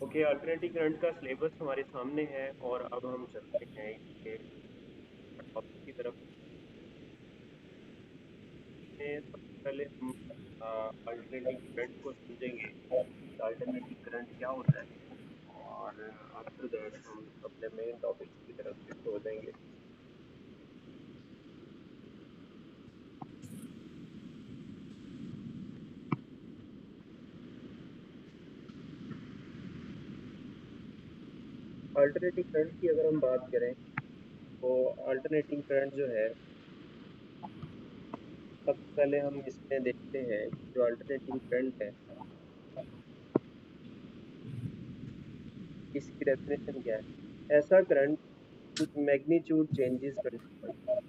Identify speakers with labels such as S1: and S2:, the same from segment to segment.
S1: Okay, alternating current का syllabus हमारे सामने है और अब हम चलते हैं इसके टॉपिक की तरफ में। सबसे पहले हम अल्टरनेटिंग करंट को समझेंगे। अल्टरनेटिंग करंट क्या होता है और आफ्टर दैट हम अपने मेन टॉपिक की तरफ शिफ्ट हो जाएंगे। अल्टरनेटिंग करंट की अगर हम बात करें तो अल्टरनेटिंग करंट जो है, सबसे पहले हम इसमें देखते हैं जो अल्टरनेटिंग करंट है इसकी डेफिनेशन क्या है। ऐसा करंट कुछ मैग्नीट्यूड चेंजेस कंटिन्यूस,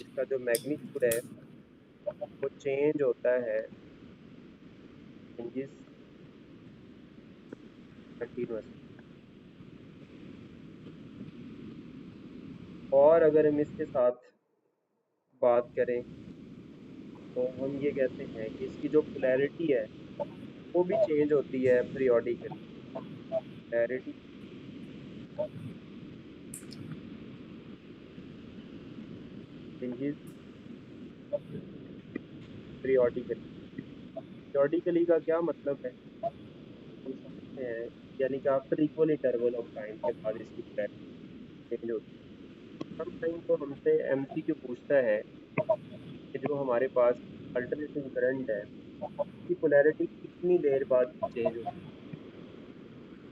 S1: इसका जो मैग्नीट्यूड है वो चेंज होता है, चेंजेस कंटिन्यूस। और अगर हम इसके साथ बात करें तो हम ये कहते हैं कि इसकी जो पोलैरिटी है वो भी चेंज होती है periodically. Polarity changes periodically. Periodically का क्या मतलब है, हम समझते हैं, यानी कि after equal interval of time के बाद इसकी पोलैरिटी चेंज होती है। सम टाइम तो हमसे एमसीक्यू पूछता है कि जो हमारे पास अल्टरनेटिंग करंट है उसकी पोलैरिटी कितनी देर बाद चेंज होती है।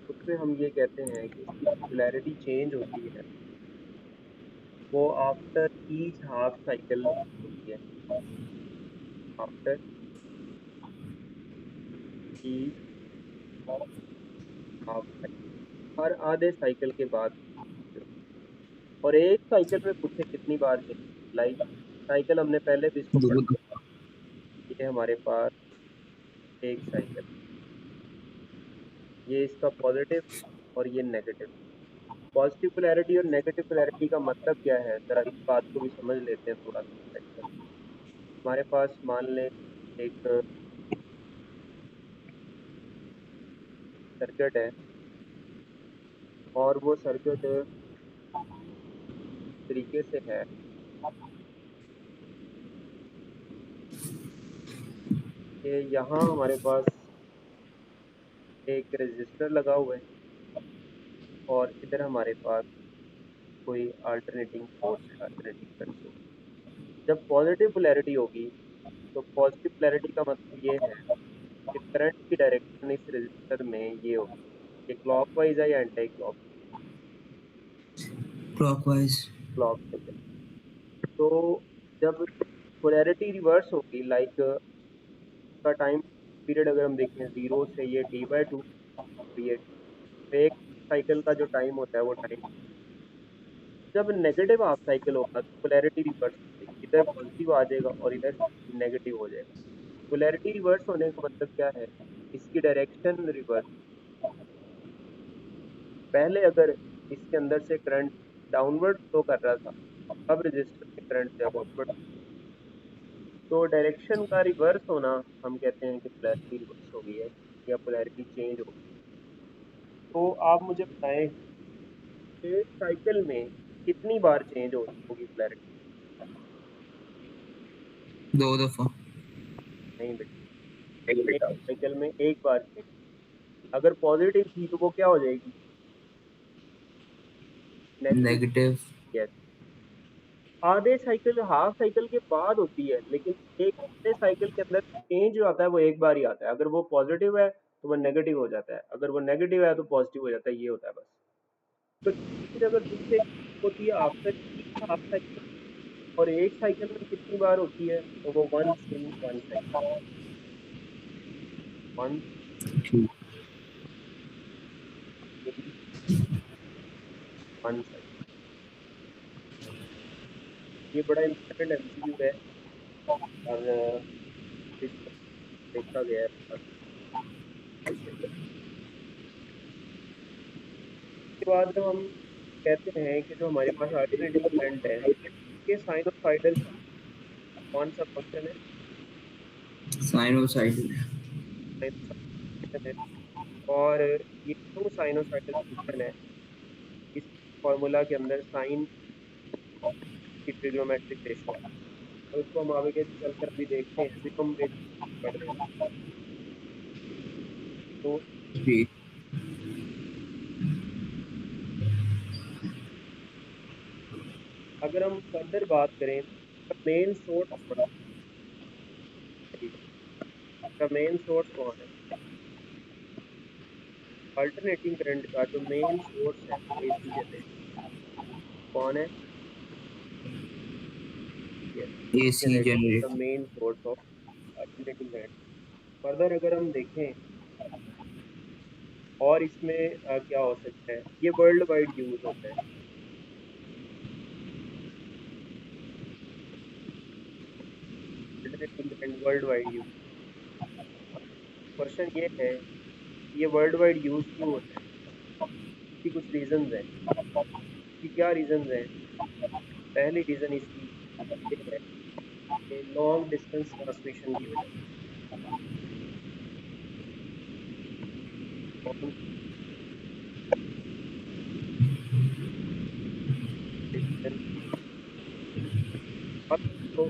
S1: उसमें हम ये कहते हैं कि इसकी पोलैरिटी चेंज होती है वो आफ्टर ईच हाफ साइकिल होती है। आफ्टर ईच हाफ साइकिल, हर आधे साइकिल के बाद। और एक साइकिल में पूछे कितनी बार चेंज, लाइक साइकिल हमने पहले भी इसको पढ़ा।
S2: दो
S1: ये हमारे पास एक साइकिल, ये इसका पॉजिटिव और ये नेगेटिव। पॉजिटिव पोलैरिटी और नेगेटिव पोलैरिटी का मतलब क्या है, जरा इस बात को भी समझ लेते हैं थोड़ा सा। हमारे पास मान लें एक सर्किट है और वो सर्किट तरीके से है कि यहाँ हमारे पास एक रेजिस्टर लगा हुआ है और इधर हमारे पास कोई अल्टरनेटिंग फोर्स है, अल्टरनेटिंग करंट सोर्स। जब पॉजिटिव पोलैरिटी होगी तो पॉजिटिव पोलैरिटी का मतलब ये है कि करंट की डायरेक्शन इस रेजिस्टर में ये होगी, ये क्लॉकवाइज है या anti clock,
S2: clockwise.
S1: Clock wise है। तो जब पोलैरिटी रिवर्स होगी, लाइक का टाइम पीरियड अगर हम देखें 0 से ये t/2, ये एक साइकिल का जो टाइम होता है वो टाइम। जब नेगेटिव हाफ साइकिल होगा तो पोलैरिटी रिवर्स हो जाएगी, इधर पॉजिटिव आ जाएगा और इधर नेगेटिव हो जाएगा। पोलैरिटी रिवर्स होने का मतलब क्या है, इसकी डायरेक्शन रिवर्स। पहले अगर इसके अंदर से करंट डाउनवर्ड फ्लो कर रहा था, अब रजिस्टर में करंट जब अपवर्ड, तो डायरेक्शन का रिवर्स होना हम कहते हैं कि पोलैरिटी रिवर्स हो गई है या पोलैरिटी चेंज हो गई। तो आप मुझे बताएं एक साइकिल में कितनी बार चेंज होगी पोलैरिटी।
S2: दो दफा।
S1: नहीं बेटा, एक साइकिल में एक बार चेंज। अगर पॉजिटिव थी तो वो क्या हो जाएगी, नेगेटिव।
S2: नेगेटिव।
S1: यस, आधे साइकिल हाफ साइकिल के बाद होती है, लेकिन एक आधे साइकिल के अंदर चेंज जो आता है वो एक बार ही आता है। अगर वो पॉजिटिव है तो वो नेगेटिव हो जाता है, अगर वो नेगेटिव है तो पॉजिटिव हो जाता है, ये होता है बस। तो चीज अगर तुमसे होती है आफ्टर हाफ साइकिल और एक साइकिल में कितनी बार होती है, तो वो once in one cycle, once
S2: ठीक।
S1: In one cycle. ये बड़ा इंपॉर्टेंट एमसीक्यू है और इस पर देखा गया है। उसके बाद जब हम कहते हैं कि जो हमारे पास अल्टरनेटिंग करंट है के साइनोसॉइडल कौन सा फंक्शन है,
S2: साइनोसाइड।
S1: साइनोसॉइडल है। और ये क्यों साइनोसॉइडल फंक्शन है, इस फॉर्मूला के अंदर साइन की ट्रिग्नोमेट्रिक रेशो है, तो इसको हम आगे चलकर अभी देखते हैं, अभी हम बेसिक पढ़ रहे हैं। तो
S2: जी
S1: अगर हम फर्दर बात करें, मेन सोर्स कौन है, इसका मेन सोर्स कौन है, अल्टरनेटिंग करंट का जो मेन सोर्स है एसी जनरेटर कौन है, ये
S2: AC
S1: generator is the
S2: generator.
S1: Main source of alternating current. Further अगर हम देखें और इसमें क्या हो सकता है, ये वर्ल्ड वाइड यूज होता है, alternating current world wide use. Question ये है, ये वर्ल्ड वाइड यूज क्यों होता है, इसकी कुछ रीजंस हैं, इसकी क्या रीजंस हैं। पहली रीजन इसकी ये है कि लॉन्ग डिस्टेंस ट्रांसमिशन की वजह से, डिस्टेंस अब तो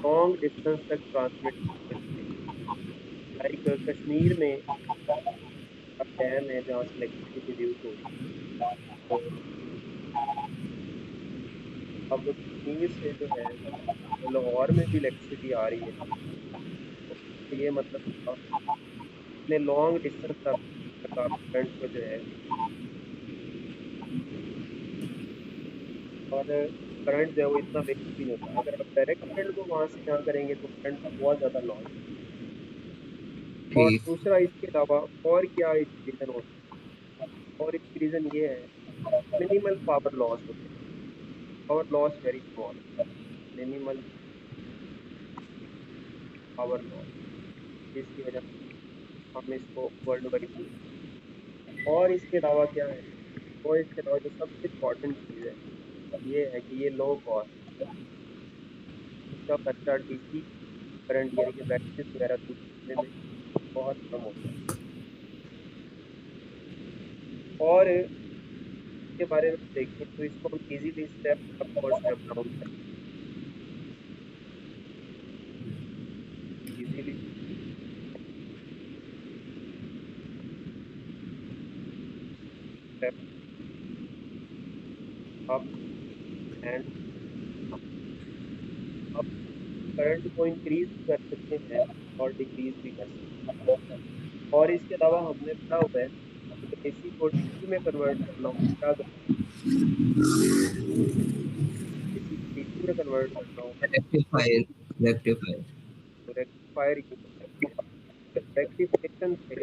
S1: लॉन्ग डिस्टेंस तक ट्रांसमिट कर सकते हैं, लाइक कश्मीर में अब डैम है जहाँ से इलेक्ट्रिसिटी प्रोड्यूस हो रही है, तो अब कश्मीर से जो है वो लाहौर में भी इलेक्ट्रिसिटी आ रही है, तो ये मतलब इतने लॉन्ग डिस्टेंस तक आप करंट को जो है, और करंट जो है वो इतना वेस्ट भी नहीं होता, अगर आप डायरेक्ट करंट को वहाँ से यहाँ करेंगे तो करंट का बहुत ज़्यादा लॉस। और
S2: ठीक।
S1: दूसरा इसके अलावा और क्या रीज़न हो सकता है, और इसकी रीज़न ये है, मिनिमल पावर लॉस होते हैं, power loss very small, minimal power loss, जिसकी वजह से हम इसको वर्ल्ड वाइड यूज। और इसके अलावा क्या है, और इसके अलावा जो सबसे इम्पोर्टेंट चीज़ है ये है कि ये लो कॉस्ट, इसका खर्चा डीसी करंट यानी कि बैटरीज वगैरह दूसरे में बहुत कम होता है। और इसके बारे में देखें तो इसको हम इजीली स्टेप अप और स्टेप डाउन कर easily step up and up, current को इंक्रीज कर सकते हैं और डिक्रीज भी कर सकते हैं। और इसके अलावा हमने पढ़ा हुआ है, अगर एसी को डीसी में कन्वर्ट करना हो तो क्या करना है, एसी को डीसी में कन्वर्ट करना हो तो
S2: रेक्टिफायर। रेक्टिफायर।
S1: रेक्टिफायर यूज करते हैं, रेक्टिफिकेशन से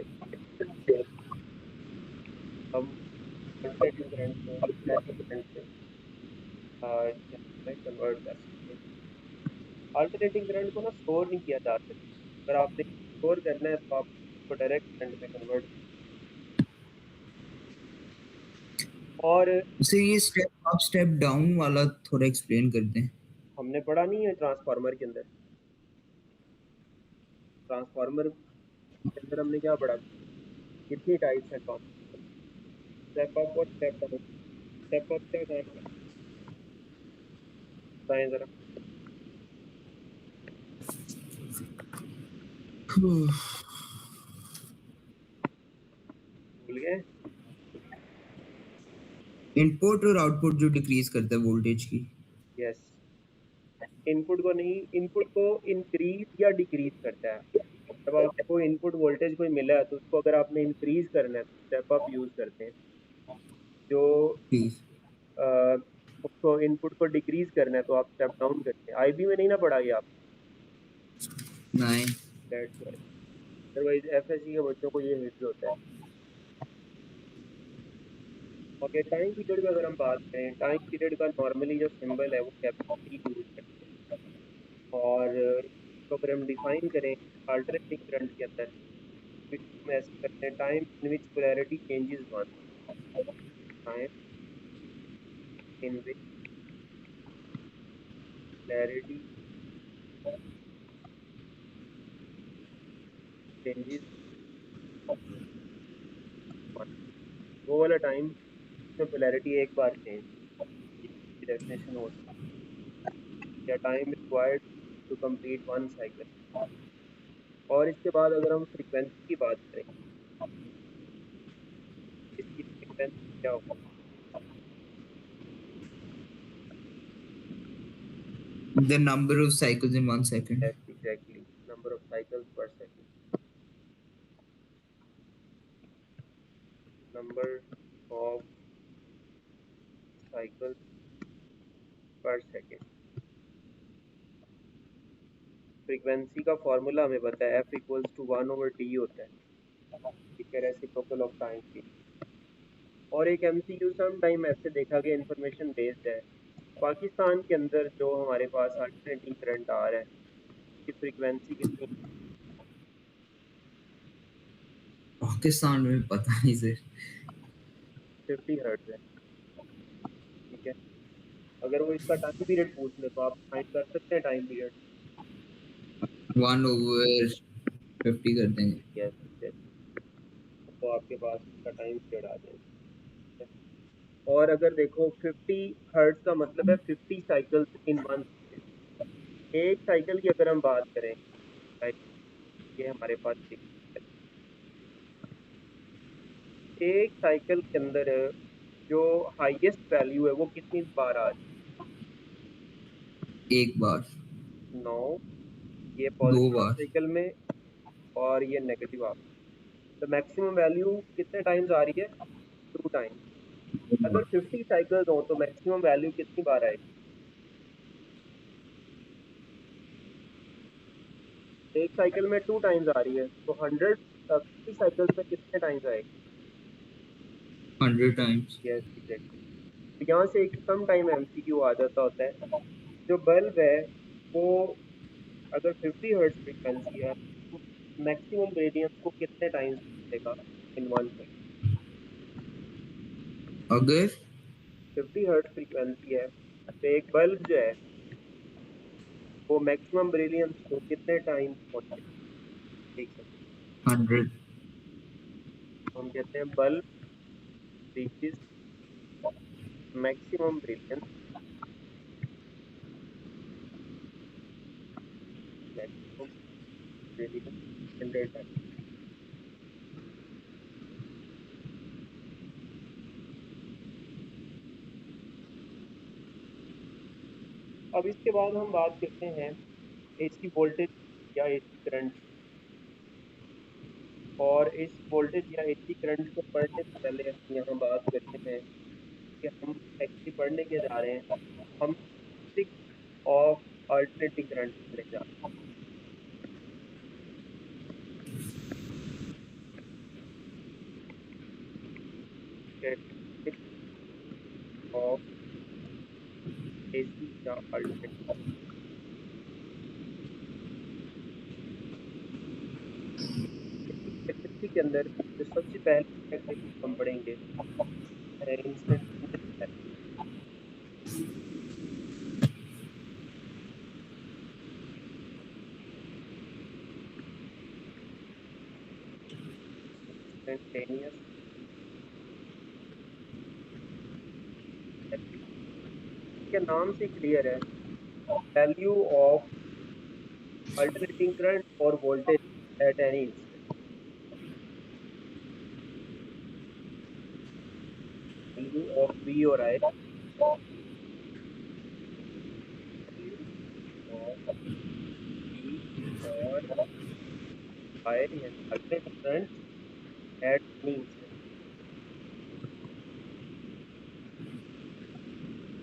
S1: हम अल्टरनेटिंग करंट को अल्टरनेटिंग करंट में कन्वर्ट कर सकते हैं। अल्टरनेटिंग करंट को ना स्टोर नहीं किया जा सकता, अगर आपने स्टोर करना है तो आप उसको डायरेक्ट करंट में कन्वर्ट। और
S2: सर ये स्टेप अप स्टेप डाउन वाला थोड़ा एक्सप्लेन कर दें।
S1: हमने पढ़ा नहीं है ट्रांसफार्मर के अंदर, ट्रांसफार्मर के अंदर हमने क्या पढ़ा, कितनी टाइप्स हैं ट्रांसफार्मर, स्टेप अप और स्टेप डाउन। स्टेप अप क्या काम करता है बताएं जरा, भूल गए।
S2: इनपुट और आउटपुट जो डिक्रीज करता है वोल्टेज की।
S1: यस, इनपुट को नहीं, इनपुट को इंक्रीज या डिक्रीज करता है, जब आपको इनपुट वोल्टेज कोई मिला है तो उसको अगर आपने इंक्रीज करना है तो स्टेप अप यूज करते हैं, जो
S2: ठीक।
S1: अ, उसको इनपुट को डिक्रीज करना है तो आप स्टेप डाउन करते हैं। आईबी में नहीं ना पढ़ा ये आप,
S2: nine.
S1: That's why, otherwise FSc के बच्चों को ये हिट होता है। ओके, टाइम पीरियड की अगर हम बात करें, टाइम पीरियड का नॉर्मली जो सिंबल है वो कैपिटल टी यूज करते हैं, और इसको अगर हम डिफाइन करें अल्टरनेटिंग करंट के अंदर तो इसको हम ऐसे करते हैं, time in which polarity changes one, time in which polarity changes वो वाला टाइम में पोलैरिटी एक बार चेंज, डेफिनेशन हो या time required to complete one cycle. और इसके बाद अगर हम फ्रीक्वेंसी की बात करें, इसकी फ्रीक्वेंसी क्या होगी?
S2: The number of cycles in 1 second.
S1: Exactly, number of cycles पर सेकंड, नंबर ऑफ साइकिल्स पर सेकंड। फ्रीक्वेंसी का फॉर्मूला हमें पता है, F इक्वल्स टू 1/d होता है, ठीक है, रेसिप्रोकल ऑफ टाइम की। और एक MCQ सम टाइम ऐसे देखा गया, इंफॉर्मेशन बेस्ड है। पाकिस्तान के अंदर जो हमारे पास अल्टरनेटिंग करंट आ रहा है, उसकी फ्रीक्वेंसी कितनी?
S2: पाकिस्तान में पता नहीं सर।
S1: 50 हर्ट्ज है, ठीक है। अगर वो इसका टाइम पीरियड पूछ ले तो आप फाइंड कर सकते हैं टाइम पीरियड।
S2: 1/50 कर देंगे।
S1: यस, तो आपके पास इसका टाइम पीरियड आ जाएगा। और अगर देखो 50 हर्ट्ज का मतलब है 50 साइकिल्स इन वन सेकेंड। एक साइकिल की अगर हम बात करें, ये हमारे पास एक साइकिल के अंदर जो हाईएस्ट वैल्यू है वो कितनी बार आ रही
S2: एक बार,
S1: है? 9। ये
S2: 2
S1: पॉजिटिव हाफ
S2: बार,
S1: साइकिल में और ये नेगेटिव हाफ। तो मैक्सिमम वैल्यू कितने टाइम्स आ रही है? 2 टाइम्स।
S2: 2
S1: अगर
S2: बार।
S1: 50 साइकिल्स हो तो मैक्सिमम वैल्यू कितनी बार आएगी? एक साइकिल में 2 टाइम्स आ रही है, तो 50 साइकिल्स में कितने टाइम्स आएगी?
S2: 100 टाइम्स।
S1: Yes, exactly. तो यहाँ से एक सम टाइम MCQ आ जाता होता है, जो बल्ब है वो अगर 50 हर्ट्ज फ्रीक्वेंसी है तो मैक्सिमम रेडियंस को कितने टाइम्स देगा इन वन सेकंड?
S2: अगर
S1: 50 हर्ट्ज फ्रीक्वेंसी है तो एक बल्ब जो है वो मैक्सिमम ब्रिलियंस को कितने टाइम्स पहुंचे? एक सेकंड।
S2: 100।
S1: हम कहते हैं bulb reaches maximum brilliance, maximum brilliance in rate time. अब इसके बाद हम बात करते हैं AC वोल्टेज या AC करंट। और इस वोल्टेज या AC करंट को पढ़ने से पहले हम यहाँ बात करते हैं कि हम एक्चुअली पढ़ने के जा रहे हैं, हम ऑफ अल्टरनेटिंग करंट पढ़ने जा रहे हैं, ऑफ AC या अल्टरनेटिंग। इलेक्ट्रिसिटी के अंदर जो सबसे पहले टेक्निक हम पढ़ेंगे है इंस्टेंटेनियस। इंस्टेंटेनियस के नाम से क्लियर है, वैल्यू ऑफ अल्टरनेटिंग करंट और voltage at any instant. Value of V और I, वैल्यू ऑफ V और I यानी alternating current at any instant,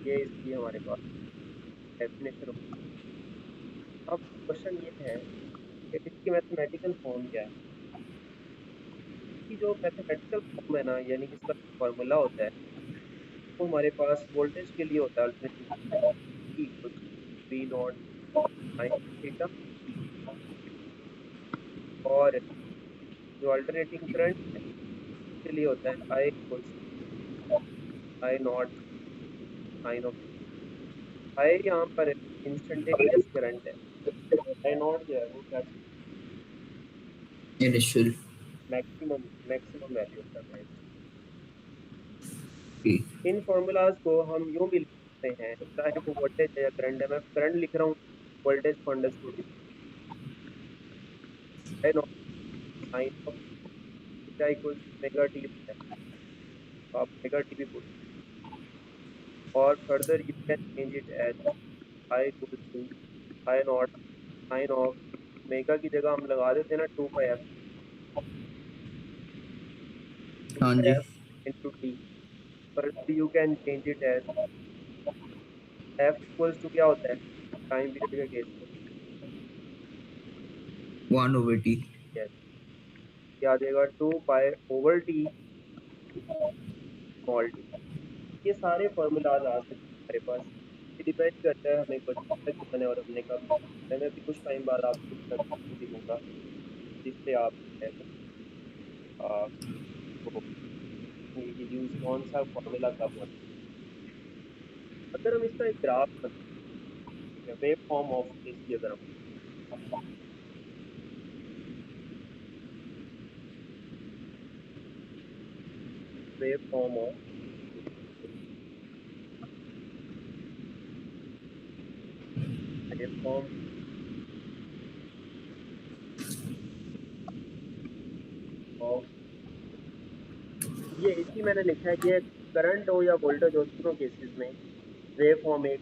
S1: ये इसकी हमारे पास डेफिनेशन होगी। अब क्वेश्चन ये है कि इसकी मैथमेटिकल फॉर्म क्या है? इसकी जो मैथमेटिकल फॉर्म है ना, यानी कि इसका फॉर्मूला होता है, वो हमारे पास वोल्टेज के लिए होता है alternative V not sin theta, और जो अल्टरनेटिंग करंट है उसके लिए होता है I equals I naught sine of. I यहाँ पर इंस्टेंटेनियस करंट है, I नॉट जो है वो क्या
S2: initial.
S1: Maximum value of the time.
S2: Okay.
S1: इन फॉर्मूलाज को हम यूं भी लिख सकते हैं, चाहे वो वोल्टेज है या करंट है। मैं करंट लिख रहा हूँ, वोल्टेज को understood sine of theta equals omega T होता है, तो आप ओमेगा टी भी पुट, और further you can change it as I equals to I naught sine of omega की जगह हम लगा देते हैं ना 2 पाई एफ, टू
S2: हाँ
S1: पाई
S2: जी।
S1: F into T. Further you can change it as F equals to क्या होता है टाइम पीरियड के केस में,
S2: 1/t।
S1: yes, क्या आ जाएगा 2 pi over T small T. ये सारे फॉर्मूलाज आ सकते हैं हमारे पास। ये डिपेंड करता है हमें क्वेश्चन गिवन है और हमने कब। मैं भी कुछ टाइम बाद आपको एग्जांपल भी दूंगा जिससे आप जो है आ, वो ये कि यूज कौन सा फॉर्मूला कब होता है। अगर हम इसका एक ग्राफ बनाते हैं, वेव फॉर्म ऑफ एसी, अगर हम wave form of wave form of, ये एसी मैंने लिखा है, ये करंट हो या वोल्टेज हो, दोनों केसेस में वेव फॉर्म एक।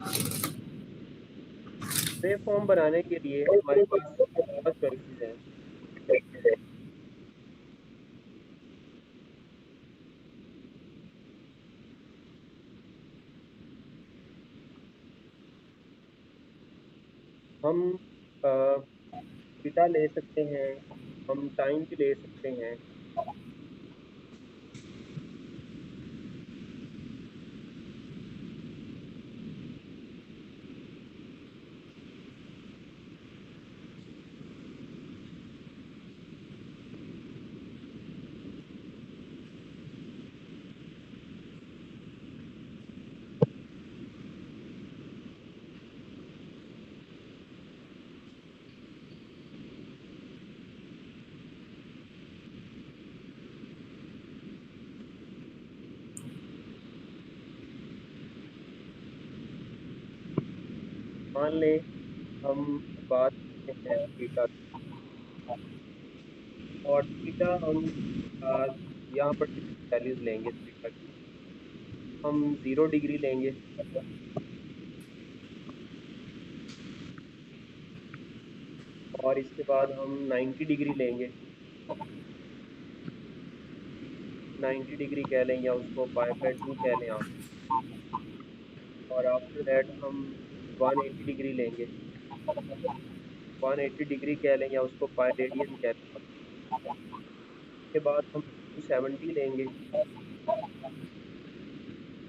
S1: वेव फॉर्म बनाने के लिए हमारे पास बहुत चॉइसेस हैं। हम थीटा ले सकते हैं, हम टाइम भी ले सकते हैं। मान लें हम बात करते हैं थीटा, और थीटा हम अ, यहाँ पर वैल्यूज लेंगे थीटा की, हम 0 डिग्री लेंगे, और इसके बाद हम 90 डिग्री लेंगे। 90 डिग्री कह लें या उसको पाई/2 कह लें आप, और आफ्टर दैट हम 180 डिग्री लेंगे। 180 डिग्री कह लें या उसको पाई रेडियन कह लें आप। उसके बाद हम 270 लेंगे,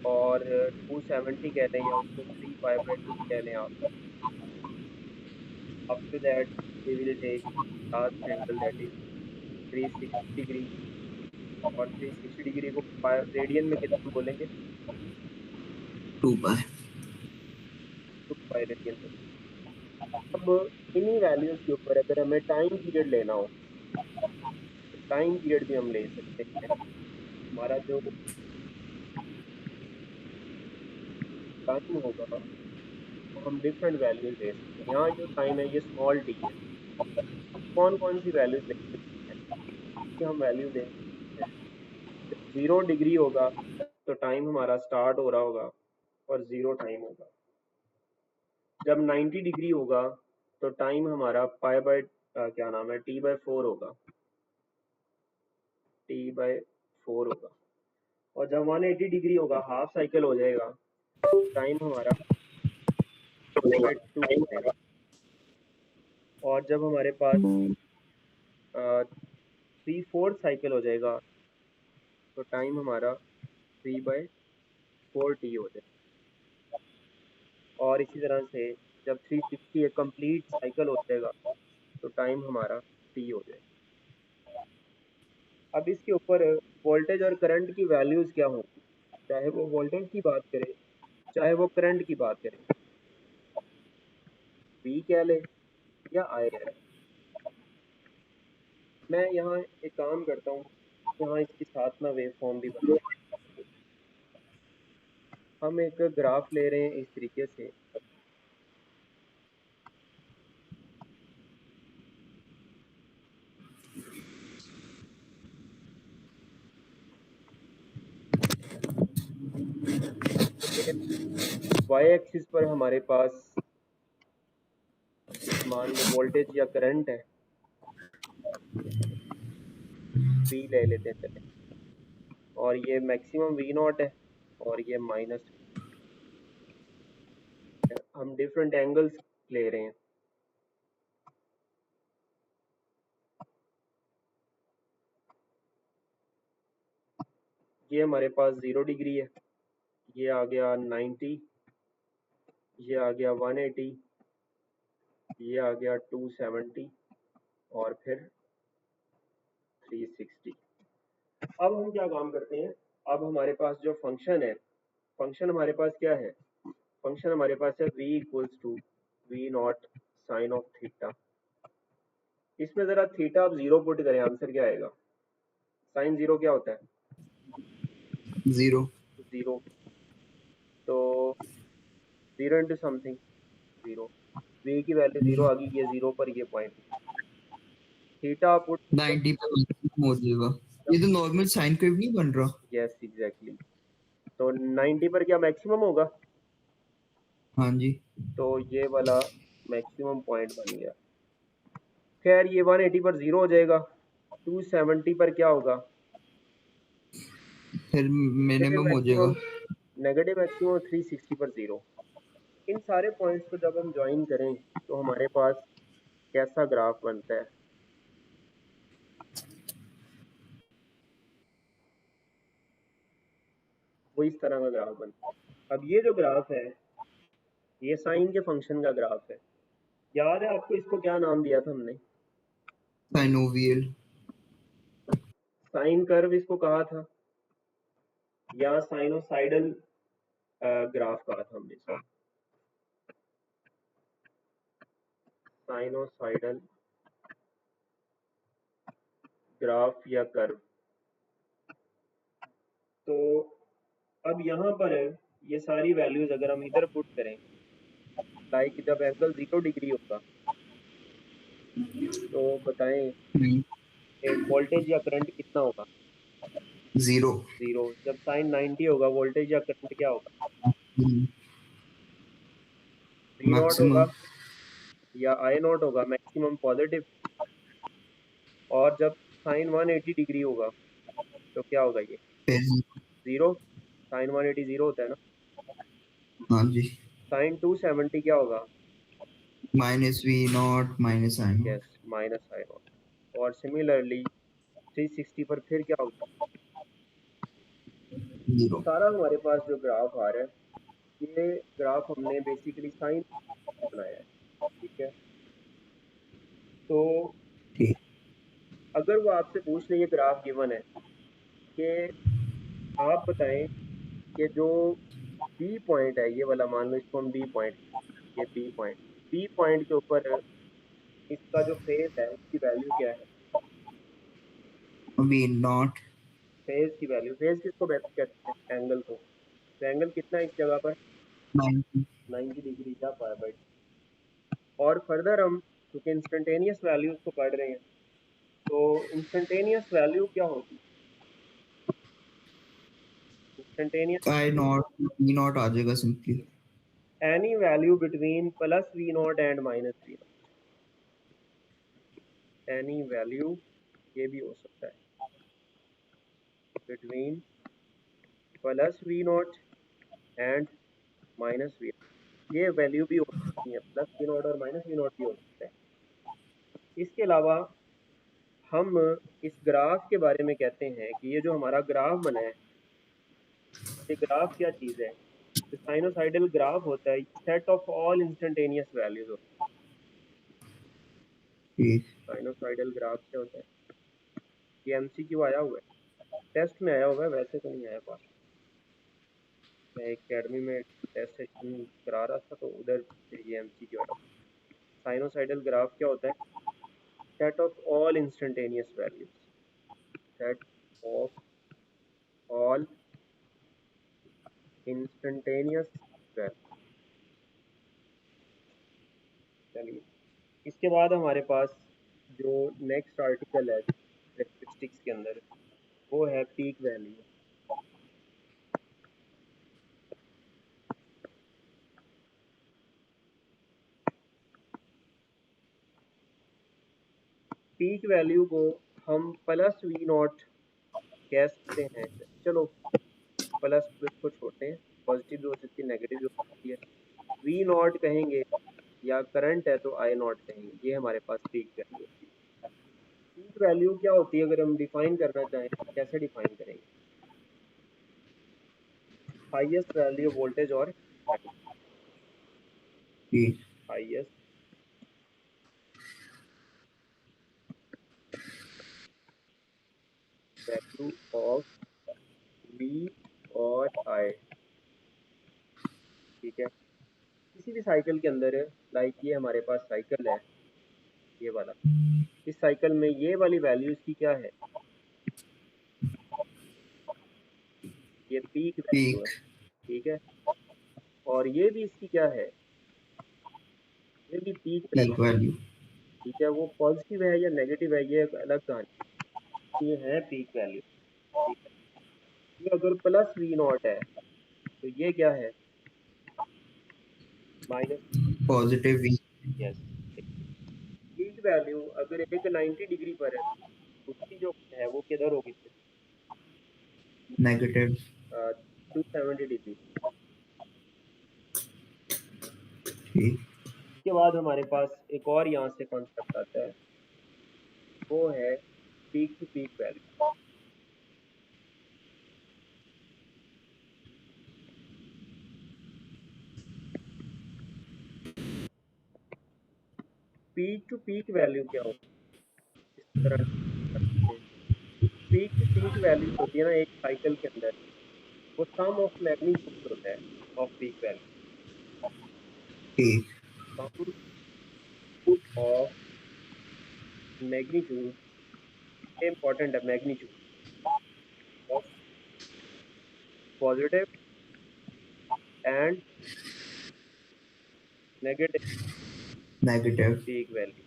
S1: और 270 कह लें या उसको 3 पाई/2 कह लें आप। After that we will take last angle that is 360 degree, और 360 डिग्री को रेडियन में कितना बोलेंगे,
S2: 2 pi।
S1: 2 पाई रेडियन में। अब इन्हीं वैल्यूज के ऊपर अगर हमें टाइम पीरियड लेना हो, तो टाइम पीरियड भी हम ले सकते हैं। हमारा जो टाइम होगा वो हम डिफरेंट वैल्यूज ले सकते हैं। यहाँ जो टाइम है ये स्मॉल टी है। कौन कौन सी वैल्यूज ले सकते हैं, ये हम वैल्यू दे सकते हैं। जब 0 डिग्री होगा तो टाइम हमारा स्टार्ट हो रहा होगा और 0 टाइम होगा। जब 90 डिग्री होगा तो टाइम हमारा क्या नाम है T/4 होगा, T/4 होगा। और जब 180 डिग्री होगा, हाफ साइकिल हो जाएगा, टाइम हमारा T/2 हो जाएगा। और जब हमारे पास 3/4 साइकिल हो जाएगा तो टाइम हमारा 3/4T हो जाएगा। और इसी तरह से जब 360 एक कंप्लीट साइकिल हो जाएगा तो टाइम हमारा T हो जाएगा। अब इसके ऊपर वोल्टेज और करंट की वैल्यूज क्या होंगी, चाहे वो वोल्टेज की बात करें चाहे वो करंट की बात करें, V कह ले या I कह ले। मैं यहाँ एक काम करता हूँ, यहाँ इसके साथ ना वेव फॉर्म भी बना, हम एक ग्राफ ले रहे हैं इस तरीके से। वाई एक्सिस पर हमारे पास मान लो वोल्टेज या करंट है, V ले लेते हैं चले, और ये मैक्सिमम V नॉट है और ये माइनस, हम डिफरेंट एंगल्स ले रहे हैं। ये हमारे पास 0 डिग्री है, ये आ गया 90, ये आ गया 180, ये आ गया 270 और फिर 360। अब हम क्या काम करते हैं, अब हमारे पास जो फंक्शन है, फंक्शन हमारे पास क्या है, फंक्शन हमारे पास है v equals to V naught sine of theta. इसमें जरा थीटा आप 0 पुट करें, आंसर क्या आएगा? साइन 0 क्या होता है?
S2: 0
S1: 0, तो 0 इंटू समथिंग 0, v की वैल्यू 0 आ गई, ये 0 पर ये पॉइंट, थीटा पुट,
S2: 90 पे maximum हो जाएगा। ये तो नॉर्मल साइन वेव नहीं बन रहा।
S1: यस एग्जैक्टली, तो 90 पर क्या मैक्सिमम होगा?
S2: हाँ जी,
S1: तो ये वाला मैक्सिमम पॉइंट बन गया। खैर ये 180 पर 0 हो जाएगा, 270 पर क्या होगा?
S2: फिर
S1: नेगेटिव
S2: मिनिमम हो जाएगा।
S1: मैक्सिमम, नेगेटिव मैक्सिमम 360 पर 0। इन सारे पॉइंट्स को जब हम ज्वाइन करें तो हमारे पास कैसा ग्राफ बनता है? वो इस तरह का ग्राफ बनता है। अब ये जो ग्राफ है, ये साइन के फंक्शन का ग्राफ है। याद है आपको इसको क्या नाम दिया था हमने?
S2: साइनोवियल।
S1: साइन कर्व इसको कहा था, या साइनोसाइडल ग्राफ कहा था हमने इसको, साइनोसाइडल ग्राफ या कर्व। तो अब यहाँ पर ये सारी वैल्यूज अगर हम इधर पुट करें, लाइक जब एंगल 0 डिग्री होगा तो बताएं कि वोल्टेज या करंट कितना होगा?
S2: 0
S1: 0। जब साइन 90 होगा, वोल्टेज या करंट क्या होगा? V नॉट होगा
S2: मैक्सिमम।
S1: या I नॉट होगा, मैक्सिमम पॉजिटिव। और जब साइन 180 डिग्री होगा तो क्या होगा? ये
S2: फिर
S1: 0, साइन 180 0 होता है ना।
S2: हाँ जी,
S1: साइन 270 क्या होगा?
S2: Minus V naught minus I naught.
S1: Yes, minus I naught. और सिमिलरली 360 पर फिर क्या होगा?
S2: 0।
S1: सारा हमारे पास जो ग्राफ आ रहा है, ये ग्राफ हमने बेसिकली साइन बनाया है, ठीक है। तो
S2: ठीक।
S1: अगर वो आपसे पूछ ले, ये ग्राफ गिवन है कि आप बताएं कि जो बी पॉइंट है, ये वाला मान लो इसको हम बी पॉइंट, ये बी पॉइंट, बी पॉइंट के ऊपर इसका जो फेस है उसकी वैल्यू क्या है?
S2: वी नॉट
S1: फेस की वैल्यू, फेस किसको कहते हैं? एंगल को। तो एंगल कितना है इस जगह पर?
S2: 90।
S1: 90 डिग्री का पाई बाई। और फर्दर हम क्योंकि इंस्टेंटेनियस वैल्यूज को पढ़ रहे हैं, तो इंस्टेंटेनियस वैल्यू क्या होगी? Instantaneous
S2: I naught V naught आ जाएगा simply.
S1: Any value between plus V naught and minus V naught, any value, ये भी हो सकता है, between plus V naught and minus V, ये वैल्यू भी हो सकती है, प्लस वी नॉट और माइनस वी नॉट भी हो सकता है। इसके अलावा हम इस ग्राफ के बारे में कहते हैं कि ये जो हमारा ग्राफ बना है, ये ग्राफ क्या चीज़ है? जो साइनोसाइडल ग्राफ होता है, set of all instantaneous values होता
S2: ठीक।
S1: है। साइनोसाइडल ग्राफ क्या होता है? ये एमसीक्यू आया हुआ है, टेस्ट में आया हुआ है, वैसे तो नहीं आया पास। मैं एकेडमी में टेस्ट सेशन करा रहा था तो उधर से ये एमसीक्यू आया। साइनोसाइडल ग्राफ क्या होता है? set of all instantaneous values, set of all instantaneous values। चलिए, इसके बाद हमारे पास जो नेक्स्ट आर्टिकल है स्टैटिस्टिक्स के अंदर, वो है पीक वैल्यू। पीक वैल्यू को हम प्लस वी नॉट कह सकते हैं। चलो प्लस को छोड़ते हैं, पॉजिटिव भी हो सकती है, नेगेटिव भी हो सकती है। वी नॉट कहेंगे या करंट है तो आई नॉट कहेंगे। ये हमारे पास पीक वैल्यू होती है। पीक वैल्यू क्या होती है, अगर हम डिफाइन करना चाहें कैसे डिफाइन करेंगे? हाईएस्ट वैल्यू वोल्टेज और
S2: ठीक
S1: हाईएस्ट वैल्यू ऑफ वी और आई। ठीक है, किसी भी साइकिल के अंदर, लाइक ये हमारे पास साइकिल है, ये वाला, इस साइकिल में ये वाली वैल्यू इसकी क्या है? ये पीक वैल्यू है।
S2: ठीक
S1: ठीक है, और ये भी इसकी क्या है? ये भी पीक
S2: ठीक
S1: वैल्यू।
S2: वैल्यू
S1: ठीक है, वो पॉजिटिव है या नेगेटिव है ये एक अलग कहानी, ये है पीक वैल्यू। ठीक है, ये अगर प्लस वी नॉट है तो ये क्या है? Minus.
S2: Positive V
S1: yes. Peak value अगर एक 90 डिग्री पर है, उसकी जो है वो किधर होगी?
S2: Negative
S1: 270 degree.
S2: ठीक
S1: इसके बाद हमारे पास एक और यहाँ से कॉन्सेप्ट आता है, वो है peak to peak value. Peak to peak value क्या होती है? इस तरह से पीक टू पीक वैल्यू होती है ना एक साइकिल के अंदर, वो सम ऑफ मैग्नीट्यूड होता है ऑफ पीक वैल्यू।
S2: ठीक
S1: सम ऑफ मैग्नीट्यूड, इंपॉर्टेंट है magnitude of positive and negative
S2: negative
S1: peak value.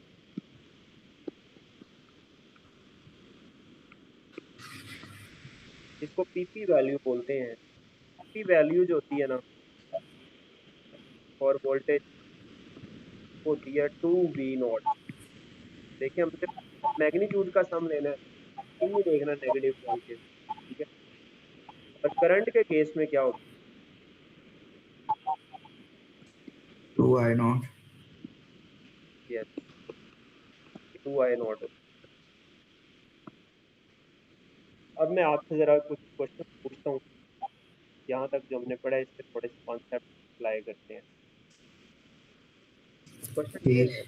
S1: इसको पीपी वैल्यू बोलते हैं। पीपी वैल्यू जो होती है ना फॉर वोल्टेज, होती है 2v0। देखिए, हमने मैग्नीट्यूड का सम लेना है, इन नहीं देखना नेगेटिव पॉजिटिव। ठीक है, और करंट के केस में क्या होगा?
S2: 2I0
S1: yes, 2i0। अब मैं आपसे जरा कुछ क्वेश्चन पूछता हूँ, यहाँ तक जो हमने पढ़ा है इसके थोड़े से कॉन्सेप्ट अप्लाई करते हैं। क्वेश्चन ये
S2: ठीक
S1: है,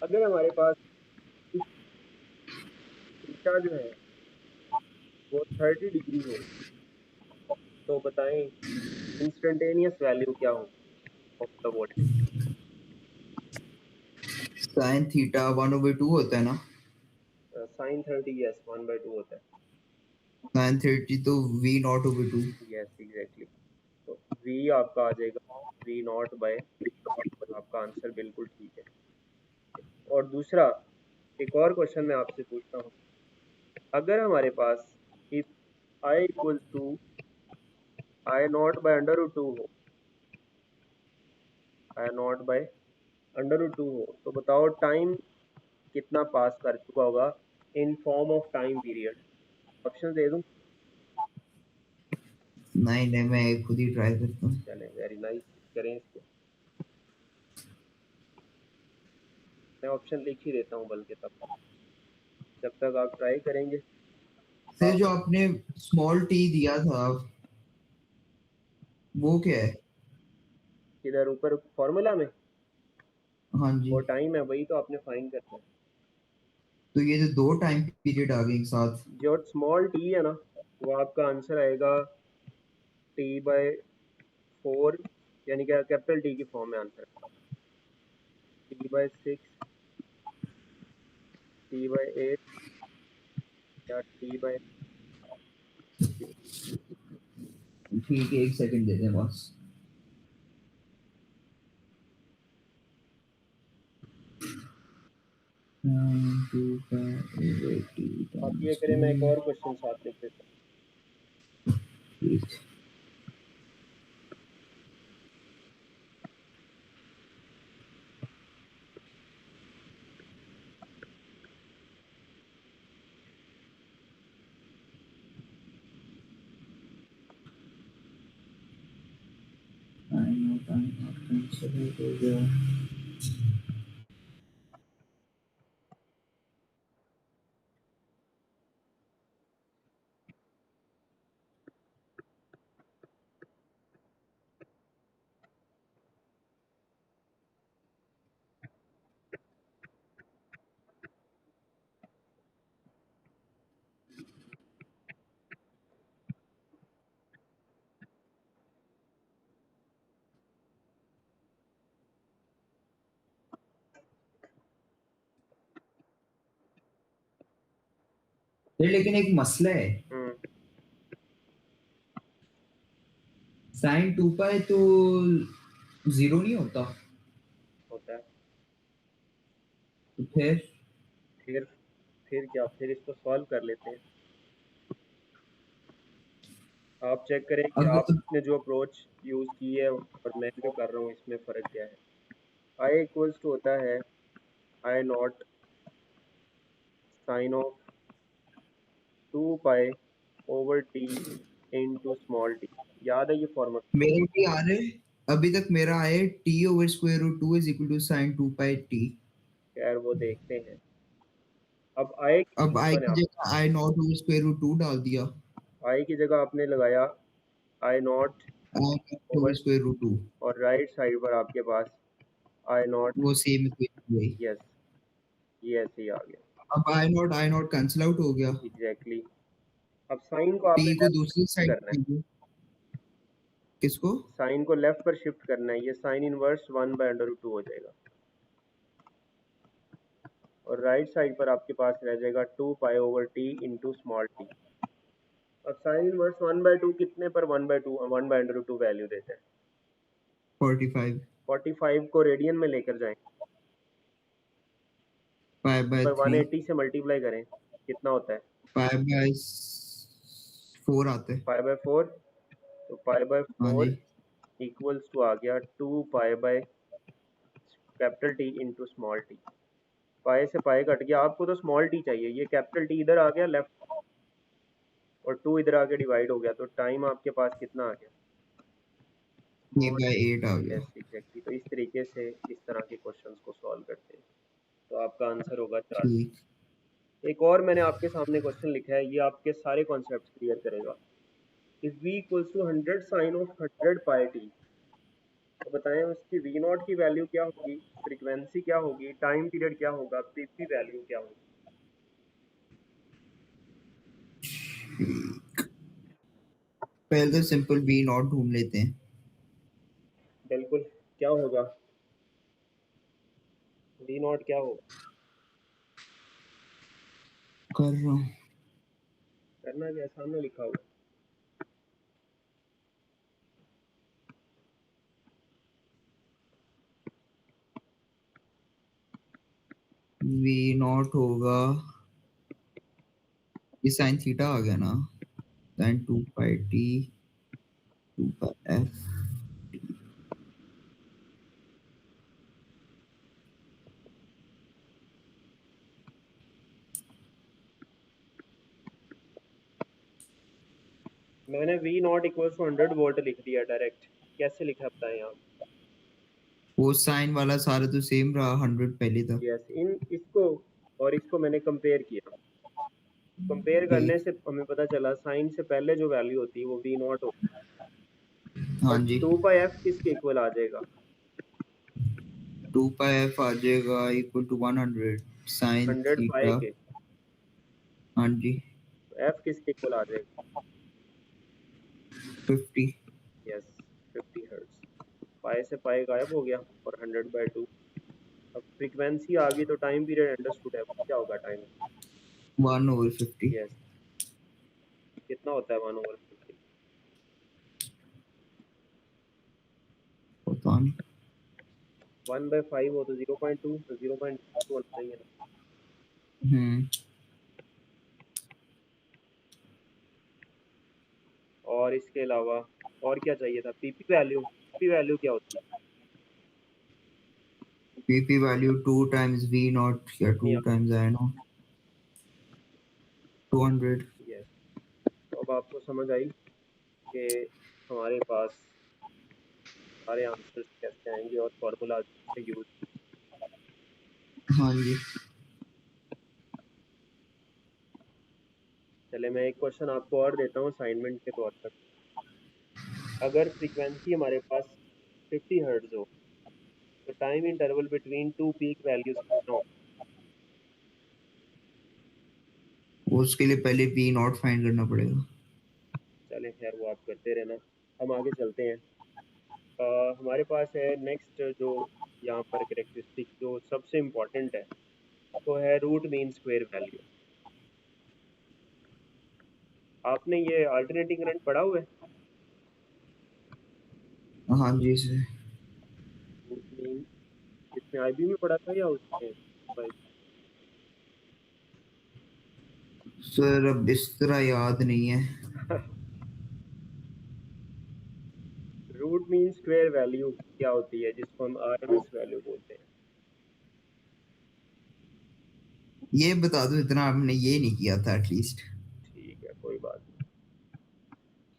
S1: अगर हमारे पास थीटा जो है वो 30 डिग्री हो, तो बताएं इंस्टेंटेनियस वैल्यू क्या हो of the voltage?
S2: Sine theta 1/2 होता है ना
S1: साइन 30, यस, 1/2 होता है।
S2: साइन 30 तो V0/2
S1: यस एग्जैक्टली। तो v आपका आ जाएगा v0/, आपका आंसर बिल्कुल ठीक है। और दूसरा, एक और क्वेश्चन मैं आपसे पूछता हूँ, अगर हमारे पास if i equals to I0/√2 हो, I0/√2 हो, तो बताओ टाइम कितना पास कर चुका होगा in form of time period? Option दे दूं?
S2: नहीं नहीं मैं खुद ही ट्राई करता हूँ
S1: चलें, वेरी नाइस, करें इसको। मैं ऑप्शन लिख ही देता हूँ बल्कि, तब जब तक आप ट्राई करेंगे।
S2: फिर
S1: आप
S2: जो आपने स्मॉल टी दिया था वो क्या है
S1: किधर ऊपर फॉर्मूला में
S2: हाँ जी
S1: वो टाइम है, वही तो आपने फाइंड करना है।
S2: तो ये जो दो टाइम पीरियड आ गए एक साथ
S1: जो स्मॉल टी है ना, वो आपका आंसर आएगा t/4 यानी कि कैपिटल टी की फॉर्म में आंसर t/6 t/8 या t/,
S2: ठीक है, एक सेकंड दे दे बस।
S1: आप ये करें, मैं एक और क्वेश्चन साथ लिख देता हूँ।
S2: हो गया। लेकिन एक मसला है, साइन 2 पाई तो जीरो नहीं होता,
S1: होता है।
S2: तो फिर
S1: फिर क्या, फिर इसको सॉल्व कर लेते हैं। आप चेक करें कि
S2: अगर
S1: आपने जो अप्रोच यूज़ की है और मैं जो कर रहा हूँ इसमें फ़र्क क्या है। आई इक्वल्स टू होता है I naught sine of 2 pi over T into small T. याद है ये फॉर्मूला?
S2: मेरे भी आ रहे, अभी तक मेरा I T over square root 2 is equal to sine 2 pi T.
S1: खैर वो देखते हैं। अब आई की
S2: अब आई
S1: मैंने
S2: की
S1: आप
S2: जगह I naught over square root 2 डाल दिया,
S1: आई की जगह आपने लगाया I naught
S2: I naught over
S1: over,
S2: square root 2,
S1: और राइट साइड पर आपके पास आई नॉट।
S2: वो सेम इक्वेशन हुई।
S1: यस, ये ऐसे ही आ गया।
S2: अब आई नॉट कैंसिल आउट हो गया,
S1: एग्जैक्टली। अब साइन को आपने
S2: टी को
S1: लेफ्ट
S2: दूसरी साइड
S1: करना है,
S2: किसको?
S1: साइन को लेफ्ट पर शिफ्ट करना है। ये साइन इनवर्स 1/√2 हो जाएगा, और राइट साइड पर आपके पास रह जाएगा 2 pi over T into small T. अब साइन इनवर्स 1/2 कितने पर 1/2 वैल्यू देते हैं?
S2: 45
S1: 45 को रेडियन में लेकर जाएं,
S2: पाई बाय
S1: पर
S2: 3,
S1: 180 से मल्टीप्लाई करें, कितना होता है?
S2: पाई बाय 4 आते हैं।
S1: 5/4। तो पाई बाय
S2: हाँ जी,
S1: फोर इक्वल्स टू आ गया 2 pi by capital T into small T. Pi से पाई कट गया, आपको तो स्मॉल टी चाहिए, ये कैपिटल टी इधर आ गया लेफ्ट, और 2 इधर आके डिवाइड हो गया, तो टाइम आपके पास कितना आ गया?
S2: ए
S1: स्मॉल।
S2: बाय 8 आ गया।
S1: Yes exactly. तो इस तरीके से इस तरह के क्वेश्चंस को सॉल्व करते हैं। तो आपका आंसर होगा 4।
S2: ठीक,
S1: एक और मैंने आपके सामने क्वेश्चन लिखा है, ये आपके सारे कॉन्सेप्ट क्लियर करेगा। If v equals to 100 sine of 100 pi T, तो बताएं उसकी वी नॉट की वैल्यू क्या होगी, फ्रीक्वेंसी क्या होगी, टाइम पीरियड क्या होगा, पीपी वैल्यू क्या होगी?
S2: पहले तो सिंपल वी नॉट ढूंढ लेते हैं।
S1: बिल्कुल। क्या होगा वी नॉट, क्या होगा?
S2: कर रहा हूँ।
S1: करना क्या, सामने लिखा होगा।
S2: वी नॉट होगा, ये साइन थीटा आ गया ना, sine 2 pi T 2 pi F.
S1: मैंने V naught equals to 100 volt लिख दिया डायरेक्ट। कैसे लिखा बताएं आप?
S2: वो साइन वाला सारा तो सेम रहा, 100 पहले था।
S1: यस, इन इसको और इसको मैंने कंपेयर किया। कंपेयर करने
S2: ठीक,
S1: से हमें पता चला साइन से पहले जो वैल्यू होती है वो वी नॉट होती है,
S2: हाँ
S1: और
S2: जी,
S1: 2 पाई एफ किसके इक्वल आ जाएगा?
S2: 2 पाई एफ आ जाएगा equal to 100 sine
S1: 100 pi
S2: theta.
S1: Okay.
S2: हाँ जी,
S1: तो एफ किसके इक्वल आ जाएगा?
S2: 50।
S1: Yes, 50 hertz. पाई से पाई गायब हो गया और 100/2। अब फ्रीक्वेंसी आ गई तो टाइम पीरियड अंडरस्टूड है, क्या होगा टाइम?
S2: 1/50।
S1: यस, कितना होता है 1/50?
S2: पता नहीं।
S1: 1/5 हो तो 0.2, तो 0.2 होना चाहिए ना।
S2: हम्म।
S1: और इसके अलावा और क्या चाहिए था? PP value. पीपी वैल्यू क्या होती है?
S2: PP value 2 times v not या 2 times i नॉट 200।
S1: यस। तो अब आपको समझ आई कि हमारे पास सारे आंसर्स कैसे आएंगे और फॉर्मूला कैसे यूज।
S2: हाँ जी।
S1: चले मैं एक क्वेश्चन आपको और देता हूँ असाइनमेंट के तौर पर। अगर फ्रीक्वेंसी हमारे पास 50 हर्ट्ज हो तो time interval between two peak values कितना हो?
S2: उसके लिए पहले v नॉट फाइंड करना पड़ेगा।
S1: चलें खैर वो आप करते रहना, हम आगे चलते हैं। हमारे पास है नेक्स्ट जो यहाँ पर करेक्टरिस्टिक जो सबसे इम्पोर्टेंट है तो है रूट मीन स्क्वायर वैल्यू। आपने ये अल्टरनेटिंग करंट पढ़ा हुआ है?
S2: हाँ जी सर।
S1: रूट मीन इसमें आईबी में पढ़ा था या उसमें?
S2: सर अब इस तरह याद नहीं है।
S1: रूट मीन स्क्वायर वैल्यू क्या होती है जिसको हम आरएमएस वैल्यू बोलते हैं?
S2: ये बता दो, इतना आपने ये नहीं किया था एटलीस्ट।
S1: ठीक है कोई बात नहीं।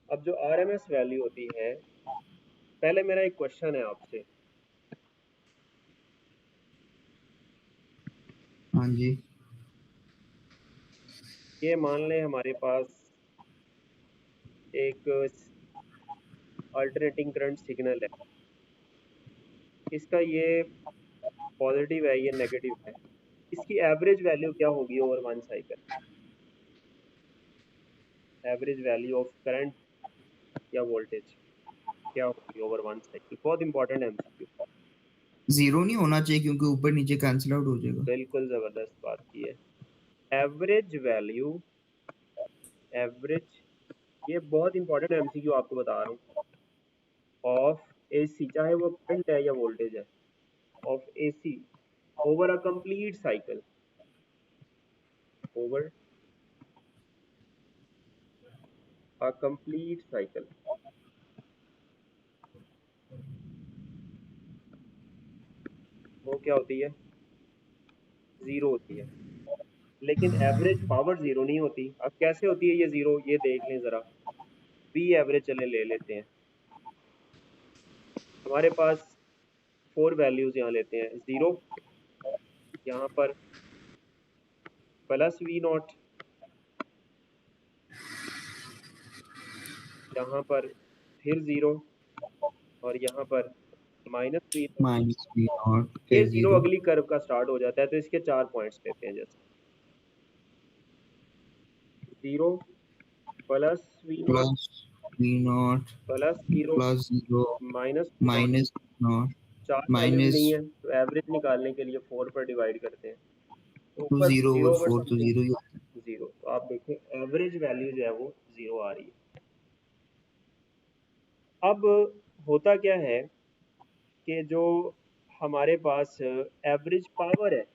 S1: अब जो आरएमएस वैल्यू होती है, पहले मेरा एक क्वेश्चन है आपसे।
S2: हाँ जी।
S1: ये मान लें हमारे पास एक अल्टरनेटिंग करंट सिग्नल है, इसका ये पॉजिटिव है ये नेगेटिव है, इसकी एवरेज वैल्यू क्या होगी over one cycle? Average value of current या वोल्टेज क्या होगी ओवर वन साइकिल? बहुत इंपॉर्टेंट एमसीक्यू।
S2: जीरो नहीं होना चाहिए क्योंकि ऊपर नीचे कैंसिल आउट हो जाएगा।
S1: बिल्कुल जबरदस्त बात की है। एवरेज वैल्यू, एवरेज, ये बहुत इंपॉर्टेंट एमसीक्यू आपको बता रहा हूँ, ऑफ एसी, चाहे वो करंट है या वोल्टेज है, of AC over a complete cycle, over a complete cycle, वो क्या होती है? जीरो होती है। लेकिन एवरेज पावर जीरो नहीं होती। अब कैसे होती है ये जीरो, ये देख लें जरा। वी एवरेज चले ले लेते हैं। हमारे पास 4 वैल्यूज यहाँ लेते हैं, जीरो, यहाँ पर प्लस वी नॉट, यहाँ पर फिर जीरो, और यहाँ पर minus V naught.
S2: Minus v naught
S1: ये
S2: फिर
S1: जीरो
S2: जीरो
S1: अगली कर्व का स्टार्ट हो जाता है, तो इसके 4 पॉइंट्स लेते हैं। जैसे zero plus V naught
S2: plus v naught
S1: plus zero
S2: plus zero
S1: minus V naught.
S2: Minus naught
S1: 4 values
S2: minus
S1: नहीं है तो एवरेज निकालने के लिए 4 पर डिवाइड करते हैं, तो
S2: टू
S1: ऊपर
S2: जीरो
S1: जीरो
S2: ओवर
S1: ओवर
S2: 4 तो
S1: समथिंग
S2: जीरो ही होता है।
S1: जीरो, तो आप देखें एवरेज वैल्यू जो है वो जीरो आ रही है। अब होता क्या है कि जो हमारे पास एवरेज पावर है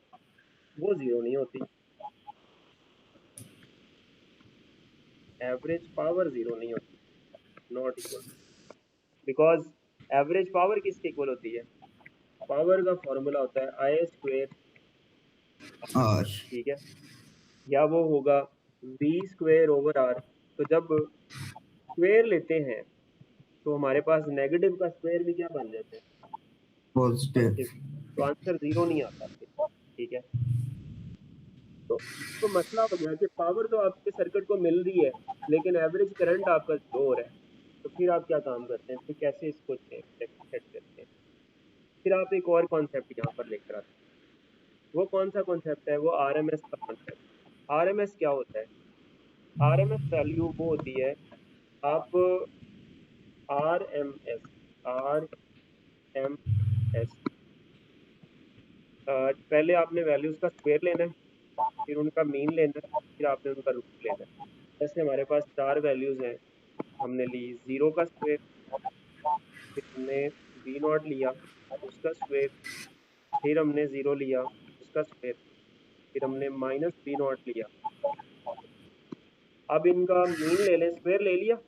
S1: वो जीरो नहीं होती। एवरेज पावर जीरो नहीं होती, not equal, because average power किसके इक्वल होती है? पावर का फॉर्मूला होता है आई स्क्वेयर,
S2: और
S1: ठीक है, या वो होगा वी स्क्वेयर ओवर आर। तो जब स्क्वेयर लेते हैं तो हमारे पास नेगेटिव का स्क्वायर भी क्या बन जाता है?
S2: पॉजिटिव।
S1: पॉजिटिव। तो आंसर जीरो नहीं आता फिर, ठीक है। तो तो मसला हो गया कि पावर तो आपके सर्किट को मिल रही है लेकिन एवरेज करंट आपका जीरो हो रहा है। तो फिर आप क्या काम करते हैं, फिर कैसे इसको सेट करते हैं? फिर आप एक और कॉन्सेप्ट यहाँ पर लेकर आते हैं। वो कौन सा कॉन्सेप्ट है? वो आरएमएस का कॉन्सेप्ट। आरएमएस क्या होता है? आरएमएस वैल्यू वो होती है, आप आरएमएस, एम एस। पहले आपने वैल्यूज का स्क्वायर लेना है, फिर उनका मीन लेना है, फिर आपने उनका रूट लेना है। जैसे हमारे पास 4 वैल्यूज हैं, हमने ली 0 का स्क्वायर, फिर हमने बी नॉट लिया उसका स्क्वायर, फिर हमने 0 लिया उसका स्क्वायर, फिर हमने माइनस बी नॉट लिया। अब इनका मीन ले लें, स्क्वायर ले लिया,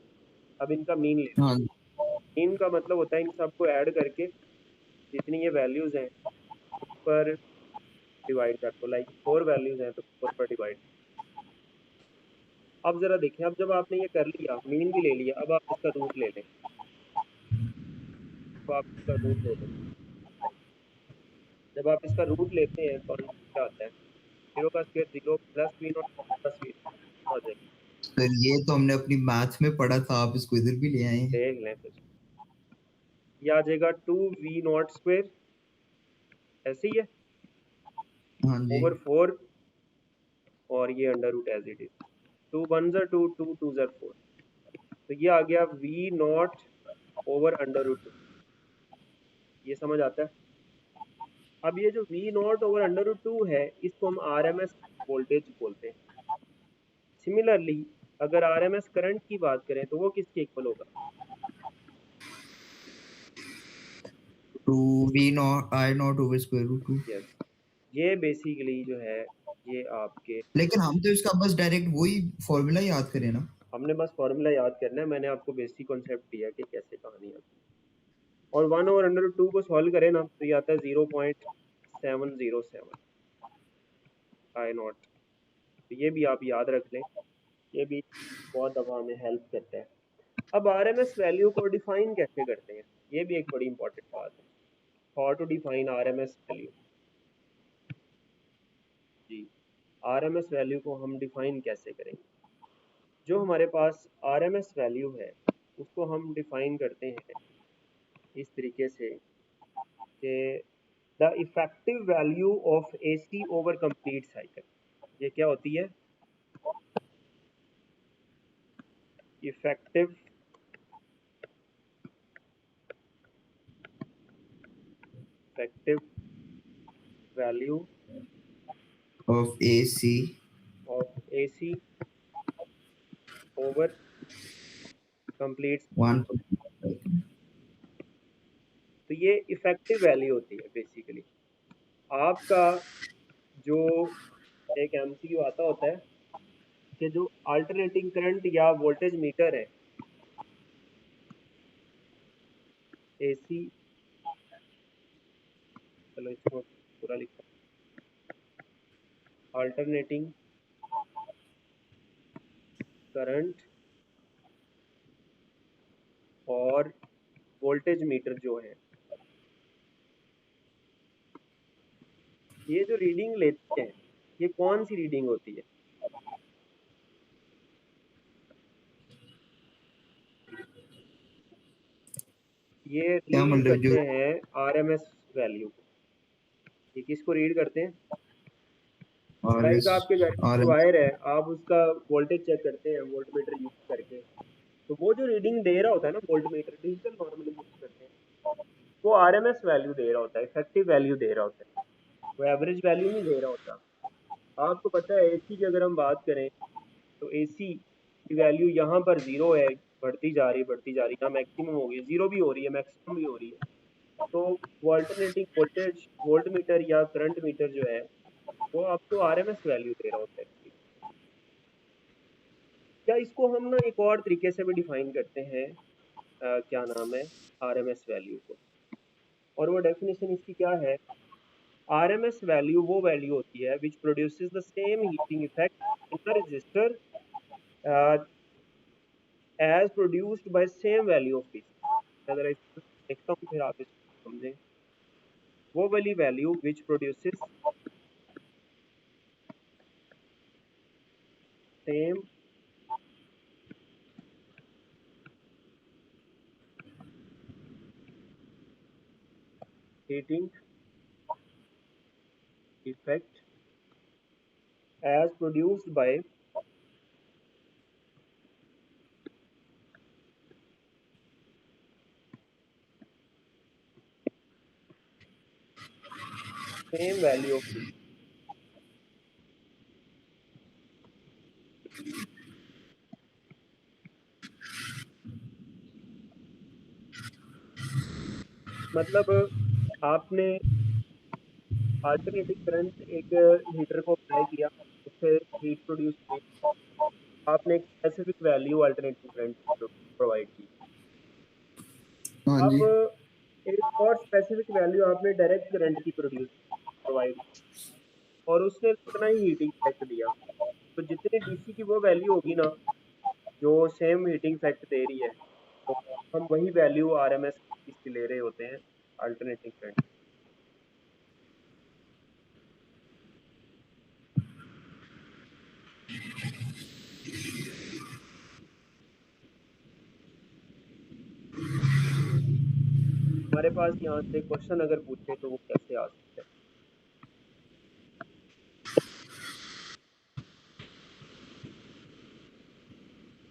S1: अब इनका मीन ले।
S2: हाँ
S1: मीन का मतलब होता है इन सबको ऐड करके जितनी ये वैल्यूज हैं उस पर डिवाइड कर दो। लाइक 4 वैल्यूज हैं तो 4 पर डिवाइड। अब जरा देखें, अब जब आपने ये कर लिया, मीन भी ले लिया, अब आप इसका रूट ले लें। तो आप इसका रूट ले लें। जब आप इसका रूट लेते हैं तो आंसर क्या आता है? 0 का square 0 plus B naught plus B आ जाएगा।
S2: सर, ये तो हमने अपनी मैथ्स में पढ़ा था, आप इसको इधर भी ले आए हैं।
S1: देख लें फिर, ये आ जाएगा 2v0 स्क्वायर, ऐसे ही है,
S2: हाँ जी।
S1: ओवर 4, और ये under root as it is. 2 1 ज़ा 2, 2 2 ज़ा 4, तो ये आ गया v0 ओवर अंडर रूट 2। ये समझ आता है? अब ये जो v0 ओवर अंडर रूट 2 है, इसको हम RMS वोल्टेज बोलते हैं। सिमिलरली अगर RMS करंट की बात करें तो वो किसके इक्वल होगा?
S2: Two V naught I naught over square root 2।
S1: Yes, ये बेसिकली जो है ये आपके,
S2: लेकिन हम तो इसका बस डायरेक्ट वही फॉर्मूला याद करें ना।
S1: हमने बस फॉर्मूला याद करना है। मैंने आपको बेसिक कॉन्सेप्ट दिया कि कैसे कहानी आती है। और 1 ओवर अंडर रूट 2 को सॉल्व करें ना तो ये आता है 0.707 आई नॉट। तो ये भी आप याद रख लें, ये भी बहुत दफ़ा हमें हेल्प करता है। अब RMS वैल्यू को डिफाइन कैसे करते हैं, ये भी एक बड़ी इंपॉर्टेंट बात है। How to define RMS value. जी, RMS वैल्यू को हम डिफाइन कैसे करेंगे? जो हमारे पास RMS वैल्यू है उसको हम डिफाइन करते हैं इस तरीके से कि the effective value of AC over complete cycle. ये क्या होती है? Effective effective value
S2: of A C
S1: of AC over complete.
S2: 1।
S1: तो ये इफेक्टिव वैल्यू होती है बेसिकली। आपका जो एक MCQ आता होता है कि जो अल्टरनेटिंग करंट या वोल्टेज मीटर है AC, चलो इसको पूरा लिखो, अल्टरनेटिंग करंट और वोल्टेज मीटर जो है, ये जो रीडिंग लेते हैं ये कौन सी रीडिंग होती है? ये
S2: क्या
S1: रीड
S2: मतलब जो
S1: करते हैं RMS वैल्यू को। ये किसको रीड करते हैं?
S2: आर
S1: लाइक
S2: एस
S1: आपके घर में
S2: आर
S1: जो
S2: एम
S1: वायर है, आप उसका वोल्टेज चेक करते हैं वोल्ट मीटर यूज करके, तो वो जो रीडिंग दे रहा होता है ना volt meter, digital normally use करते हैं, वो RMS वैल्यू दे रहा होता है, इफेक्टिव वैल्यू दे रहा होता है, वो एवरेज वैल्यू नहीं दे रहा होता। आपको पता है AC की अगर हम बात करें तो AC की वैल्यू यहाँ पर 0 है, बढ़ती जा रही है बढ़ती जा रही है, यहाँ मैक्सिमम हो गई, 0 भी हो रही है मैक्सिमम भी हो रही है। तो वो अल्टरनेटिंग वोल्टेज वोल्ट मीटर या करंट मीटर जो है वो आपको RMS वैल्यू दे रहा होता है। क्या इसको हम ना एक और तरीके से भी डिफाइन करते हैं, क्या नाम है, RMS वैल्यू को। और वो डेफिनेशन इसकी क्या है? RMS वैल्यू वो वैल्यू होती है which produces the same heating effect in the resistor as produced by same value of DC। अगर इसको देखता हूँ फिर आप इसको समझें। वो वाली value which produces same heating effect as produced by same value of D. मतलब आपने अल्टरनेटिंग करंट एक हीटर को अप्लाई किया, उससे हीट प्रोड्यूस हुई, आपने एक specific value alternating current provide की।
S2: हाँ
S1: अब
S2: जी।
S1: एक और स्पेसिफिक वैल्यू आपने डायरेक्ट करंट की प्रोवाइड की और उसने उतना ही हीटिंग इफेक्ट दिया। तो जितनी डीसी की वो वैल्यू होगी ना जो सेम हीटिंग इफेक्ट दे रही है, तो हम वही वैल्यू आरएमएस इसकी ले रहे होते हैं अल्टरनेटिंग करंट। हमारे पास यहाँ से क्वेश्चन अगर पूछे तो वो कैसे आ सकते हैं?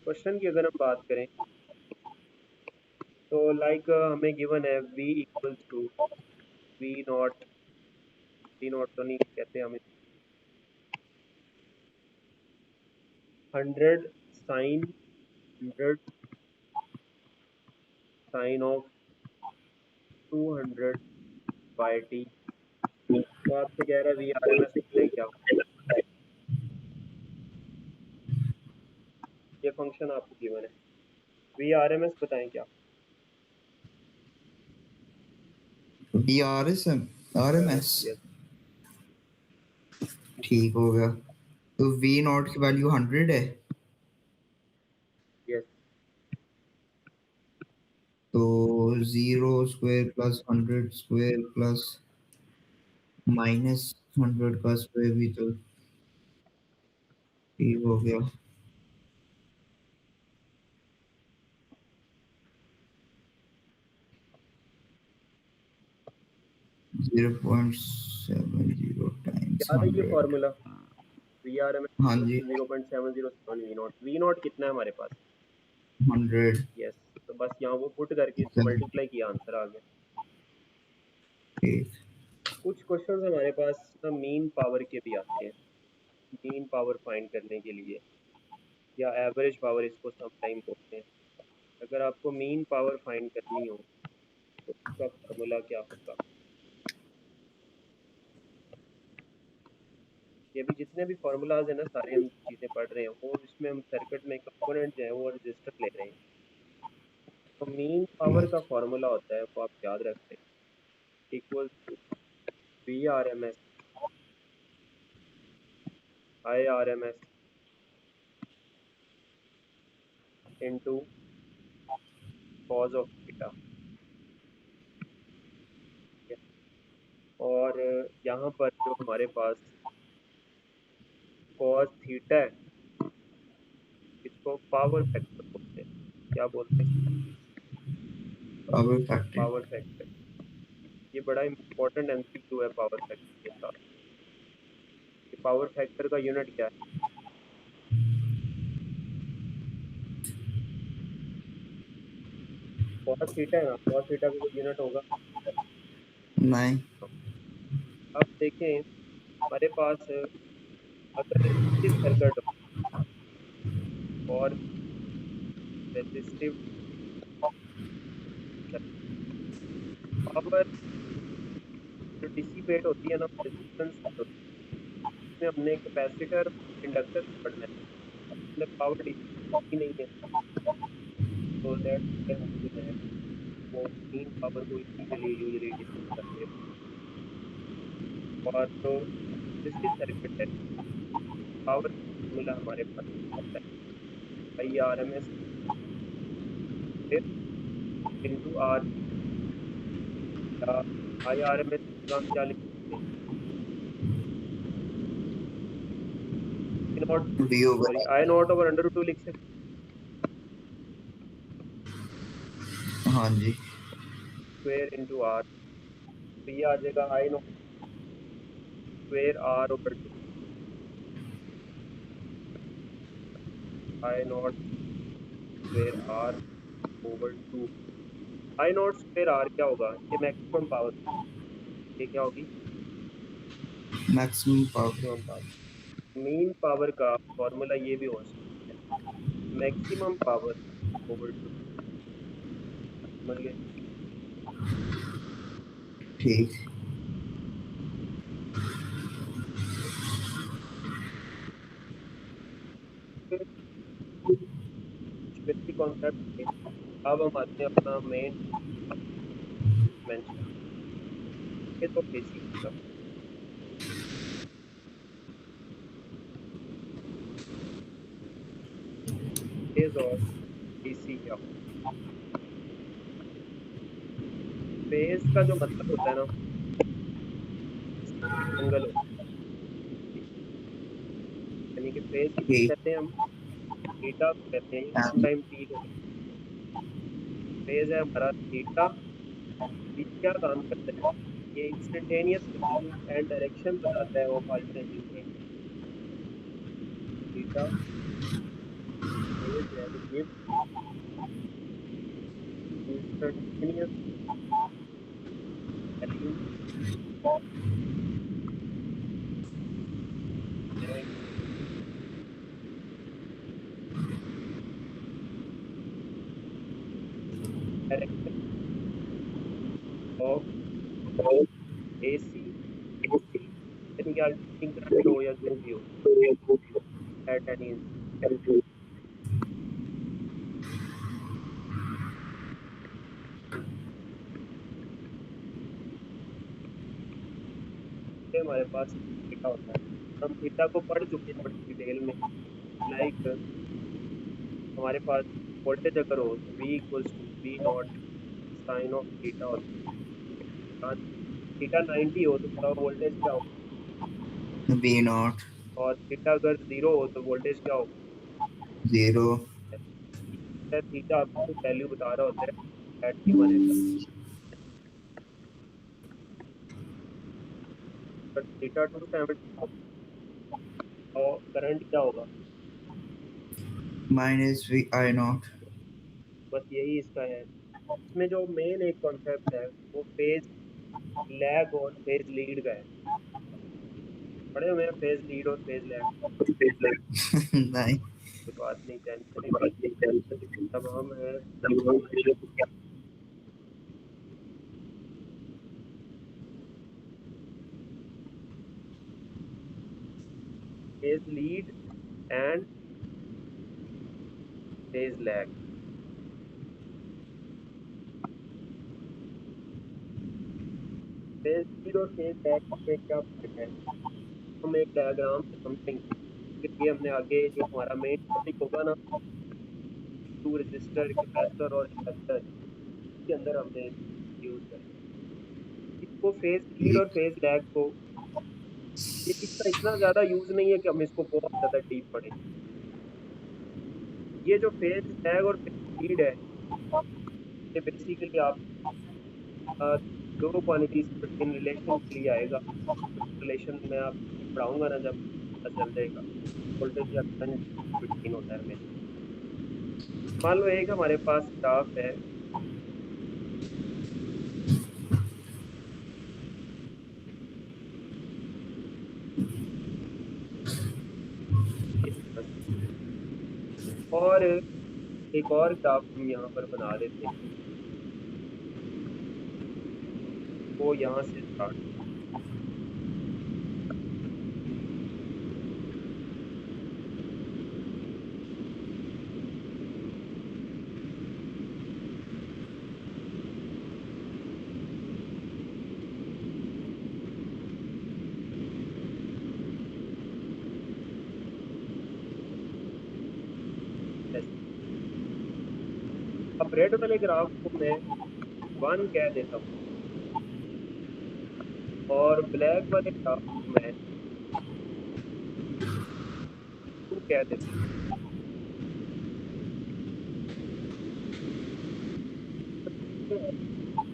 S1: क्वेश्चन की अगर हम बात करें तो लाइक हमें गिवन है v equals to V naught तो नहीं कहते हमें 100 ऑफ 200 बाई टी। तो आपसे कह रहा है वी आर एम एस बताएं क्या? ये फंक्शन आपको गिवन है, वी आर एम एस बताएं क्या?
S2: D R M S.
S1: Yes
S2: ठीक हो गया। तो वी नॉट की वैल्यू 100 है,
S1: यस।
S2: तो 0 स्क्वायर प्लस 100 स्क्वायर प्लस -100 का स्क्वायर भी तो ठीक हो गया। 0.70 टाइम्स
S1: याद है ये
S2: 100।
S1: फॉर्मूला वी आर एम
S2: हाँ
S1: एस
S2: जी।
S1: 0.707 वी नॉट कितना है हमारे पास?
S2: 100।
S1: यस। तो बस यहाँ वो पुट करके इसको मल्टीप्लाई किया, आंसर आ गया।
S2: ठीक।
S1: कुछ क्वेश्चंस हमारे पास ना मीन पावर के भी आते हैं, मीन पावर फाइंड करने के लिए, या एवरेज पावर इसको सम टाइम बोलते हैं। अगर आपको मीन पावर फाइंड करनी हो तो उसका फार्मूला क्या होगा? ये भी जितने भी फार्मूलाज है ना सारे हम चीज़ें पढ़ रहे हैं वो इसमें हम सर्किट में कंपोनेंट जो है वो रजिस्टर ले रहे हैं। तो मीन पावर का फार्मूला होता है वो आप याद रख लें, equal to V R M S I R M S into cos of theta. और यहाँ पर जो हमारे पास कॉज थीटा है इसको पावर फैक्टर बोलते हैं। क्या बोलते हैं?
S2: Power factor.
S1: Power factor. ये बड़ा इंपॉर्टेंट एमसीक्यू है पावर फैक्टर के साथ। कि पावर फैक्टर का यूनिट क्या है? कॉस थीटा है ना, कॉस थीटा का कोई यूनिट होगा?
S2: नहीं।
S1: अब देखें हमारे पास अगर रेजिस्टिव सर्किट और रेजिस्टिव पावर जो डिसिपेट होती है ना रेजिस्टेंस में, हमने कैपेसिटर इंडक्टर पढ़ना है, हमने पावर डिसिपेट की नहीं है। तो दैट हम जो है वो मीन पावर को इजीली यूजली डिस्कस करते हैं। और जो रेजिस्टिव सर्किट है पावर फॉर्मूला हमारे पास होता है I R M S into R, या आई आर एम एस हम क्या लिख सकते हैं? Naught,
S2: V
S1: sorry
S2: over.
S1: I naught over under root 2 लिख सकते
S2: हाँ जी।
S1: Square into are. तो ये आ जाएगा I naught square R over two, I naught square R over two. I naught square R क्या होगा? ये मैक्सिमम पावर, ये क्या होगी?
S2: Maximum power.
S1: Maximum power. Mean power का फॉर्मूला ये भी हो सकता है, मैक्सिमम पावर ओवर टू। समझ गए?
S2: ठीक।
S1: फिर बेसिक कॉन्सेप्ट, अब हम आते हैं अपना मेन मेंशन, ये तो बेसिक था। फेज और डीसी क्या होता है? फेज का जो मतलब होता है ना, एंगल होता है, यानी कि फेज किसको
S2: ठीक।
S1: कहते हैं हम? थीटा को कहते हैं,
S2: हाँ,
S1: टाइम टी को कहते हैं। फेज है हमारा थीटा। ये क्या काम करता है? ये इंस्टेंटेनियस वैल्यू एंड डायरेक्शन बताता है ऑफ अल्टरनेटिंग रे। Theta phase value give instantaneous value of direction of AC, यानी कि अल्टरनेटिंग करंट हो या जो भी हो एट एनी। हमारे पास थीटा होता है, हम थीटा को पढ़ चुके हैं बड़ी डिटेल में। लाइक हमारे पास वोल्टेज अगर हो तो V equals to V naught sine of theta होता है। थीटा 90 हो तो बताओ वोल्टेज क्या हो?
S2: वी नॉट
S1: और थीटा अगर जीरो हो तो वोल्टेज क्या हो?
S2: जीरो।
S1: थीटा आपको वैल्यू बता रहा होता है एट गिवन एंगल। अगर थीटा 270 और करंट क्या होगा?
S2: Minus V I naught.
S1: बस यही इसका है। इसमें जो मेन एक कॉन्सेप्ट है वो फेज लैग और फेज लीड का है। पढ़े हुए हैं फेज लीड और फेज लैग?
S2: नहीं।
S1: कोई बात नहीं, टेंशन ही नहीं। तब हम है phase lead and phase lag. Phase lead और फेज लैग में क्या फर्क है, हम एक डायग्राम से समझेंगे। फिर ये हमने आगे जो हमारा मेन टॉपिक होगा ना, टू रजिस्टर कैपेसिटर और इंडक्टर, के अंदर हमने यूज करेंगे इसको। फेज लीड और
S2: ठीक।
S1: फेज लैग को, ये इसका इतना ज्यादा यूज नहीं है कि हम इसको बहुत ज्यादा डीप पढ़ें। ये जो फेज लैग और फेज लीड है, ये बेसिकली आप दो क्वांटिटीज इन रिलेशन के लिए आएगा। रिलेशन में आप पढ़ाऊंगा ना, जब पता चल जाएगा वोल्टेज या करंट बिटवीन होता है हमेशा। मान लो एक हमारे पास ग्राफ है, और एक और ग्राफ हम यहाँ पर बना देते हैं, वो यहाँ से स्टार्ट। अब रेड वाले ग्राफ को मैं 1 कह देता हूँ और ब्लैक वाले ग्राफ को मैं 2 कह देता हूँ।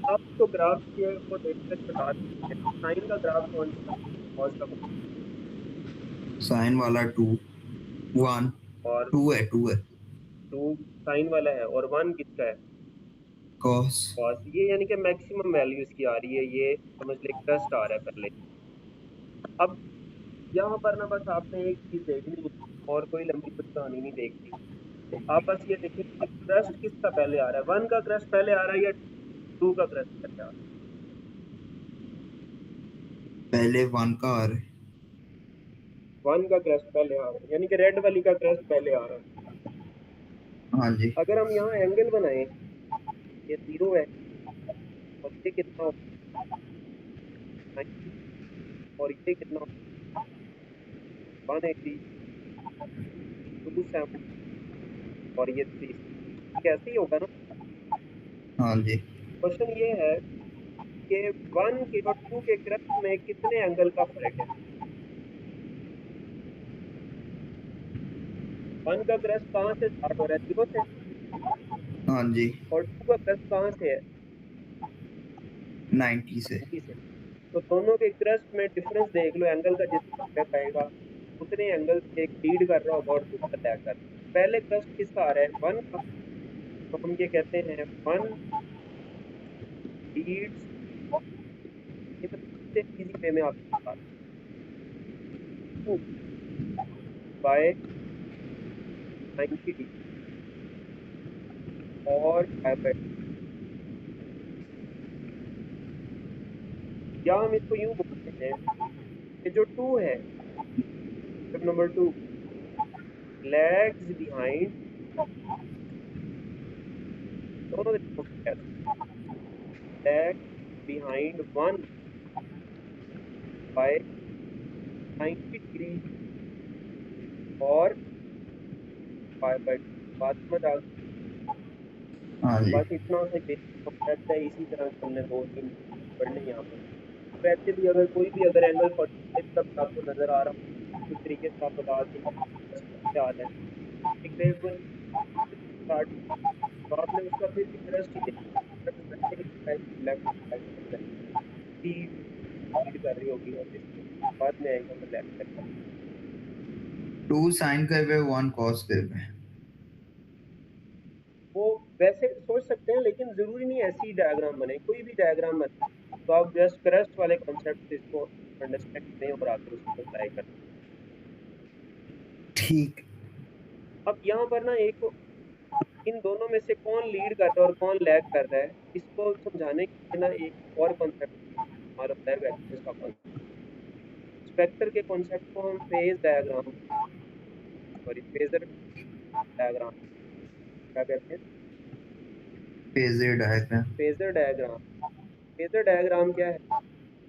S1: आप तो ग्राफ के को देखकर बता सकते हैं साइन का ग्राफ कौन सा है, कौन सा
S2: साइन वाला टू। वन।
S1: और
S2: टू है।
S1: 2 साइन वाला है और 1 किसका है?
S2: कॉस।
S1: कॉस। ये यानी कि मैक्सिमम वैल्यू इसकी आ रही है, ये समझ ले 10 आ रहा है पहले। अब यहाँ पर ना बस आपने एक चीज देखनी है और कोई लंबी कुछ कहानी नहीं देखनी। आप बस ये देखिए कि क्रस्ट किसका पहले आ रहा है, 1 का क्रस्ट पहले आ रहा है या 2 का क्रस्ट पहले आ रहा
S2: पहले 1 का आ रहा है।
S1: है। 1 का क्रस्ट पहले आ रहा है यानी कि रेड वाली का क्रस्ट पहले आ रहा है।
S2: हाँ जी।
S1: अगर हम यहाँ एंगल बनाए, ये 0 है और ये कितना होगा 90, और ये कितना होगा 180, 270 और ये 360। कैसे ही होगा ना।
S2: हाँ जी।
S1: क्वेश्चन ये है कि 1 के और 2 के क्रस्ट में कितने एंगल का फर्क है। 1 का क्रस्ट कहाँ से स्टार्ट हो रहा है, 0 से,
S2: हाँ जी।
S1: और 2 का क्रस्ट कहाँ से है,
S2: 90 से।
S1: 90 से। तो दोनों के क्रस्ट में डिफरेंस देख लो, एंगल का जितना फर्क आएगा उतने एंगल से एक लीड कर रहा होगा और दूसरा लैग कर रहा होगा। पहले क्रस्ट किसका आ रहा है, 1 का, तो हम ये कहते हैं 1 लीड्स, ये मतलब इजी वे में आपको बता 2 बाय 90 और 5/2, या हम इसको यूं बोलते हैं कि जो 2 है, स्टेप नंबर 2, लैग्स बिहाइंड, दोनों तरीकों से कह सकते हैं, लैग बिहाइंड 1 बाय 90 और 5/2। बात समझ आ गई।
S2: हाँ जी।
S1: बस इतना सा बेसिक कॉन्सेप्ट है, इसी तरह से हमने 2-3 पढ़ने हैं यहाँ पर। वैसे भी अगर कोई भी अगर एंगल 45 का भी आपको नजर आ रहा हो, इस तरीके से आप बता दें कि आ रहा है, एक वेव बनी स्टार्ट, तो आपने उसका फिर भी क्रस्ट ही देखना, लेफ्ट लीड कर रही होगी और जिसके बाद में आएगा वो लेफ्ट करेगा।
S2: 2 साइन कर्व है, 1 कॉस कर्व है।
S1: वो वैसे सोच सकते हैं, लेकिन जरूरी नहीं ऐसी डायग्राम बने, कोई भी डायग्राम बने तो आप जस्ट क्रस्ट वाले कॉन्सेप्ट से इसको अंडरस्टैंड करें और आगे उसको अप्लाई करें।
S2: ठीक।
S1: अब यहाँ पर ना एक, इन दोनों में से कौन लीड कर रहा है और कौन लैग कर रहा है, इसको समझाने के लिए ना एक और कॉन्सेप्ट इस्तेमाल होता है, वेक्टर्स का कॉन्सेप्ट। वेक्टर के कॉन्सेप्ट को हम phase diagram, sorry phasor diagram क्या कहते हैं,
S2: phasor diagram.
S1: Phasor diagram. Phasor diagram क्या है,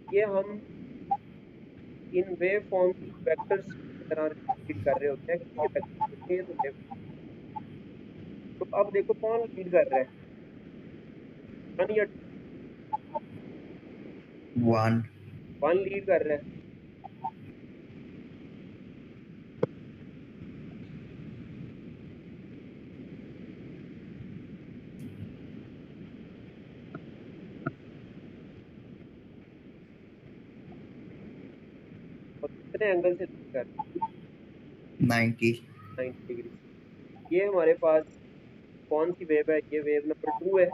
S1: ये हम इन वेव फॉर्म की वेक्टर्स की तरह लीड कर रहे होते हैं कि ये वेक्टर होते हैं तो वेव। तो अब देखो कौन लीड कर रहा है, 1 या
S2: 1।
S1: 1 लीड कर रहा है। और कितने एंगल से लीड कर
S2: 90।
S1: रहा है, 90 डिग्री से। ये हमारे पास कौन सी वेव है, ये वेव नंबर 2 है,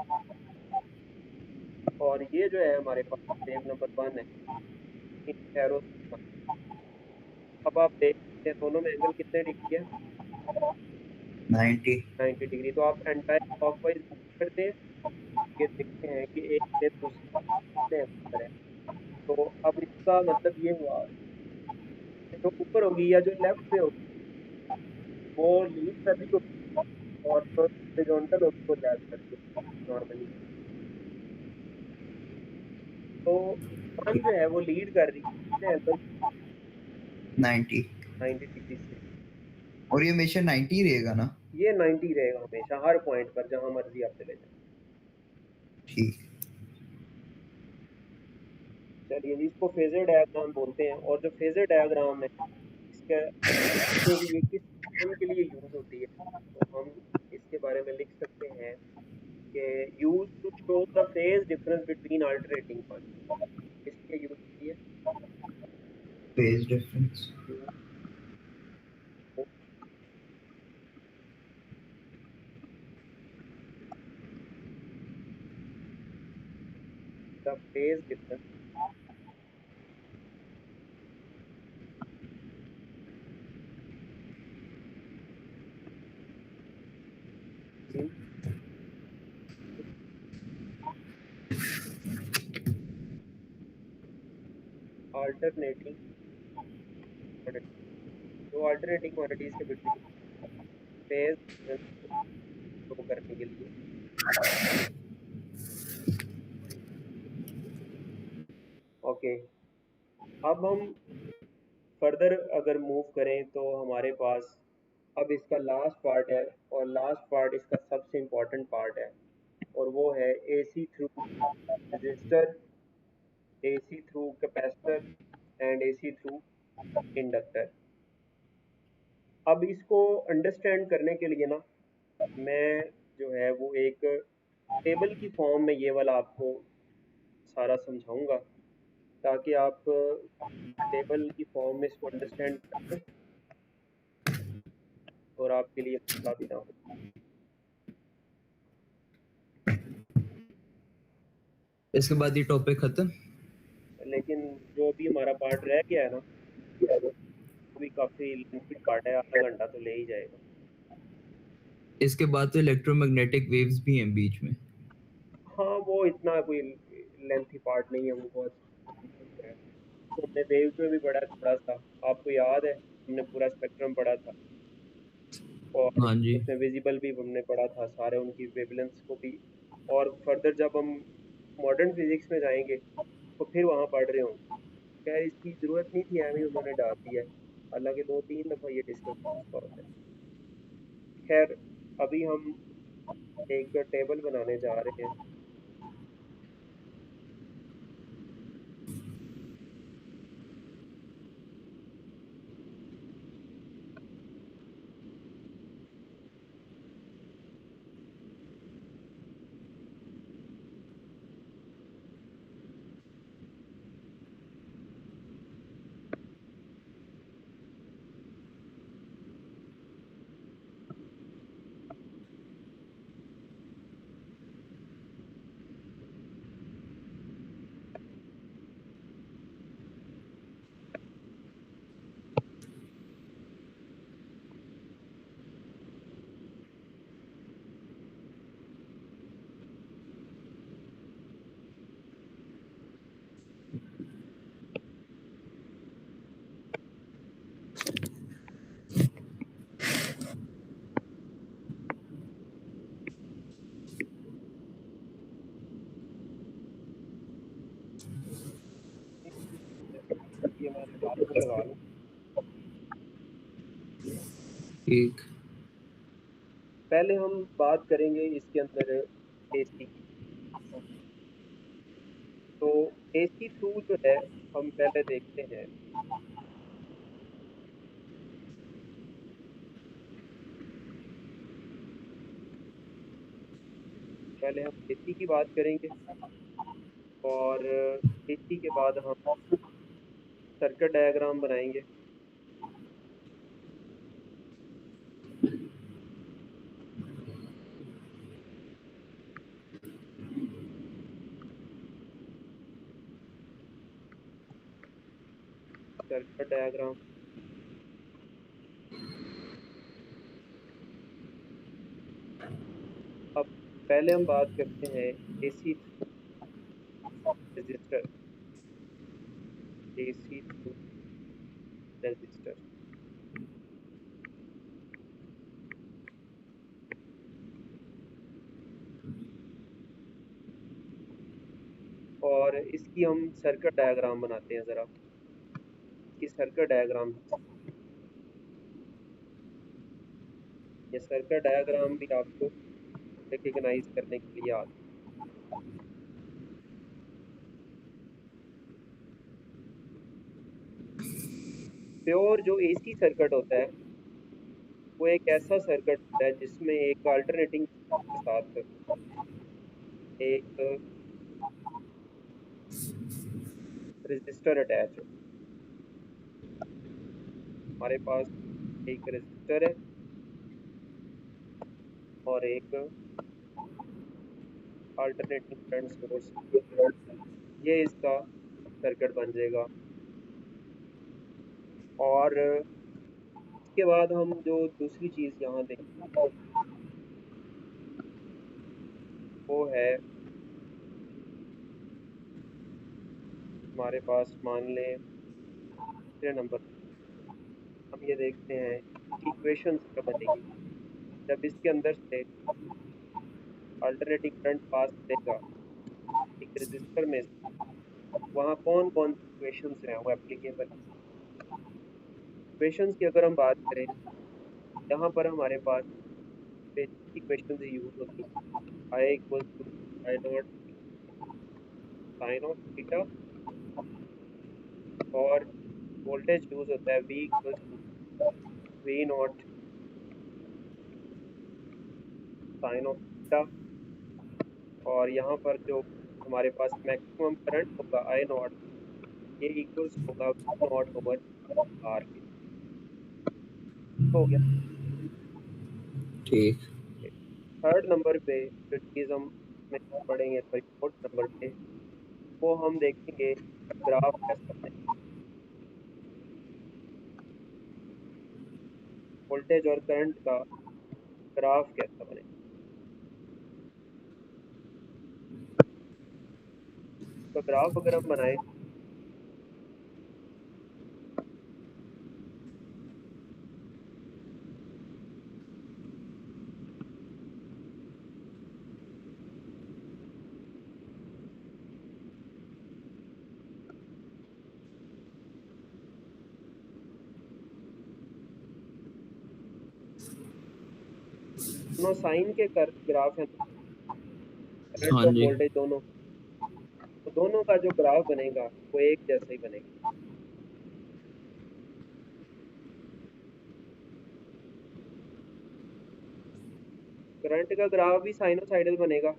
S1: और ये जो है हमारे पास वेव नंबर 1 है, इन एरो से। अब आप देख सकते हैं दोनों में एंगल कितने डिग्री है,
S2: 90।
S1: 90 डिग्री। तो आप एंटायर क्लॉकवाइज मूव करते हैं, ये देखते हैं कि एक से दूसरे कितने एंगल पर है। तो अब इसका मतलब ये हुआ कि जो ऊपर होगी या जो लेफ्ट पे होगी वो लीड कर रही होगी, और जो हॉरिजॉन्टल होगी वो लैग कर रही होगी नॉर्मली। तो 1 जो है वो लीड कर रही है कितने एंगल,
S2: 90।
S1: 90 डिग्री से।
S2: और ये हमेशा 90 रहेगा ना?
S1: ये 90 रहेगा हमेशा हर पॉइंट पर जहां मर्जी आप चले जाएं।
S2: ठीक।
S1: चलिए जी, इसको फेजर डायग्राम बोलते हैं। और जो फेजर डायग्राम है इसका देखते हैं कि ये किस एम के लिए यूज होती है। तो हम इसके बारे में लिख सकते हैं कि use to show the phase difference between alternating point, इसलिए यूज होती है।
S2: Phase difference.
S1: The phase difference alternating quantity, तो अल्टरनेटिंग क्वांटिटीज के बिटवीन फेज शो करने के लिए ओके। अब हम फर्दर अगर मूव करें तो हमारे पास अब इसका लास्ट पार्ट है, और लास्ट पार्ट इसका सबसे इम्पोर्टेंट पार्ट है, और वो है AC through resistor, AC through capacitor and AC through inductor. अब इसको अंडरस्टैंड करने के लिए ना मैं जो है वो एक टेबल की फॉर्म में ये वाला आपको सारा समझाऊंगा, ताकि आप टेबल की फॉर्म में इसको अंडरस्टैंड कर लें और आपके लिए मसला भी ना हो।
S2: इसके बाद ये टॉपिक खत्म।
S1: लेकिन जो भी हमारा पार्ट रह गया है ना, वो भी काफ़ी लेंथी पार्ट है, आधा घंटा तो ले ही जाएगा।
S2: इसके बाद तो इलेक्ट्रोमैग्नेटिक वेव्स भी हैं बीच में।
S1: हाँ, वो इतना कोई लेंथी पार्ट नहीं है, वो बहुत simple है। तो हमने वेव्स में भी पढ़ा थोड़ा सा, आपको याद है हमने पूरा स्पेक्ट्रम पढ़ा था, और
S2: हाँ जी।
S1: उसमें विजिबल भी हमने पढ़ा था सारे उनकी वेवलेंथ्स को भी। और फर्दर जब हम मॉडर्न फिजिक्स में जाएंगे तो फिर वहाँ पढ़ रहे होंगे, खैर इसकी ज़रूरत नहीं थी, एम ही उन्होंने डाल दिया है, हालांकि 2-3 दफ़ा ये डिस्कस हो चुका होता है। खैर, अभी हम एक टेबल बनाने जा रहे हैं। ये मैं चार्जर लगा लूँ।
S2: ठीक।
S1: पहले हम बात करेंगे इसके अंदर एसी की। तो एसी थ्रू जो है हम पहले देखते हैं, पहले हम एसी की बात करेंगे, और एसी के बाद हम सर्किट डायग्राम बनाएंगे। Circuit diagram. अब पहले हम बात करते हैं AC through register, AC through register. और इसकी हम सर्किट डायग्राम बनाते हैं ज़रा, इसकी सर्किट डायग्राम। ये सर्किट डायग्राम भी आपको रिकग्नाइज करने के लिए आता है। प्योर जो एसी सर्किट होता है वो एक ऐसा सर्किट होता है जिसमें एक अल्टरनेटिंग के साथ एक रजिस्टर अटैच हो। हमारे पास एक रजिस्टर है और एक अल्टरनेटिंग करंट सोर्स, ये इसका सर्किट बन जाएगा। और इसके बाद हम जो दूसरी चीज़ यहाँ देखेंगे वो है हमारे पास मान लें दूसरे नंबर हम ये देखते हैं इक्वेशन क्या बनेगी जब इसके अंदर से अल्टरनेटिंग करंट पास करेगा एक रजिस्टर में से, वहाँ कौन कौन सी इक्वेशंस हैं वो एप्लीकेबल। इक्वेशंस की अगर हम बात करें, यहाँ पर हमारे पास बेसिक इक्वेशंस यूज होती हैं। I equal to I naught sine of theta, और वोल्टेज यूज होता है V equal to V naught sine of theta, और यहाँ पर जो हमारे पास मैक्सिमम करंट होगा आई नॉट, ये इक्वल्स होगा वी नॉट ओवर आर के। हो गया।
S2: ठीक।
S1: थर्ड नंबर पे जो चीज़ हम में पढ़ेंगे, सॉरी फोर्थ नंबर पे, वो हम देखेंगे ग्राफ कैसा बने, वोल्टेज और करंट का ग्राफ कैसा बने। तो ग्राफ अगर हम बनाएं, दोनों साइन के ग्राफ है, करंट
S2: हाँ
S1: और
S2: जी।
S1: वोल्टेज दोनों, तो दोनों का जो ग्राफ बनेगा वो एक जैसा ही बनेगा। करंट का ग्राफ भी साइनोसाइडल बनेगा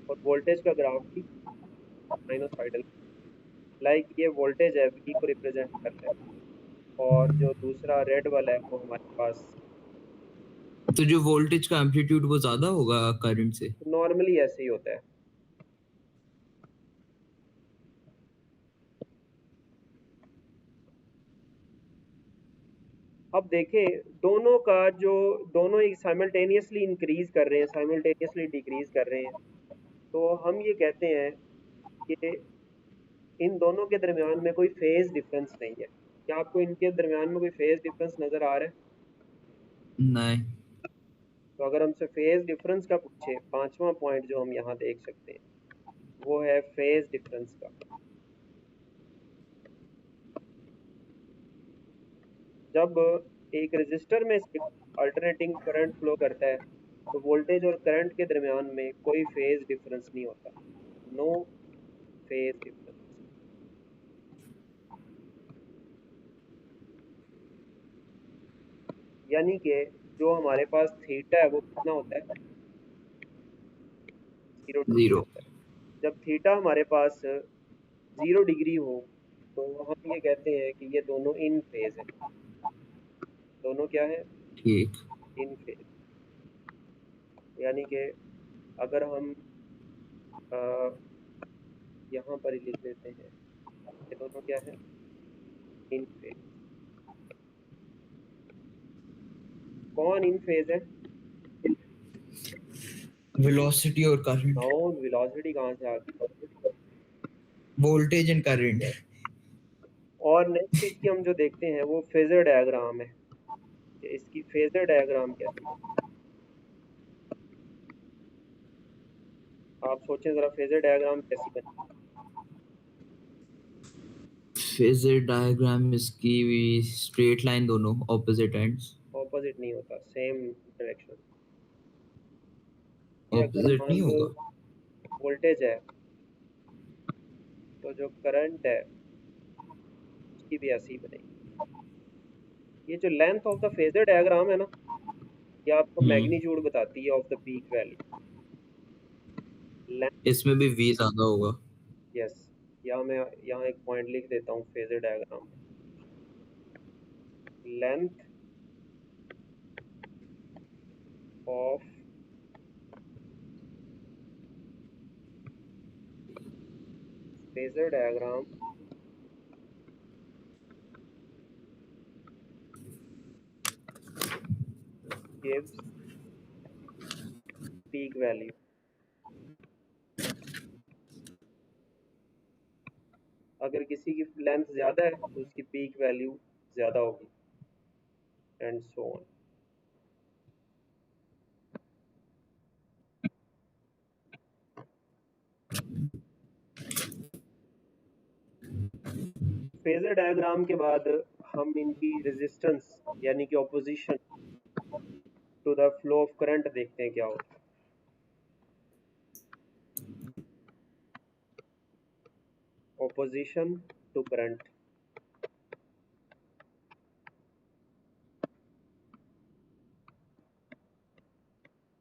S1: और वोल्टेज का ग्राफ भी साइनोसाइडल। लाइक ये वोल्टेज है, वी को रिप्रेजेंट करता है, और जो दूसरा रेड वाला है वो हमारे पास
S2: तो जो वोल्टेज का एम्पलीट्यूड वो ज्यादा होगा करंट से?
S1: नॉर्मली ऐसे ही होता है। अब देखें दोनों का जो, दोनों एक साइमल्टेनियसली इंक्रीज कर रहे हैं, साइमल्टेनियसली डिक्रीज कर रहे हैं, तो हम ये कहते हैं कि इन दोनों के दरमियान में कोई फेज डिफरेंस नहीं है। क्या आपको इनके दरमियान में कोई फेज डिफरेंस नजर आ रहा है?
S2: नहीं।
S1: तो अगर हमसे फेज डिफरेंस का पूछे, पांचवा पॉइंट जो हम यहाँ देख सकते हैं वो है फेज डिफरेंस का। जब एक रजिस्टर में से अल्टरनेटिंग करंट फ्लो करता है तो वोल्टेज और करंट के दरमियान में कोई फेज डिफरेंस नहीं होता, नो फेज डिफरेंस। यानी कि जो हमारे पास थीटा है वो कितना होता है, 0 डिग्री
S2: जीरो।
S1: होता है। जब थीटा हमारे पास 0 डिग्री हो तो हम ये कहते हैं कि ये दोनों इन फेज है। दोनों क्या है?
S2: ठीक।
S1: इन फेज। यानी कि अगर हम अ, यहाँ पर ही लिख लेते हैं, ये दोनों क्या है? इन फेज। कौन इन फेज है?
S2: वेलोसिटी और करंट।
S1: नाउ वेलोसिटी कहाँ से आ गई?
S2: Voltage and current.
S1: और नेक्स्ट इसकी हम जो देखते हैं वो फेजर डायग्राम है, कि इसकी फेजर डायग्राम कैसी है। आप सोचें जरा फेजर डायग्राम कैसी बनी।
S2: फेजर डायग्राम इसकी स्ट्रेट लाइन, दोनों ऑपोजिट एंड्स।
S1: ऑपोजिट नहीं होता, सेम डायरेक्शन। ये अगर
S2: ऑपोजिट
S1: मान
S2: नहीं
S1: लो
S2: होगा।
S1: वोल्टेज है तो जो करंट है उसकी भी ऐसी ही बनेगी। ये जो length of the phasor diagram है ना, ये आपको
S2: हम्म।
S1: मैग्नीट्यूड बताती है of the peak value. Length,
S2: इसमें भी वी ज्यादा होगा।
S1: यस। यहाँ मैं यहाँ एक पॉइंट लिख देता हूँ फेजर डायग्राम में। Length of phasor diagram gives peak value। किसी की लेंथ ज़्यादा है तो उसकी पीक वैल्यू ज़्यादा होगी, and so on. Phasor diagram के बाद हम इनकी रेजिस्टेंस यानी कि opposition to the flow of current देखते हैं क्या होता है। ऑपोजिशन टू करंट,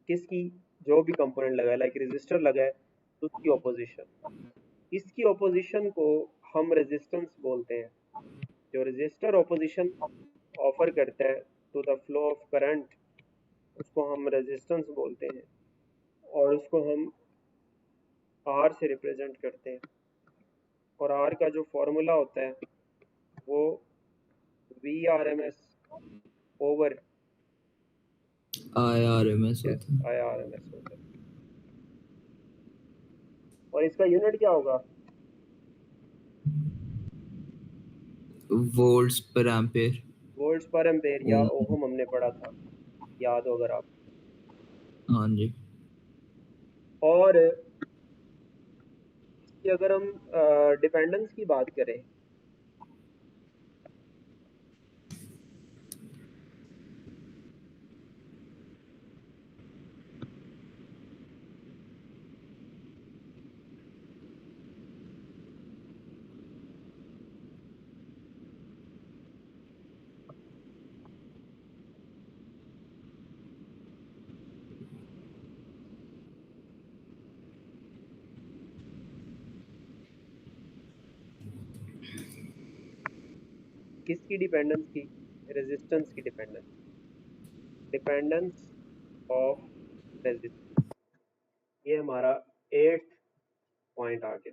S1: किसकी, जो भी कंपोनेंट लगा है, लाइक रेजिस्टर लगा है तो उसकी ऑपोजिशन, इसकी ऑपोजिशन को हम रेजिस्टेंस बोलते हैं। जो रेजिस्टर ऑपोजिशन ऑफर करता है to the flow of current उसको हम रेजिस्टेंस बोलते हैं, और उसको हम आर से रिप्रेजेंट करते हैं। और आर का जो फॉर्मूला होता है वो V R M S over
S2: IRMS होता है।
S1: आई आर एम एस होता है। और इसका यूनिट क्या होगा?
S2: Volts per ampere.
S1: Volts per ampere या ओहम हमने पढ़ा था, याद हो अगर आप।
S2: हाँ जी।
S1: और इसकी अगर हम डिपेंडेंस की बात करें, किसकी डिपेंडेंस की? रेजिस्टेंस की डिपेंडेंस, डिपेंडेंस ऑफ रेजिस्टेंस। ये हमारा 8th पॉइंट आ गया।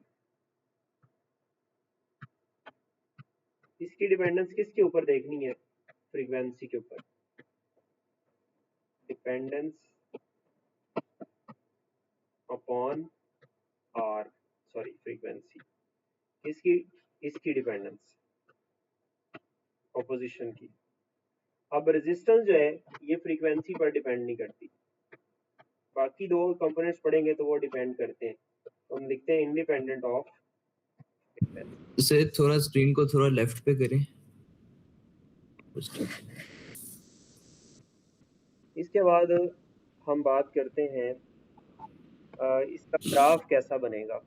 S1: इसकी डिपेंडेंस किसके ऊपर देखनी है? फ्रीक्वेंसी के ऊपर। Dependence upon R, sorry frequency, किसकी? इसकी डिपेंडेंस ऑपोजिशन की। अब रेजिस्टेंस जो है ये फ्रीक्वेंसी पर डिपेंड नहीं करती, बाकी दो कंपोनेंट्स पढ़ेंगे तो वो डिपेंड करते हैं, तो हम लिखते हैं इंडिपेंडेंट ऑफ फ्रीक्वेंसी।
S2: इसे थोड़ा स्क्रीन को थोड़ा लेफ्ट पे करें।
S1: इसके बाद हम बात करते हैं इसका ग्राफ कैसा बनेगा।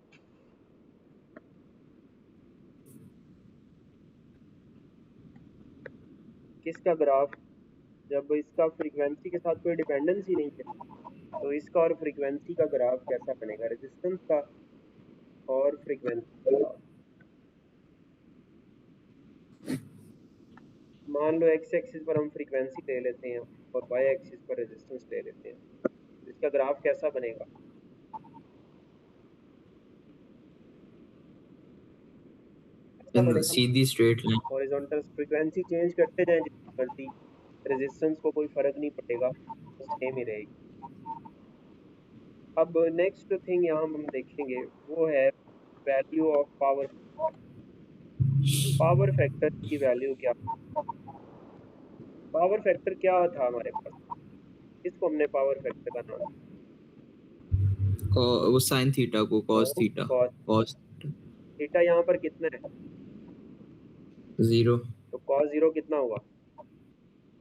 S1: किसका ग्राफ? जब इसका फ्रीक्वेंसी के साथ कोई डिपेंडेंस ही नहीं है तो इसका और फ्रीक्वेंसी का ग्राफ कैसा बनेगा? रेजिस्टेंस का और फ्रीक्वेंसी का ग्राफ। मान लो एक्स एक्सिस पर हम फ्रीक्वेंसी ले लेते हैं और वाई एक्सिस पर रेजिस्टेंस ले लेते हैं, तो इसका ग्राफ कैसा बनेगा? कैसा बनेगा?
S2: सीधी straight line.
S1: Horizontal. Frequency change करते जाएं जितनी मर्जी, रेजिस्टेंस को कोई फर्क नहीं पड़ेगा, तो सेम ही रहेगी। अब नेक्स्ट थिंग यहाँ हम देखेंगे वो है value of power. Power factor की वैल्यू क्या? पावर फैक्टर क्या था हमारे पास? इसको हमने पावर फैक्टर का नाम दिया।
S2: वो साइन थीटा को कॉस
S1: तो
S2: थीटा।
S1: कॉस
S2: कॉस
S1: थीटा यहाँ पर कितना है?
S2: 0
S1: तो कॉस जीरो कितना होगा?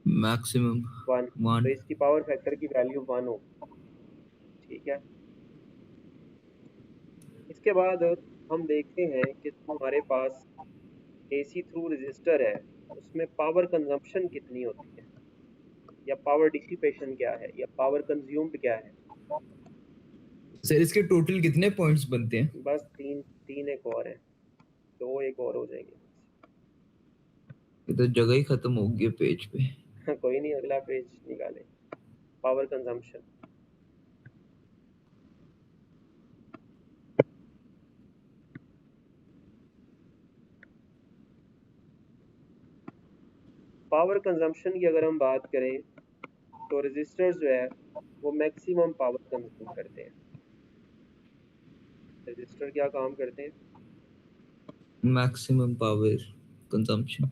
S2: मैक्सिमम
S1: 1। तो
S2: 1।
S1: इसकी पावर फैक्टर की वैल्यू 1 होगी। ठीक है। इसके बाद हम देखते हैं कि हमारे पास एसी थ्रू रजिस्टर है, उसमें पावर कंजम्पशन कितनी होती है, या पावर डिसिपेशन क्या है, या पावर कंज्यूम्ड क्या है?
S2: सर इसके टोटल कितने पॉइंट्स बनते हैं?
S1: बस तीन, तीन एक और है, दो एक और हो जाएंगे।
S2: ये तो जगह ही खत्म हो गई पेज पे।
S1: कोई नहीं, अगला पेज निकालें। पावर कंजम्पशन, पावर कंजम्पशन की अगर हम बात करें तो रजिस्टर्स जो है वो मैक्सिमम पावर कंज्यूम करते हैं। रजिस्टर क्या काम करते हैं?
S2: maximum power consumption.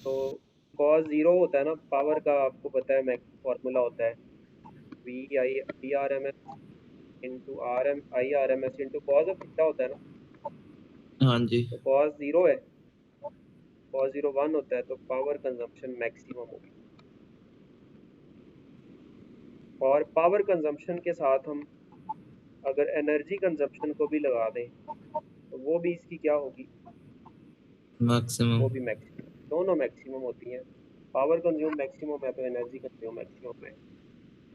S1: तो कॉस जीरो होता है ना पावर का, आपको पता है मैक्स फॉर्मूला होता है V R M S into R M I R M S into cos of theta होता है ना।
S2: हाँ जी।
S1: तो कॉस जीरो है, कॉस जीरो वन होता है, तो पावर कंजम्पशन मैक्सिमम होगी। और पावर कंजम्पशन के साथ हम अगर एनर्जी कंजम्पशन को भी लगा दें तो वो भी इसकी क्या होगी,
S2: मैक्सिमम।
S1: वो भी मैक्सिमम। दोनों मैक्सिमम होती हैं। पावर कंज्यूम मैक्सिमम है तो एनर्जी कंज्यूम मैक्सिमम है।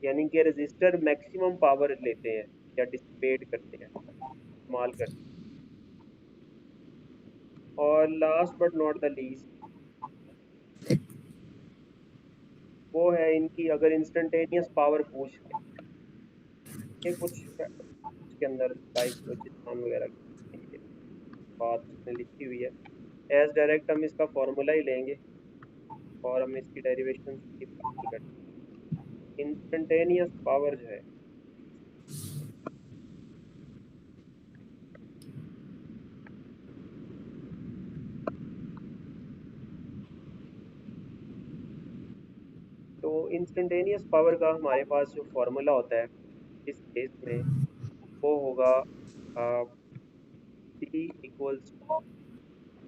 S1: यानी कि रजिस्टर मैक्सिमम पावर लेते हैं या डिसिपेट करते हैं, इस्तेमाल करते हैं। और last but not the least वो है इनकी, अगर इंस्टेंटेनियस पावर पूछ के कुछ उसके अंदर लाइक चित्रान वगैरह की बात उसमें लिखी हुई है। एज डायरेक्ट हम इसका फॉर्मूला ही लेंगे और हम इसकी डेरिवेशन की बात नहीं करते। इंस्टेंटेनियस पावर जो है, तो इंस्टेंटेनियस पावर का हमारे पास जो फॉर्मूला होता है इस केस में वो होगा T equals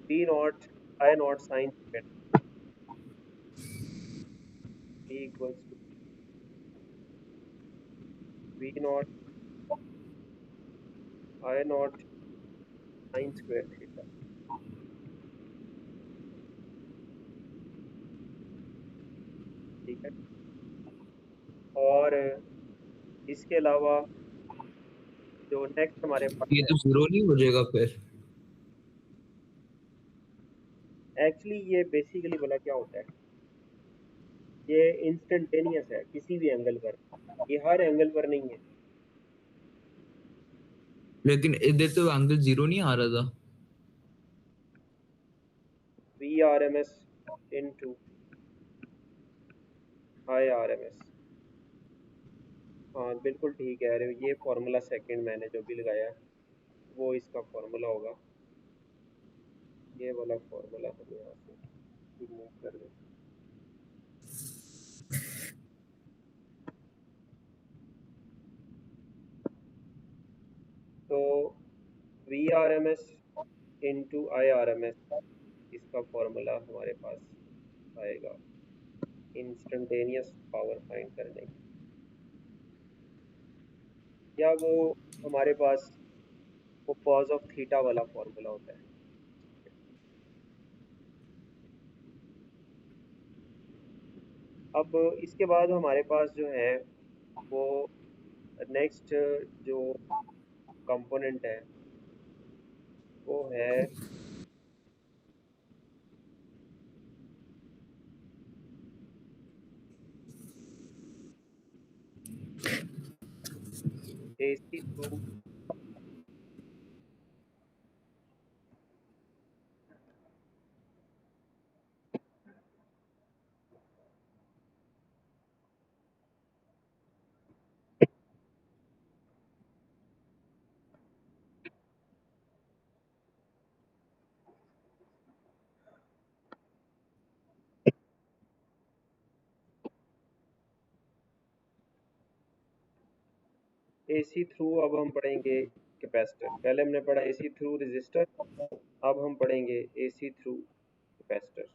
S1: V naught I naught sine square, T equals to V naught I naught sine square theta. ठीक है। और इसके अलावा जो नेक्स्ट हमारे पास
S2: ये
S1: है,
S2: तो जीरो नहीं हो जाएगा फिर?
S1: एक्चुअली ये बेसिकली भला क्या होता है, ये इंस्टेंटेनियस है किसी भी एंगल पर, ये हर एंगल पर नहीं है।
S2: लेकिन इधर तो एंगल जीरो नहीं आ रहा था।
S1: V R M S into I R M S. हाँ बिल्कुल ठीक कह रहे हो, ये फॉर्मूला सेकंड मैंने जो भी लगाया है वो इसका फॉर्मूला होगा। ये वाला फॉर्मूला हम यहाँ से रिमूव कर दें। तो V R M S into I R M S, इसका फॉर्मूला हमारे पास आएगा इंस्टेंटेनियस पावर फाइंड करने के, या वो हमारे पास वो कॉज ऑफ थीटा वाला फॉर्मूला होता है। अब इसके बाद हमारे पास जो है वो नेक्स्ट जो कंपोनेंट है वो है एसी थ्रू एसी थ्रू। अब हम पढ़ेंगे कैपेसिटर, पहले हमने पढ़ा एसी थ्रू रेजिस्टर, अब हम पढ़ेंगे AC through capacitor.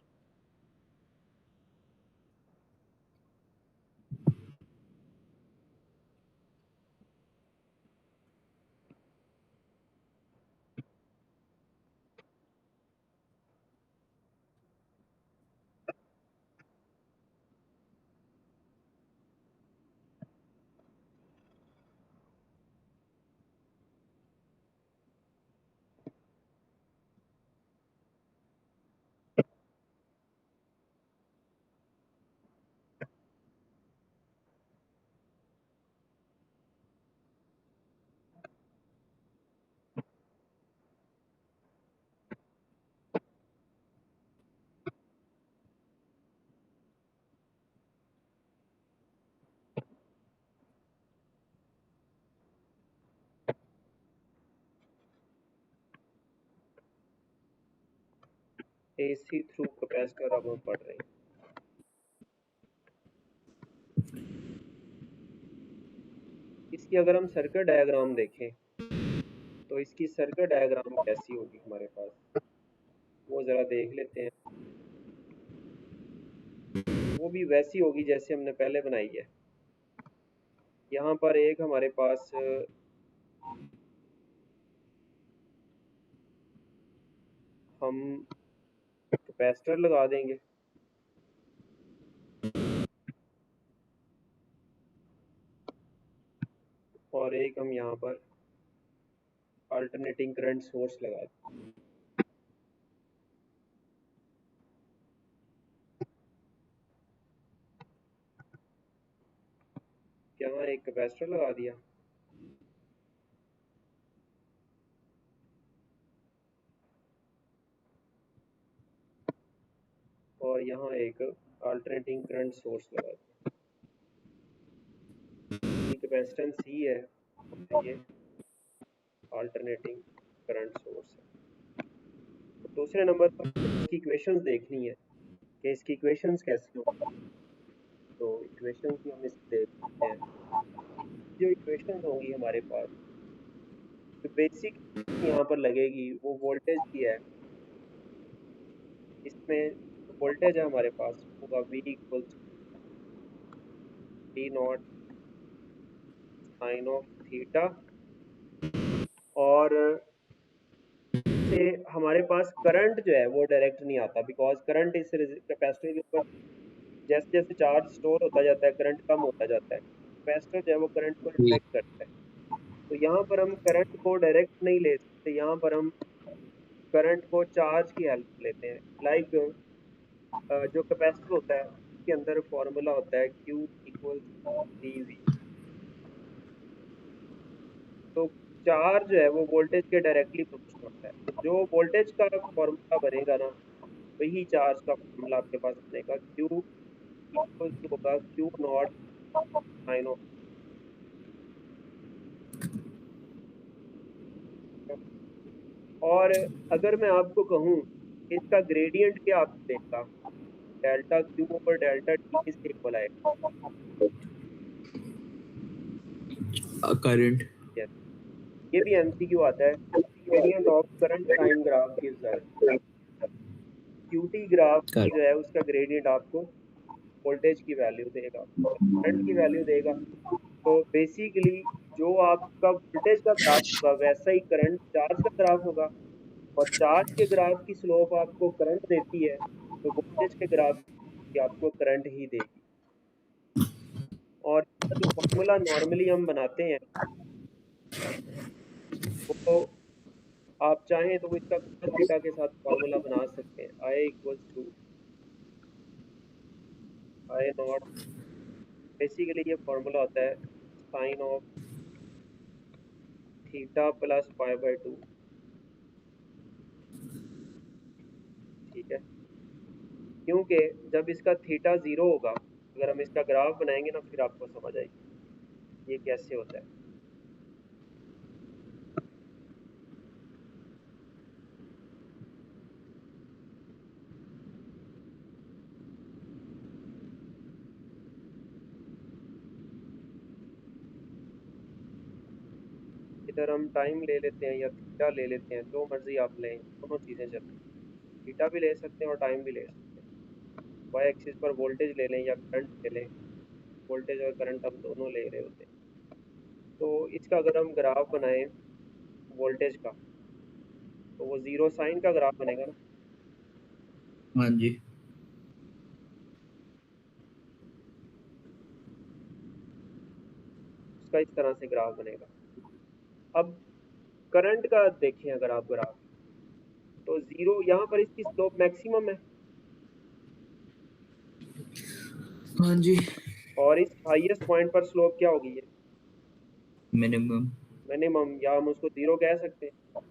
S1: AC through capacitor अब हम पढ़ रहे हैं। इसकी अगर हम सर्किट डायग्राम देखें तो इसकी सर्किट डायग्राम कैसी होगी हमारे पास, वो ज़रा देख लेते हैं। वो भी वैसी होगी जैसे हमने पहले बनाई है। यहाँ पर एक हमारे पास हम कैपेसिटर लगा देंगे, और एक हम यहाँ पर अल्टरनेटिंग करंट सोर्स लगा देंगे। यहाँ एक कैपेसिटर लगा दिया, और यहाँ एक अल्टरनेटिंग करंट सोर्स लगा दिया। ये कैपेसिटेंस C है और ये अल्टरनेटिंग करंट सोर्स है। तो दूसरे नंबर पर इसकी इक्वेशंस देखनी है कि इसकी इक्वेशंस कैसी होंगी। तो इक्वेशंस भी हम इसकी देख सकते हैं। जो इक्वेशंस होंगी हमारे पास, जो बेसिक यहाँ पर लगेगी वो वोल्टेज की है। इसमें वोल्टेज है हमारे पास होगा V equals T naught sine of theta, और से हमारे पास करंट जो है वो डायरेक्ट नहीं आता, बिकॉज करंट इस कैपेसिटर के ऊपर जैसे जैसे चार्ज स्टोर होता जाता है करंट कम होता जाता है, कैपेसिटर जो है वो करंट को
S2: जी।
S1: रिफ्लेक्ट करता है। तो यहाँ पर हम करंट को डायरेक्ट नहीं ले सकते, यहाँ पर हम करंट को चार्ज की हेल्प लेते हैं। लाइक जो कैपेसिटर होता है उसके अंदर फॉर्मूला होता है Q इक्वल CV। तो चार्ज जो है वो वोल्टेज के डायरेक्टली प्रोपोर्शनल होता है। तो जो वोल्टेज का फॉर्मूला बनेगा ना, वही चार्ज का फॉर्मूला आपके पास बनेगा। Q इक्वल टू होगा Q नॉट साइन ऑफ। और अगर मैं आपको कहूँ इसका ग्रेडियंट क्या आपको देगा, delta Q over delta T किसके इक्वल आएगा?
S2: करंट।
S1: Yes. ये भी MCQ आता है। Gradient of current time graph gives us QT graph जो है उसका ग्रेडियंट आपको वोल्टेज की वैल्यू देगा, करंट की वैल्यू देगा। तो बेसिकली जो आपका वोल्टेज का ग्राफ होगा वैसा ही करंट चार्ज का ग्राफ होगा, और चार्ज के ग्राफ की स्लोप आपको करंट देती है, तो वोल्टेज के ग्राफ की आपको करंट ही देगी। और जो फॉर्मूला नॉर्मली हम बनाते हैं वो आप चाहें तो इसका cos थीटा के साथ फॉर्मूला बना सकते हैं। I equals to I naught, basically ये फॉर्मूला होता है sine of theta plus pi by 2। ठीक है, क्योंकि जब इसका थीटा 0 होगा, अगर हम इसका ग्राफ बनाएंगे ना फिर आपको समझ आएगी ये कैसे होता है। इधर हम टाइम ले लेते हैं या थीटा ले लेते हैं, जो मर्जी आप लें, दोनों चीज़ें चलती हैं। थीटा भी ले सकते हैं और टाइम भी ले सकते हैं। वाई एक्सिस पर वोल्टेज ले लें या करंट ले लें, वोल्टेज और करंट हम दोनों ले रहे होते हैं। तो इसका अगर हम ग्राफ बनाएं वोल्टेज का, तो वो जीरो साइन का ग्राफ बनेगा ना।
S2: हाँ जी।
S1: उसका इस तरह से ग्राफ बनेगा। अब करंट का देखें अगर आप ग्राफ, तो जीरो यहाँ पर इसकी स्लोप मैक्सिमम है,
S2: हाँ जी।
S1: और इस हाईएस्ट पॉइंट पर स्लोप क्या होगी, ये
S2: मिनिमम।
S1: मिनिमम, या हम उसको जीरो कह सकते हैं।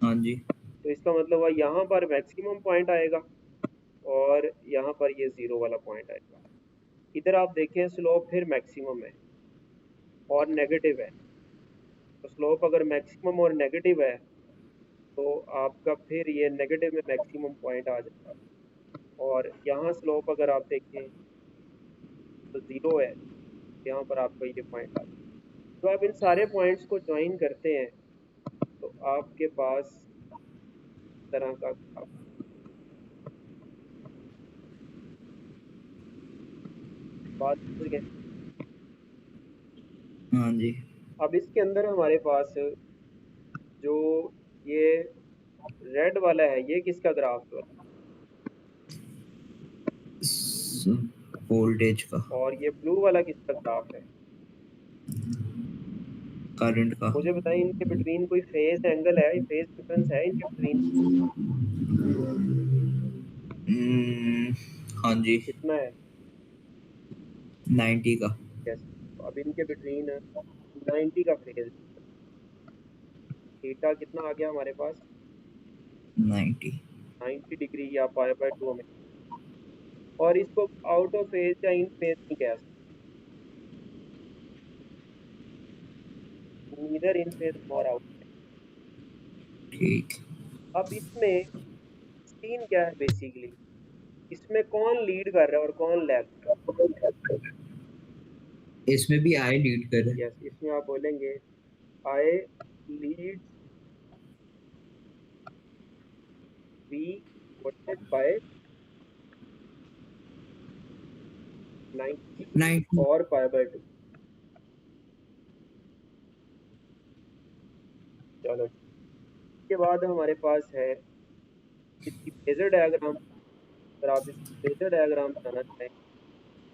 S2: हाँ जी।
S1: तो इसका मतलब है यहाँ पर मैक्सिमम पॉइंट आएगा और यहाँ पर ये जीरो वाला पॉइंट आएगा। इधर आप देखें स्लोप फिर मैक्सिमम है और नेगेटिव है। तो स्लोप अगर मैक्सिमम और नेगेटिव है तो आपका फिर ये नेगेटिव में मैक्सिमम पॉइंट आ जाएगा। और यहाँ स्लोप अगर आप देखें तो 0 है, यहाँ पर आपका ये पॉइंट आ जाएगा। तो आप इन सारे पॉइंट्स को ज्वाइन करते हैं तो आपके पास इस तरह का ग्राफ। बात समझ गए?
S2: हाँ जी।
S1: अब इसके अंदर हमारे पास जो ये रेड वाला है ये किसका ग्राफ है
S2: वोल्टेज का,
S1: और ये ब्लू वाला किसका ग्राफ है?
S2: करंट का।
S1: मुझे बताएं इनके बिटवीन कोई फेज एंगल है, फेज डिफरेंस है इनके बिटवीन?
S2: हम्म, हाँ जी,
S1: कितना है?
S2: 90 का।
S1: यस। तो अब इनके बिटवीन 90 का फेज, थीटा कितना आ गया हमारे पास?
S2: 90।
S1: 90 डिग्री या पाई बाय 2 में। और इसको आउट ऑफ फेज या इन फेज नहीं कह सकते, नीदर इन फेज नॉर आउट।
S2: ठीक।
S1: अब इसमें सीन क्या है बेसिकली, इसमें कौन लीड कर रहा है और कौन लैग कर
S2: इसमें भी आई लीड कर
S1: रहा
S2: रहा
S1: है? यस, इसमें आप बोलेंगे आई लीड वी वोल्टेज बाय 90
S2: है। 90।
S1: और पाई बाय 2। चलो, इसके बाद हमारे पास है इसकी फेजर डायग्राम। अगर आप इसकी फेजर डायग्राम बनाना चाहें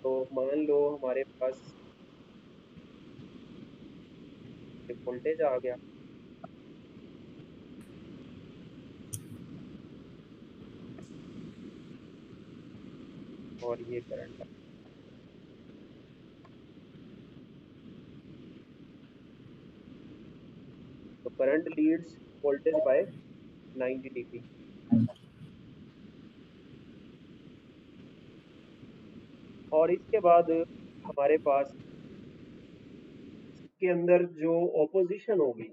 S1: तो मान लो हमारे पास ये वोल्टेज आ गया और ये करंट आ। तो current Leeds voltage bye 90 degree. और इसके बाद हमारे पास इसके अंदर जो ऑपोजिशन होगी,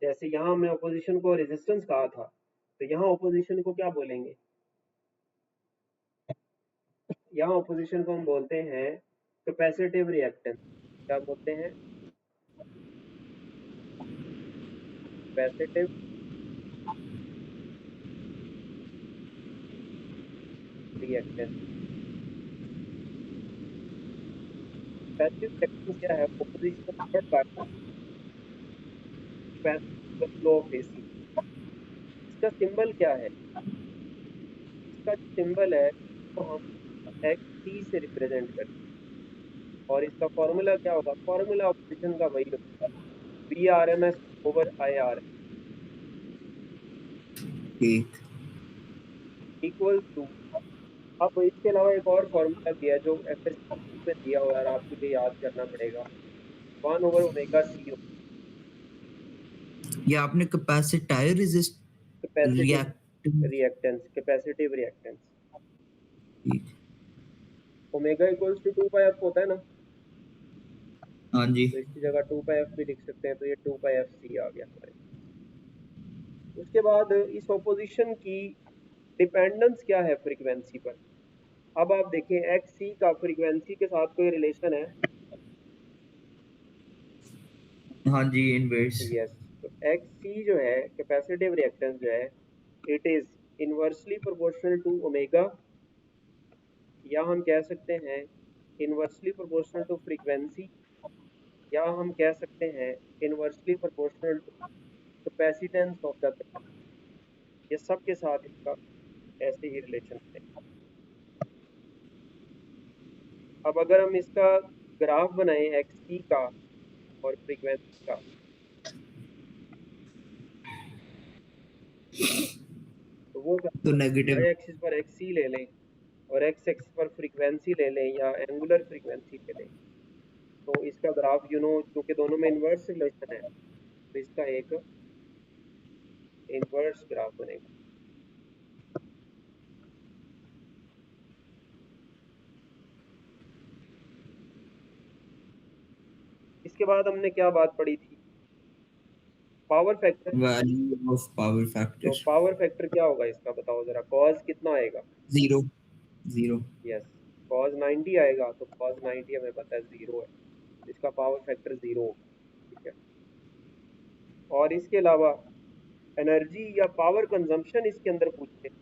S1: जैसे यहाँ हमने ऑपोजिशन को रेजिस्टेंस कहा था, तो यहाँ ऑपोजिशन को क्या बोलेंगे? यहाँ ऑपोजिशन को हम बोलते हैं कैपेसिटिव रिएक्टेंस। क्या बोलते हैं? Capacitive reactance. पैसिव रिएक्टेंस क्या है? Opposition offered by capacitive flow of AC. इसका सिंबल क्या है? इसका सिंबल है तो हम एक्स टी से रिप्रेजेंट करते हैं। और इसका फॉर्मूला क्या होगा? फॉर्मूला ऑपोजिशन का वही होगा, V R M S over I R
S2: ठीक।
S1: Equal to. अब इसके अलावा एक और फॉर्मूला भी है जो एफ एस में दिया हुआ है, आपको ये याद करना पड़ेगा। 1/ओमेगा सी।
S2: ये आपने capacitor resist
S1: capacitive
S2: reactance.
S1: Reactance, capacitive reactance.
S2: ठीक।
S1: Omega equals to 2 pi F होता है ना,
S2: हाँ जी।
S1: तो इसकी जगह 2 पाई एफ भी लिख सकते हैं, तो ये 2 पाई एफ सी आ गया हमारे। उसके बाद इस ऑपोजिशन की डिपेंडेंस क्या है फ्रीक्वेंसी पर? अब आप देखें एक्स सी का फ्रीक्वेंसी के साथ कोई रिलेशन है?
S2: हाँ जी, इनवर्स।
S1: यस। तो एक्स सी जो है कैपेसिटिव रिएक्टेंस जो है, it is inversely proportional to omega, या हम कह सकते हैं इनवर्सली प्रोपोर्शनल टू फ्रीक्वेंसी, या हम कह सकते हैं inversely proportional to capacitance of the. ये सब के साथ इसका ऐसे ही रिलेशन है। अब अगर हम इसका ग्राफ बनाएं एक्स सी का और फ्रीक्वेंसी का, तो वो
S2: तो
S1: वाई
S2: नेगेटिव।
S1: एक्सिस पर एक्स सी ले लें और एक्स एक्सिस पर फ्रीक्वेंसी ले लें या एंगुलर फ्रीक्वेंसी ले लें, तो इसका ग्राफ क्योंकि दोनों में इन्वर्स रिलेशन है, तो इसका एक इन्वर्स ग्राफ बनेगा। इसके बाद हमने क्या बात पढ़ी थी? Power factor,
S2: value of power
S1: तो
S2: फैक्टर
S1: पावर फैक्टर क्या होगा इसका बताओ जरा, कॉस कितना आएगा?
S2: 0 0
S1: यस, कॉस 90 आएगा, तो कॉस 90 हमें पता है 0 है, इसका पावर फैक्टर 0 होगा। ठीक है, और इसके अलावा एनर्जी या पावर कंजम्पशन इसके अंदर पूछते हैं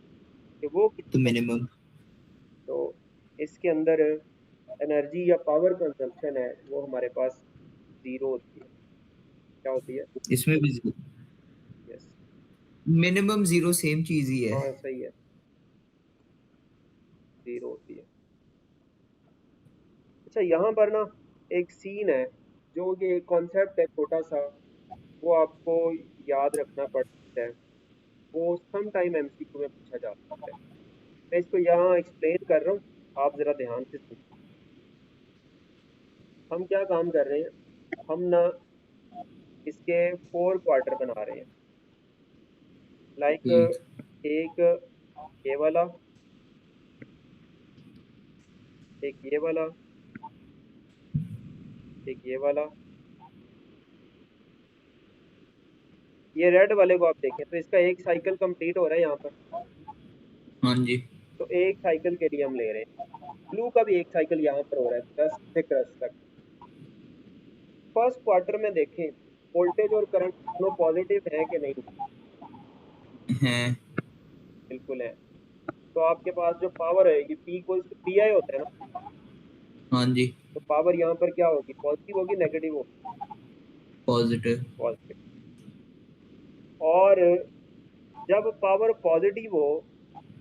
S1: कि वो
S2: तो
S1: कितनी होगी,
S2: मिनिमम
S1: तो इसके अंदर एनर्जी या पावर कंजम्पशन है वो हमारे पास 0 होती है। क्या होती है?
S2: इसमें भी
S1: यस,
S2: मिनिमम 0 सेम चीज ही है।
S1: हाँ सही है, 0 होती है। अच्छा, यहाँ पर ना एक सीन है, जो ये कॉन्सेप्ट है छोटा सा, वो आपको याद रखना पड़ता है, वो सम टाइम एमसीक्यू में पूछा जा सकता है। मैं इसको यहाँ एक्सप्लेन कर रहा हूँ, आप जरा ध्यान से सुनिए। हम क्या काम कर रहे हैं, हम ना इसके 4 क्वार्टर बना रहे हैं, लाइक
S2: ठीक
S1: एक ये वाला, एक ये वाला, एक ये वाला। ये रेड वाले को आप देखें तो इसका एक साइकिल कंप्लीट हो रहा है यहाँ पर,
S2: हाँ जी
S1: तो एक साइकिल के लिए हम ले रहे हैं। ब्लू का भी एक साइकिल यहाँ पर हो रहा है, क्रस्ट से क्रस्ट तक। फर्स्ट क्वार्टर में देखें, वोल्टेज और करंट दोनों पॉजिटिव है कि नहीं?
S2: है।
S1: बिल्कुल है। तो आपके पास जो पावर है, ये P equals to P I होता है ना,
S2: हाँ जी
S1: तो पावर यहाँ पर क्या होगी, पॉजिटिव होगी नेगेटिव होगी?
S2: Positive
S1: positive. और जब पावर पॉजिटिव हो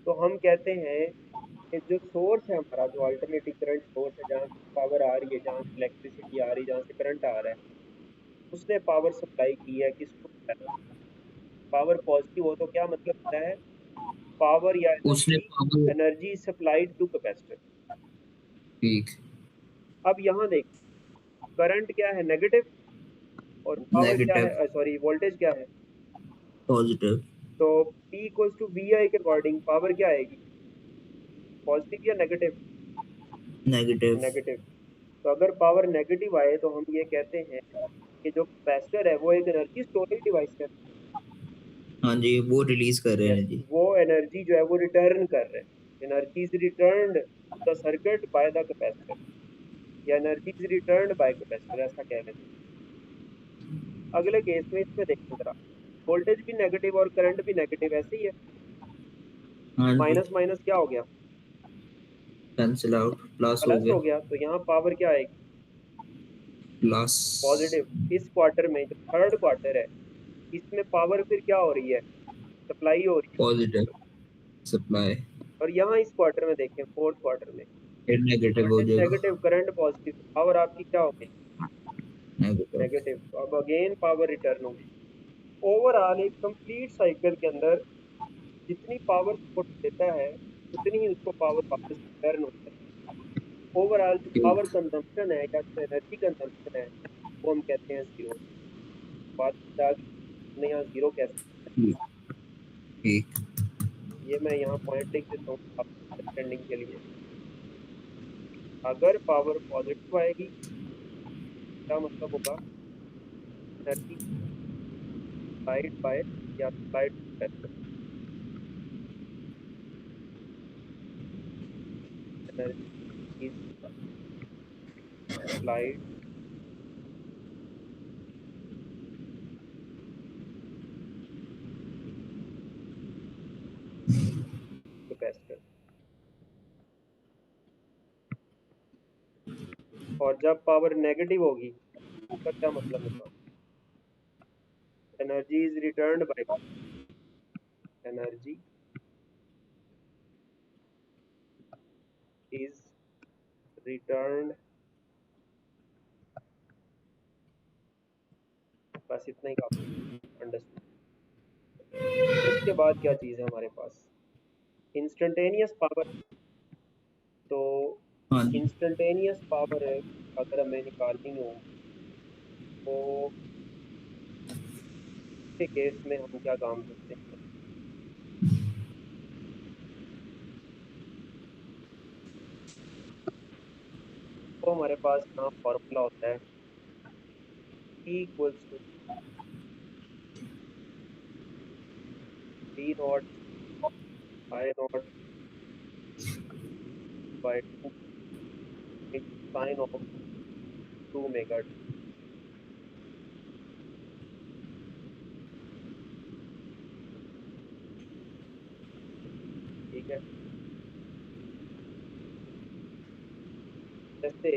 S1: तो हम कहते हैं कि जो सोर्स है हमारा, जो अल्टरनेटिव करंट सोर्स है, जहाँ से पावर आ रही है, जहाँ से इलेक्ट्रिसिटी आ रही है, जहाँ से करंट आ रहा है, उसने पावर सप्लाई की है किसको? पावर पॉजिटिव हो तो क्या मतलब होता है, पावर या
S2: उसने
S1: energy,
S2: power
S1: energy supplied to capacitor.
S2: ठीक
S1: अब यहाँ देख, करंट क्या है, नेगेटिव, और पावर क्या
S2: नेगेटिव
S1: है, सॉरी वोल्टेज क्या है?
S2: पॉजिटिव
S1: तो P इक्वल्स टू वी आई के अकॉर्डिंग पावर क्या आएगी, पॉजिटिव या नेगेटिव?
S2: Negative
S1: negative. तो अगर पावर नेगेटिव आए तो हम ये कहते हैं कि जो कैपेसिटर है वो एक एनर्जी स्टोरेज डिवाइस है।
S2: हाँ जी वो रिलीज कर रहे
S1: यस,
S2: हैं जी।
S1: वो एनर्जी जो है वो रिटर्न कर रहे हैं, energy is returned to the circuit by the capacitor, या energy is returned by capacitor, ऐसा कह लेते हैं। अगले केस में इसमें देखो जरा, वोल्टेज भी नेगेटिव और करंट भी नेगेटिव, ऐसे ही है,
S2: हाँ जी
S1: माइनस माइनस क्या हो गया,
S2: कैंसिल आउट प्लस हो
S1: प्लस
S2: गया
S1: हो गया, तो यहाँ पावर क्या आएगी,
S2: प्लस
S1: पॉजिटिव। इस क्वार्टर में, जो थर्ड क्वार्टर है, इसमें पावर फिर क्या हो रही है, सप्लाई हो रही
S2: पॉजिटिव सप्लाई
S1: है। और यहाँ इस क्वार्टर में देखें, फोर्थ क्वार्टर में,
S2: फिर नेगेटिव हो
S1: वोल्टेज
S2: जाएगा
S1: नेगेटिव, करंट पॉजिटिव, पावर आपकी क्या हो गई,
S2: नेगेटिव
S1: नेगेटिव। तो अब अगेन पावर रिटर्न हो गई। ओवरऑल एक कंप्लीट साइकिल के अंदर जितनी पावर सपोर्ट देता है, उतनी ही उसको पावर वापस रिटर्न होता है। ओवरऑल जो
S2: ठीक
S1: पावर कंजम्पशन है या जो एनर्जी कंजम्पशन है, वो हम कहते हैं जीरो। बात बता दी हमने, यहाँ जीरो कैसे,
S2: ठीक ठीक
S1: ये मैं यहाँ पॉइंट लिख देता हूँ आपकी अंडरस्टैंडिंग के लिए। अगर पावर पॉजिटिव आएगी, क्या मतलब होगा, एनर्जी सप्लाइड बाय या supplied energy is supplied capacitor. और जब पावर नेगेटिव होगी, उसका क्या मतलब होगा, energy is returned by, energy is returned, बस इतना ही काफी, अंडरस्टूड। इसके बाद क्या चीज़ है हमारे पास, इंस्टेंटेनियस पावर। तो
S2: हाँ जी
S1: इंस्टेंटेनियस पावर अगर हमें निकालनी हो, तो के केस में हम क्या काम करते हैं, तो हमारे पास यहाँ फॉर्मूला होता है P equals to V not I not by 2 into sin of 2 omega t। ठीक है, जैसे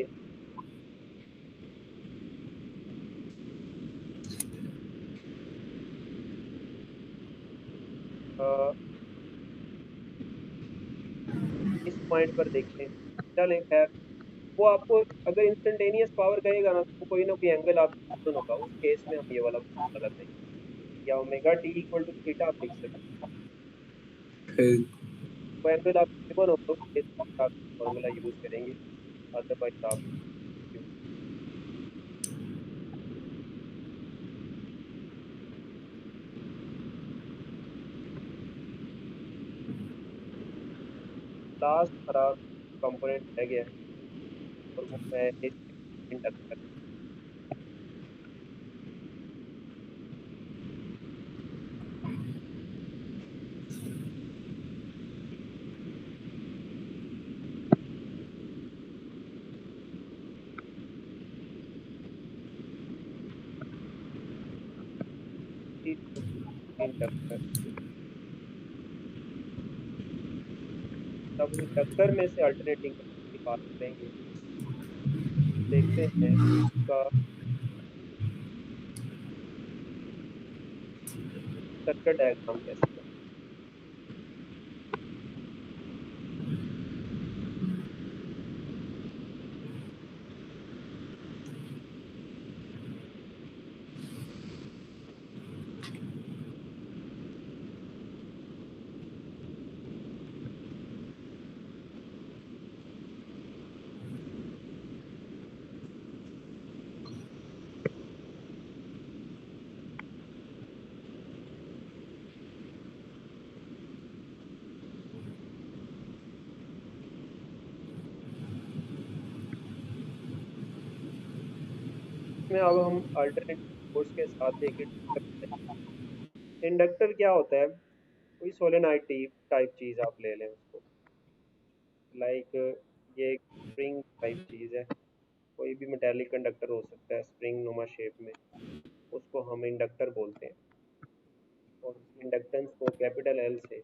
S1: अ, इस पॉइंट पर देखते हैं, चलें खैर, वो आपको अगर इंस्टेंटेनियस पावर कहेगा ना कोई एंगल आप गिवन होगा, उस केस में हम ये वाला फॉर्मूला लगाएंगे, या omega T equal to theta आप लिख सकते
S2: ठीक।
S1: हैं। वो एंगल आप गिवन होगा, उस केस में आप फॉर्मूला यूज करेंगे, अदरवाइज आप लास्ट खराब कंपोनेंट रह गया है, और वो है इंडक्टर। इंडक्टर, तब इंडक्टर में से अल्टरनेटिंग करंट की बात करेंगे, देखते हैं इसका सर्किट डायग्राम कैसे बना। इसमें अब हम अल्टरनेटिंग फोर्स के साथ एक इंडक्टर क्या होता है, कोई सोलेनोइड टाइप चीज आप ले लें उसको, लाइक ये एक स्प्रिंग टाइप चीज है, कोई भी मेटेलिक कंडक्टर हो सकता है स्प्रिंग नुमा शेप में, उसको हम इंडक्टर बोलते हैं, और इंडक्टेंस को कैपिटल एल से,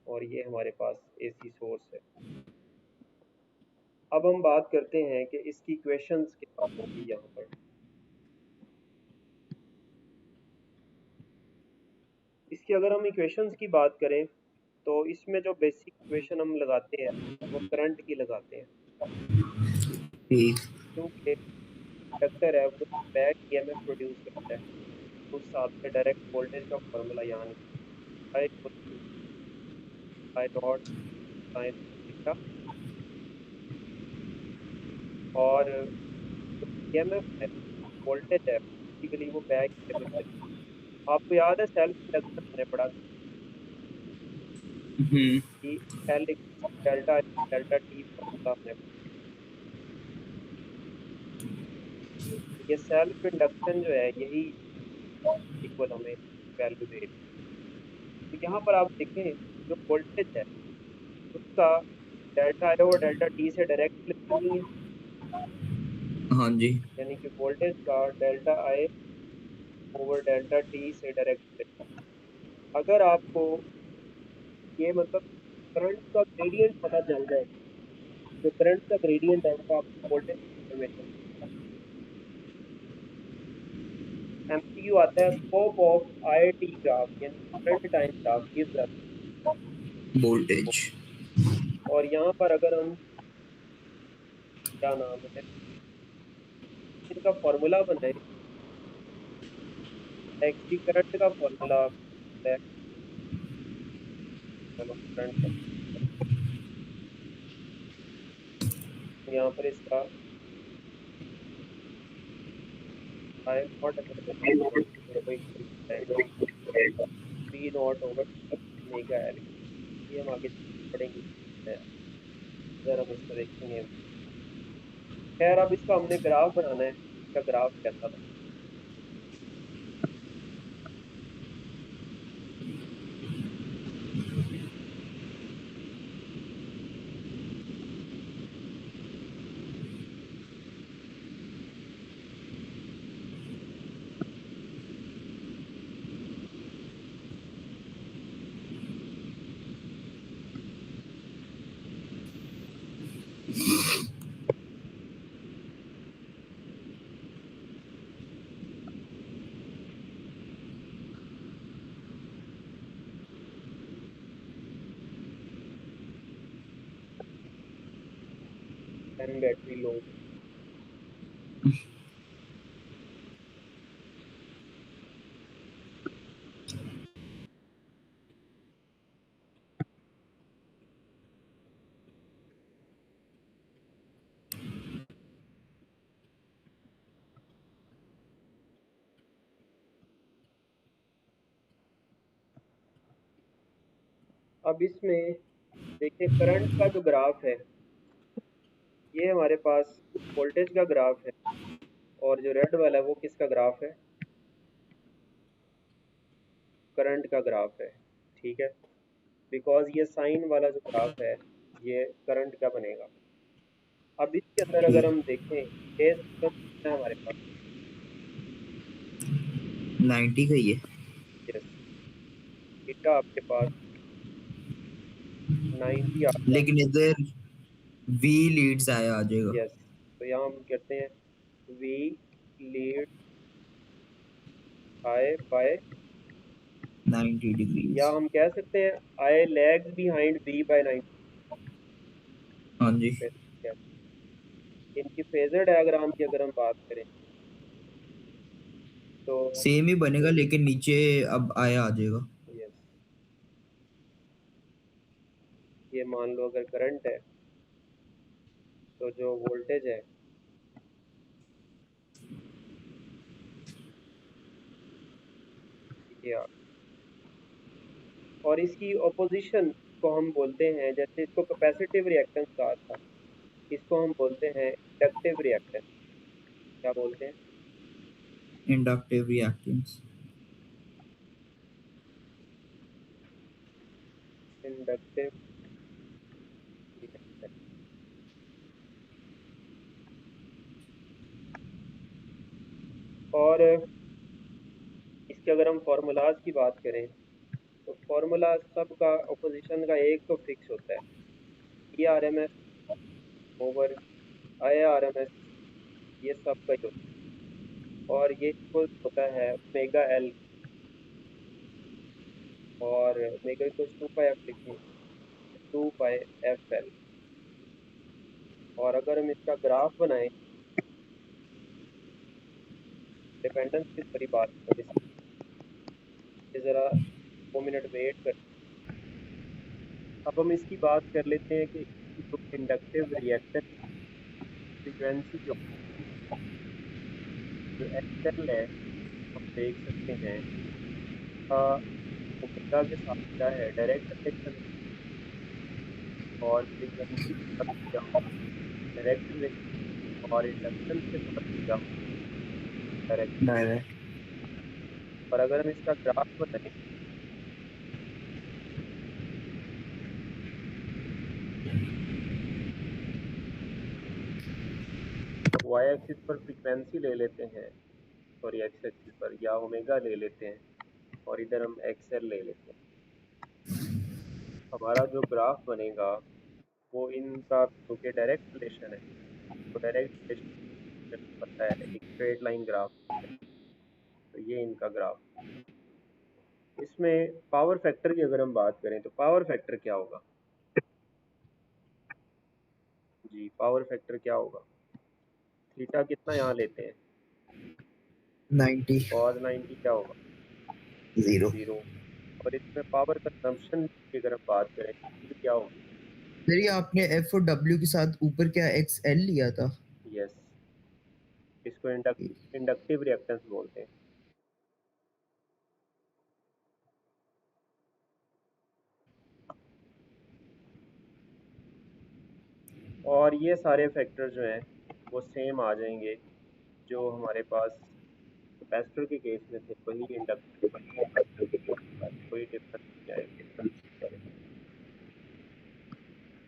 S1: और ये हमारे पास एसी सोर्स है। अब हम बात करते हैं कि इसकी इक्वेशंस क्या होगी यहाँ पर। इसकी अगर हम इक्वेशंस की बात करें तो इसमें जो बेसिक इक्वेशन हम लगाते हैं वो करंट की लगाते हैं,
S2: ठीक।
S1: क्योंकि इंडक्टर है वो बैक ईएमएफ प्रोड्यूस करता है, उस हिसाब से डायरेक्ट वोल्टेज का फॉर्मूला यहाँ निकलता है, I नॉट साइन थीटा, और जो ईएमएफ है वोल्टेज है बेसिकली वो बैक ईएमएफ है। आपको याद है सेल्फ इंडक्शन हमने पढ़ा था कि L delta delta T formula हमने पढ़ा। ये सेल्फ इंडक्शन जो है यही इक्वल हमें वैल्यू दे रही है। तो यहाँ पर आप देखें जो वोल्टेज है उसका डेल्टा आई और डेल्टा टी से डायरेक्ट रिलेशन नहीं है,
S2: हाँ जी।
S1: यानी कि वोल्टेज का डेल्टा आई ओवर डेल्टा टी से डायरेक्ट रिलेशन। अगर आपको ये मतलब करंट का ग्रेडियंट पता चल जाए, जो करंट का ग्रेडियंट है वो आपको वोल्टेज इंफॉर्मेशन, एमसीक्यू आता है स्कोप ऑफ आईटी ग्राफ, यानी current time graph gives us,
S2: voltage.
S1: और यहाँ पर अगर हम क्या नाम है इनका फॉर्मूला बनाए, एक्चुअली करंट का फॉर्मूला है, चलो करंट का यहाँ पर इसका आई नॉट अगर B not over omega L, ये हम आगे पढ़ेंगे, अगर हम इसको देखेंगे। खैर अब इसका हमने ग्राफ बनाना है, इसका ग्राफ कैसा था। And battery low. अब इसमें देखिए करंट का जो ग्राफ है, ये हमारे पास वोल्टेज का ग्राफ है, और जो रेड वाला है वो किसका ग्राफ है? करंट का ग्राफ है। ठीक है, बिकॉज ये साइन वाला जो ग्राफ है ये करंट का बनेगा। अब इसके अंदर अगर
S2: ठीक।
S1: हम देखें फेज कितना है हमारे पास?
S2: 90 का ही है।
S1: यस, थीटा आपके पास 90 आ रहा
S2: लेकिन इधर वी लीड्स आया आ जाएगा।
S1: है। यस, तो यहाँ हम कहते हैं वी लीड आई बाय,
S2: 90
S1: या
S2: डिग्रीज।
S1: हम कह सकते हैं आई लैग्स बिहाइंड वी बाय 90।
S2: हाँ जी।
S1: इनकी फेजर डायग्राम की अगर हम बात करें तो
S2: सेम ही बनेगा लेकिन नीचे अब आया आ जाएगा।
S1: यस, ये मान लो अगर करंट है तो जो वोल्टेज है ये और इसकी ऑपोजिशन को हम बोलते हैं, जैसे इसको कैपेसिटिव रिएक्टेंस कहा था, इसको हम बोलते हैं इंडक्टिव रिएक्टेंस। क्या बोलते हैं?
S2: Inductive reactance.
S1: Inductive reactance. और इसके अगर हम फार्मूलाज की बात करें तो फार्मूला सबका ऑपोजिशन का एक तो फिक्स होता है, E R M S over I R M S, ये सब का ही होता है, और ये इक्वल होता है ओमेगा एल, और ओमेगा इक्वल 2 पाई एफ लिखें, 2 पाई एफ एल। और अगर हम इसका ग्राफ बनाएं, डिपेंडेंस की थोड़ी बात करें, ज़रा 2 मिनट वेट कर। अब हम इसकी बात कर लेते हैं कि जो इंडक्टिव रिएक्टर फ्रीक्वेंसी जो एक्सएल है, हम देख सकते हैं ओमेगा के साथ क्या है, डायरेक्ट रिलेशन, और फ्रीक्वेंसी के साथ क्या डायरेक्ट रिलेशन, और इंडक्शन के साथ क्या डायरेक्ट।
S2: डायरेक्ट।
S1: और अगर हम इसका ग्राफ बनाएं तो वाई एक्सिस पर फ्रीक्वेंसी ले लेते हैं, सॉरी एक्स एक्सिस पर, या ओमेगा ले लेते हैं, और इधर हम एक्सएल ले लेते हैं। हमारा जो ग्राफ बनेगा वो इनका क्योंकि डायरेक्ट रिलेशन है, तो डायरेक्ट रिलेशन पता है, एक स्ट्रेट लाइन ग्राफ, तो ये इनका ग्राफ। इसमें पावर फैक्टर की अगर हम बात करें तो पावर फैक्टर क्या होगा? जी, पावर फैक्टर क्या होगा? थीटा कितना यहाँ लेते हैं?
S2: 90।
S1: कॉस 90 क्या होगा?
S2: 0।
S1: 0। और इसमें पावर कंजम्पशन की अगर हम बात करें तो क्या होगी?
S2: सर ये आपने एफ और डब्ल्यू के साथ ऊपर क्या एक्स एल लिया था?
S1: यस, इसको इंडक्टिव रिएक्टेंस बोलते हैं। और ये सारे फैक्टर जो हैं वो सेम आ जाएंगे जो हमारे पास कैपेसिटर के केस में थे, वही इंडक्टर के केस में, कोई डिफरेंस नहीं आएगा।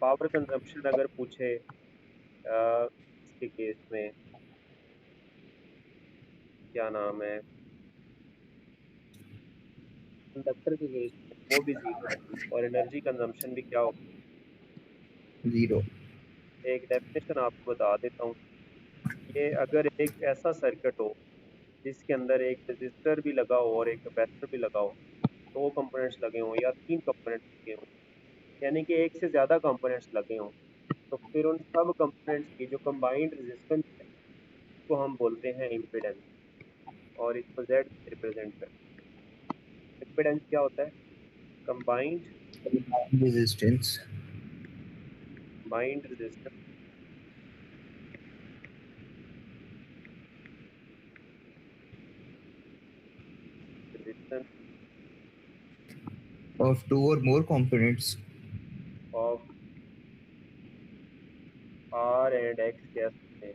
S1: पावर कंजम्पशन अगर पूछे इसके केस में, क्या नाम है, कंडक्टर के केस में वो भी 0 है, और एनर्जी कंजम्पशन भी क्या होगा?
S2: 0।
S1: एक डेफिनेशन आपको बता देता हूँ। ये अगर एक ऐसा सर्किट हो जिसके अंदर एक रजिस्टर भी लगा हो और एक कैपेसिटर भी लगा हो, दो कंपोनेंट्स लगे हों या तीन कंपोनेंट्स लगे हों, यानी कि एक से ज़्यादा कंपोनेंट्स लगे हों, तो फिर उन सब कंपोनेंट्स की जो कंबाइंड रेजिस्टेंस है उसको हम बोलते हैं इम्पीडेंस, और इसको Z से रिप्रेजेंट करते हैं। इम्पीडेंस क्या होता है? Combined
S2: resistance.
S1: Combined resistance resistance
S2: of two और more components.
S1: Of R and X कह सकते हैं।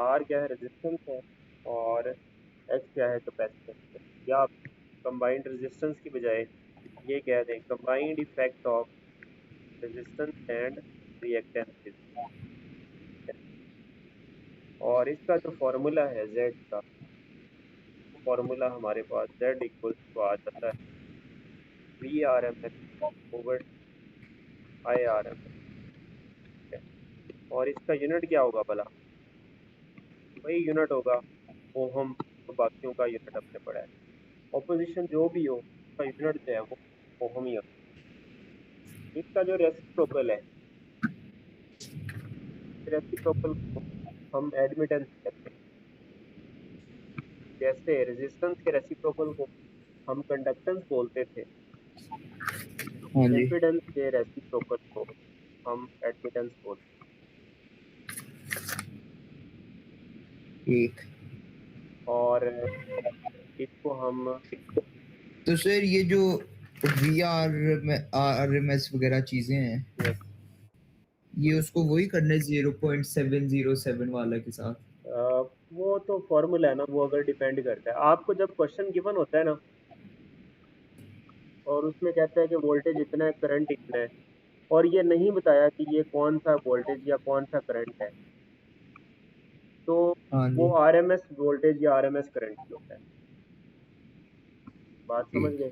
S1: R क्या है? रेजिस्टेंस है, और X क्या है? कैपेसिटेंस है। या आप कंबाइंड रेजिस्टेंस की बजाय ये कह दें combined effect of resistance and reactances. और इसका जो फॉर्मूला है Z का, फॉर्मूला हमारे पास Z इक्वल्स टू आ जाता है VRMS ओवर IRMS। और इसका यूनिट क्या होगा भला? वही यूनिट होगा ओहम, तो बाकियों का यूनिट अपने पड़ा है। ऑपोजिशन जो भी हो उसका यूनिट जो है वो ओहम ही होगा। इसका जो रेसिप्रोकल है, रेसिप्रोकल को हम एडमिटेंस कहते हैं। जैसे रेजिस्टेंस के रेसिप्रोकल को हम कंडक्टेंस बोलते थे,
S2: हाँ जी।
S1: इम्पीडेंस के रेसिप्रोकल को हम एडमिटेंस बोलते
S2: ठीक।
S1: हैं। और इसको हम
S2: तो सर ये जो वी आर एम एस वगैरह चीजें हैं,
S1: यस,
S2: ये उसको वही करना है 0.707 वाला के साथ।
S1: वो तो फॉर्मूला है ना, वो अगर डिपेंड करता है आपको, जब क्वेश्चन गिवन होता है ना और उसमें कहता है कि वोल्टेज इतना है, करंट इतना है, और ये नहीं बताया कि ये कौन सा वोल्टेज या कौन सा करंट है, तो
S2: हाँ
S1: वो
S2: जी।
S1: आरएमएस वोल्टेज या आरएमएस करंट ही होता है। बात समझ
S2: ठीक।
S1: गए?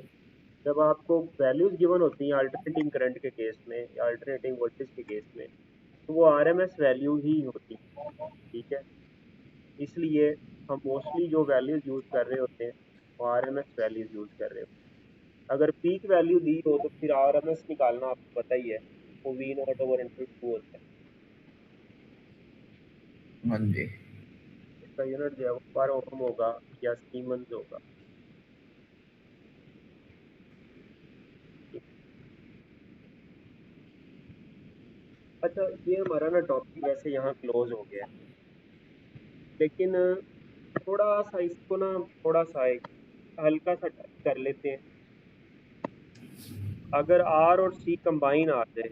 S1: जब आपको वैल्यूज गिवन होती हैं अल्टरनेटिंग करंट के केस में या अल्टरनेटिंग वोल्टेज के केस में, तो वो आरएमएस वैल्यू ही होती है। ठीक है, इसलिए हम मोस्टली जो वैल्यूज यूज कर रहे होते हैं वो आरएमएस वैल्यूज यूज कर रहे होते हैं। अगर पीक वैल्यू दी हो तो फिर आरएमएस निकालना आपको पता ही है, वो V not over under two होता है।
S2: हाँ जी।
S1: इसका यूनिट जो है वो पर ओम होगा या सीमंस होगा। अच्छा, ये हमारा ना टॉपिक वैसे यहाँ क्लोज हो गया है, लेकिन थोड़ा सा इसको ना, थोड़ा सा एक हल्का सा टच कर लेते हैं। अगर आर और सी कंबाइन आ जाए,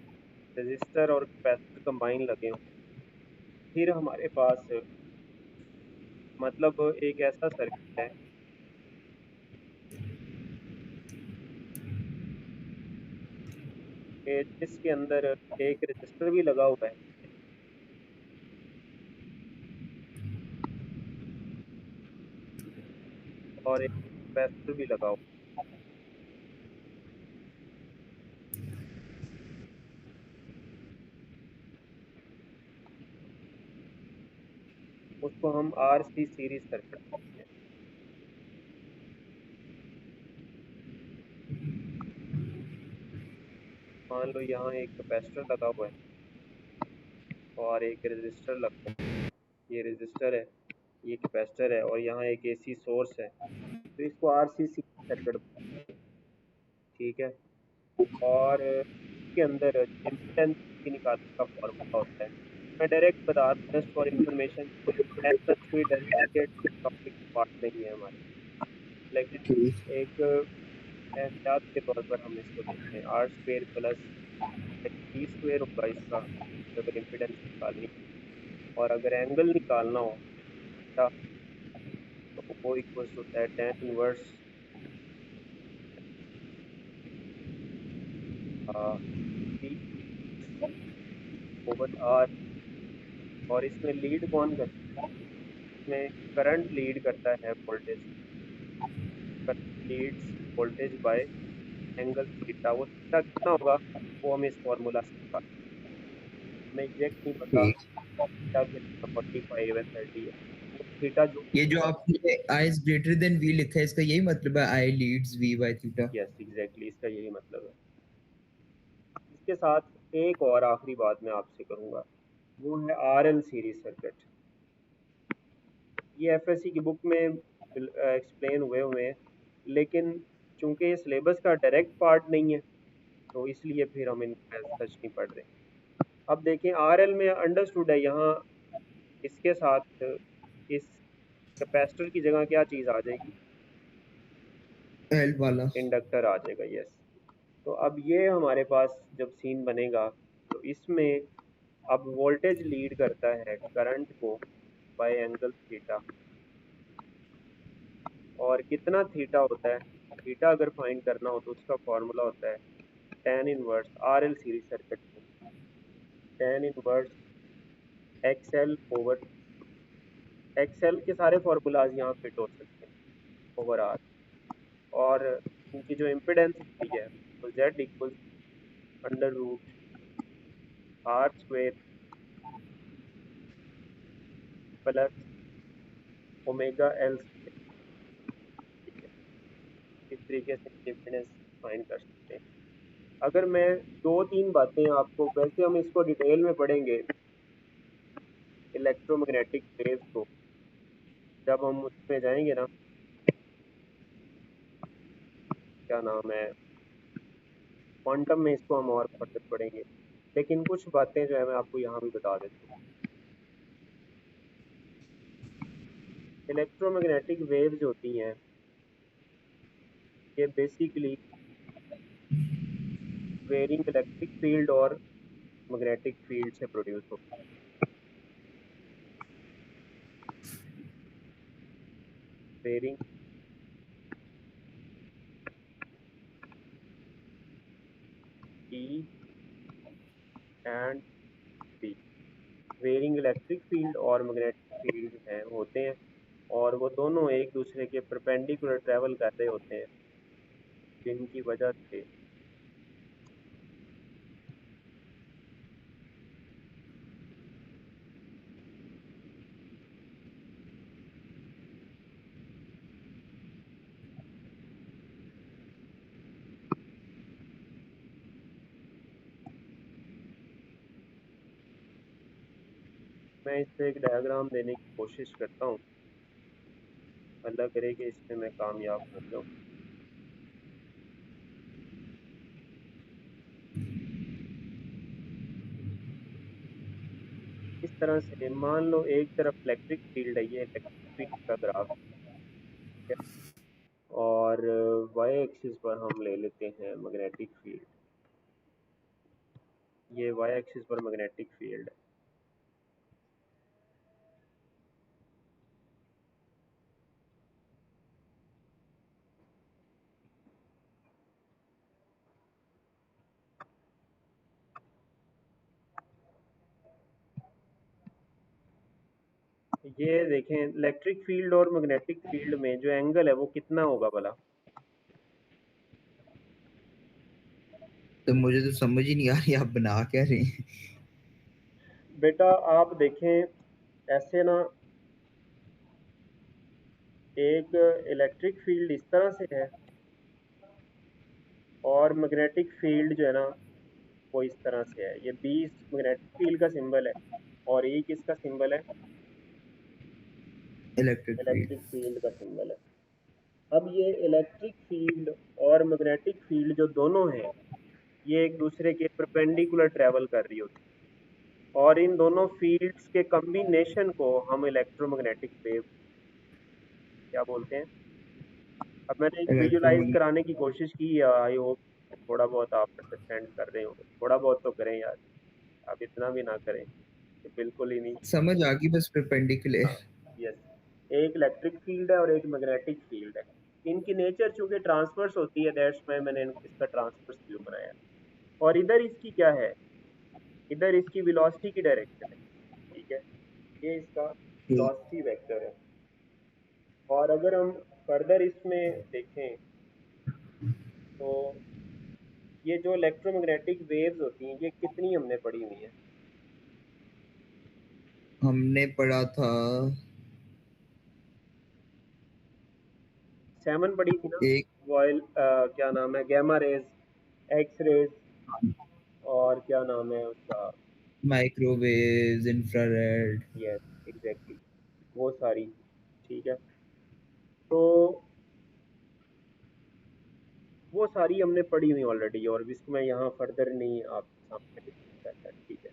S1: रजिस्टर और कैपेसिटर कंबाइन लगे हों, फिर हमारे पास मतलब एक ऐसा सर्किट है कि जिसके अंदर एक रजिस्टर भी लगा हुआ है और एक कैपेसिटर भी लगा हुआ है। उसको हम आर सी सीरीज सर्किट बोलते हैं। मान लो यहाँ एक कैपेसिटर लगा हुआ है और एक रजिस्टर लगा हुआ है। ये रजिस्टर है, ये कैपेसिटर है, और यहाँ एक एसी सोर्स है, तो इसको आर सी सीरीज सर्किट बोलते हैं। ठीक है, और इसके अंदर इम्पीडेंस की निकालने का फॉर्मूला होता है। मैं डायरेक्ट बता रहा हूँ just for information, as such कोई डेडिकेटेड टॉपिक पार्ट नहीं है हमारे,
S2: ठीक।
S1: लेकिन एक एहतियात के तौर पर हम इसको देखते हैं। R square plus T square होगा इसका, अगर इम्पीडेंस निकालनी और अगर एंगल निकालना हो थीटा, तो वो इक्वल्स होता है tan inverse T over R. और इसमें लीड कौन करता है? इसमें करंट लीड करता है voltage, current Leeds voltage bye angle theta. वो थीटा कितना होगा वो हम इस फॉर्मूला से निकाल। हमें एग्जैक्ट नहीं पता
S2: ठीक।
S1: थीटा कितना 45 है 30 है, वो थीटा जो
S2: ये जो आपने I is greater than V लिखा है, इसका यही मतलब है I leads V by theta.
S1: Yes exactly इसका यही मतलब है। इसके साथ एक और आखिरी बात मैं आपसे करूँगा, वो है आरएल सीरीज सर्किट। ये एफएससी की बुक में एक्सप्लेन हुए हैं, लेकिन चूंकि ये सिलेबस का डायरेक्ट पार्ट नहीं है तो इसलिए फिर हम इनका सच नहीं पढ़ रहे। अब देखें आरएल में अंडरस्टूड है, यहाँ इसके साथ इस कैपेसिटर की जगह क्या चीज़ आ जाएगी,
S2: एल वाला।
S1: इंडक्टर आ जाएगा। यस, तो अब ये हमारे पास जब सीन बनेगा तो इसमें अब वोल्टेज लीड करता है करंट को बाय एंगल थीटा, और कितना थीटा होता है, थीटा अगर फाइंड करना हो तो उसका फॉर्मूला होता है tan inverse RL series circuit में tan inverse XL over, XL के सारे फॉर्मूलाज यहाँ फिट हो सकते हैं ओवर आर, और इनकी जो इम्पिडेंस होती है वो Z equals under root R square plus omega L square. ठीक है, इस तरीके से इम्पिडेंस फाइंड कर सकते हैं। अगर मैं दो तीन बातें आपको, वैसे हम इसको डिटेल में पढ़ेंगे इलेक्ट्रोमैग्नेटिक वेव्स को, जब हम उसमें जाएंगे ना, क्या नाम है, क्वांटम में इसको हम और फर्दर पढ़ेंगे, लेकिन कुछ बातें जो है मैं आपको यहाँ भी बता देता हूँ। इलेक्ट्रोमैग्नेटिक वेव्स होती हैं, ये बेसिकली वेरिंग इलेक्ट्रिक फील्ड और मैग्नेटिक फील्ड से प्रोड्यूस होती है। Varying E and B, varying electric field और मैग्नेटिक फील्ड जो है होते हैं, और वो दोनों एक दूसरे के परपेंडिकुलर ट्रेवल कर रहे होते हैं, जिनकी वजह से मैं इस पे एक डायग्राम देने की कोशिश करता हूँ, अल्लाह करे कि इसमें मैं कामयाब हो जाऊँ। इस तरह से मान लो एक तरफ इलेक्ट्रिक फील्ड है, ये इलेक्ट्रिक फील्ड का ग्राफ है, और वाई एक्सिस पर हम ले लेते हैं मैग्नेटिक फील्ड, ये वाई एक्सिस पर मैग्नेटिक फील्ड है। ये देखें इलेक्ट्रिक फील्ड और मैग्नेटिक फील्ड में जो एंगल है वो कितना होगा भला।
S2: तो मुझे तो समझ ही नहीं आ रही आप बना क्या रहे हैं।
S1: बेटा आप देखें ऐसे ना, एक इलेक्ट्रिक फील्ड इस तरह से है और मैग्नेटिक फील्ड जो है ना वो इस तरह से है, ये बी मैग्नेटिक फील्ड का सिंबल है और ई किसका सिंबल है,
S2: इलेक्ट्रिक फील्ड।
S1: इलेक्ट्रिक फील्ड का सिंबल है। अब ये इलेक्ट्रिक फील्ड और मैग्नेटिक फील्ड जो दोनों हैं, ये एक दूसरे के परपेंडिकुलर ट्रेवल कर रही होती है, और इन दोनों फील्ड्स के कम्बिनेशन को हम इलेक्ट्रोमैग्नेटिक वेव क्या बोलते हैं। अब मैंने एक विजुलाइज
S2: इलेक्ट्रोमैग्नेट।
S1: कराने की कोशिश की, आई होप थोड़ा बहुत आप अंडरस्टैंड कर रहे हो, थोड़ा बहुत तो करें यार, आप इतना भी ना करें कि बिल्कुल ही नहीं।
S2: समझ आ गई बस परपेंडिकुलर।
S1: हाँ, यस, एक इलेक्ट्रिक फील्ड है और एक मैग्नेटिक फील्ड है, इनकी नेचर चूंकि ट्रांसवर्स होती है, दैट्स वाई मैंने इसका ट्रांसवर्स व्यू बनाया। और इधर इसकी क्या है, इधर इसकी वेलोसिटी की डायरेक्शन है। ठीक है, ये इसका वेलोसिटी वेक्टर है। और अगर हम फर्दर इसमें देखें तो ये जो इलेक्ट्रोमैग्नेटिक वेव्स होती हैं ये कितनी हमने पढ़ी हुई हैं,
S2: हमने पढ़ा था
S1: 7 पढ़ी थी ना,
S2: एक
S1: वॉयल क्या नाम है, गैमा रेज, एक्स रेज, और क्या नाम है उसका,
S2: माइक्रोवेव इंफ्रारेड।
S1: यस एग्जैक्टली, वो सारी। ठीक है, तो वो सारी हमने पढ़ी हुई ऑलरेडी, और इसको मैं यहाँ फर्दर नहीं आपके सामने डिस्कस करता। ठीक है,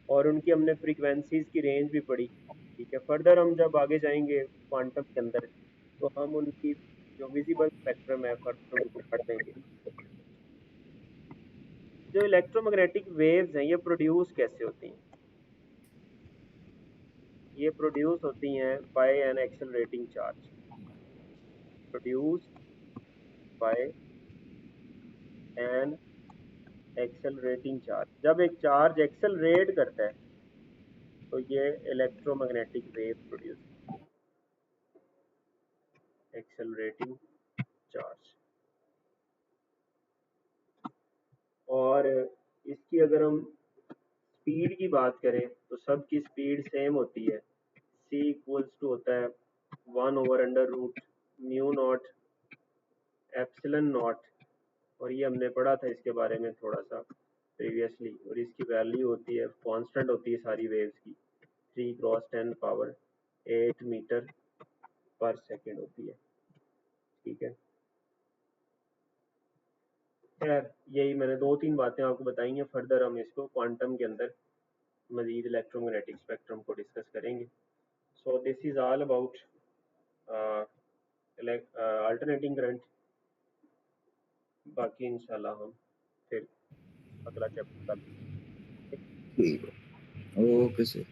S1: और उनकी हमने फ्रीक्वेंसीज की रेंज भी पढ़ी। ठीक है, फर्दर हम जब आगे जाएंगे क्वांटम के अंदर, तो हम उनकी जो विजिबल स्पेक्ट्रम है फर्दर उनको पढ़ लेंगे। जो इलेक्ट्रोमैग्नेटिक वेव्स हैं ये प्रोड्यूस कैसे होती हैं? ये प्रोड्यूस होती हैं by an accelerating charge, produce by an accelerating charge. जब एक चार्ज एक्सेलरेट करता है तो ये electromagnetic wave produce, accelerating charge. और इसकी अगर हम स्पीड की बात करें तो सबकी स्पीड सेम होती है, c इक्वल्स टू होता है 1/√, म्यू नॉट एप्सिलॉन नॉट। और ये हमने पढ़ा था इसके बारे में थोड़ा सा प्रीवियसली, और इसकी वैल्यू होती है, कांस्टेंट होती है सारी वेव्स की, 3 × 10⁸ मीटर पर सेकेंड होती है। ठीक है, खैर यही मैंने 2-3 बातें आपको बताई हैं, फर्दर हम इसको क्वांटम के अंदर मजीद इलेक्ट्रोमैग्नेटिक स्पेक्ट्रम को डिस्कस करेंगे। So this is all about alternating current. बाकी इंशाल्लाह हम फिर अगला चैप्टर।
S2: ठीक है, ओके सर।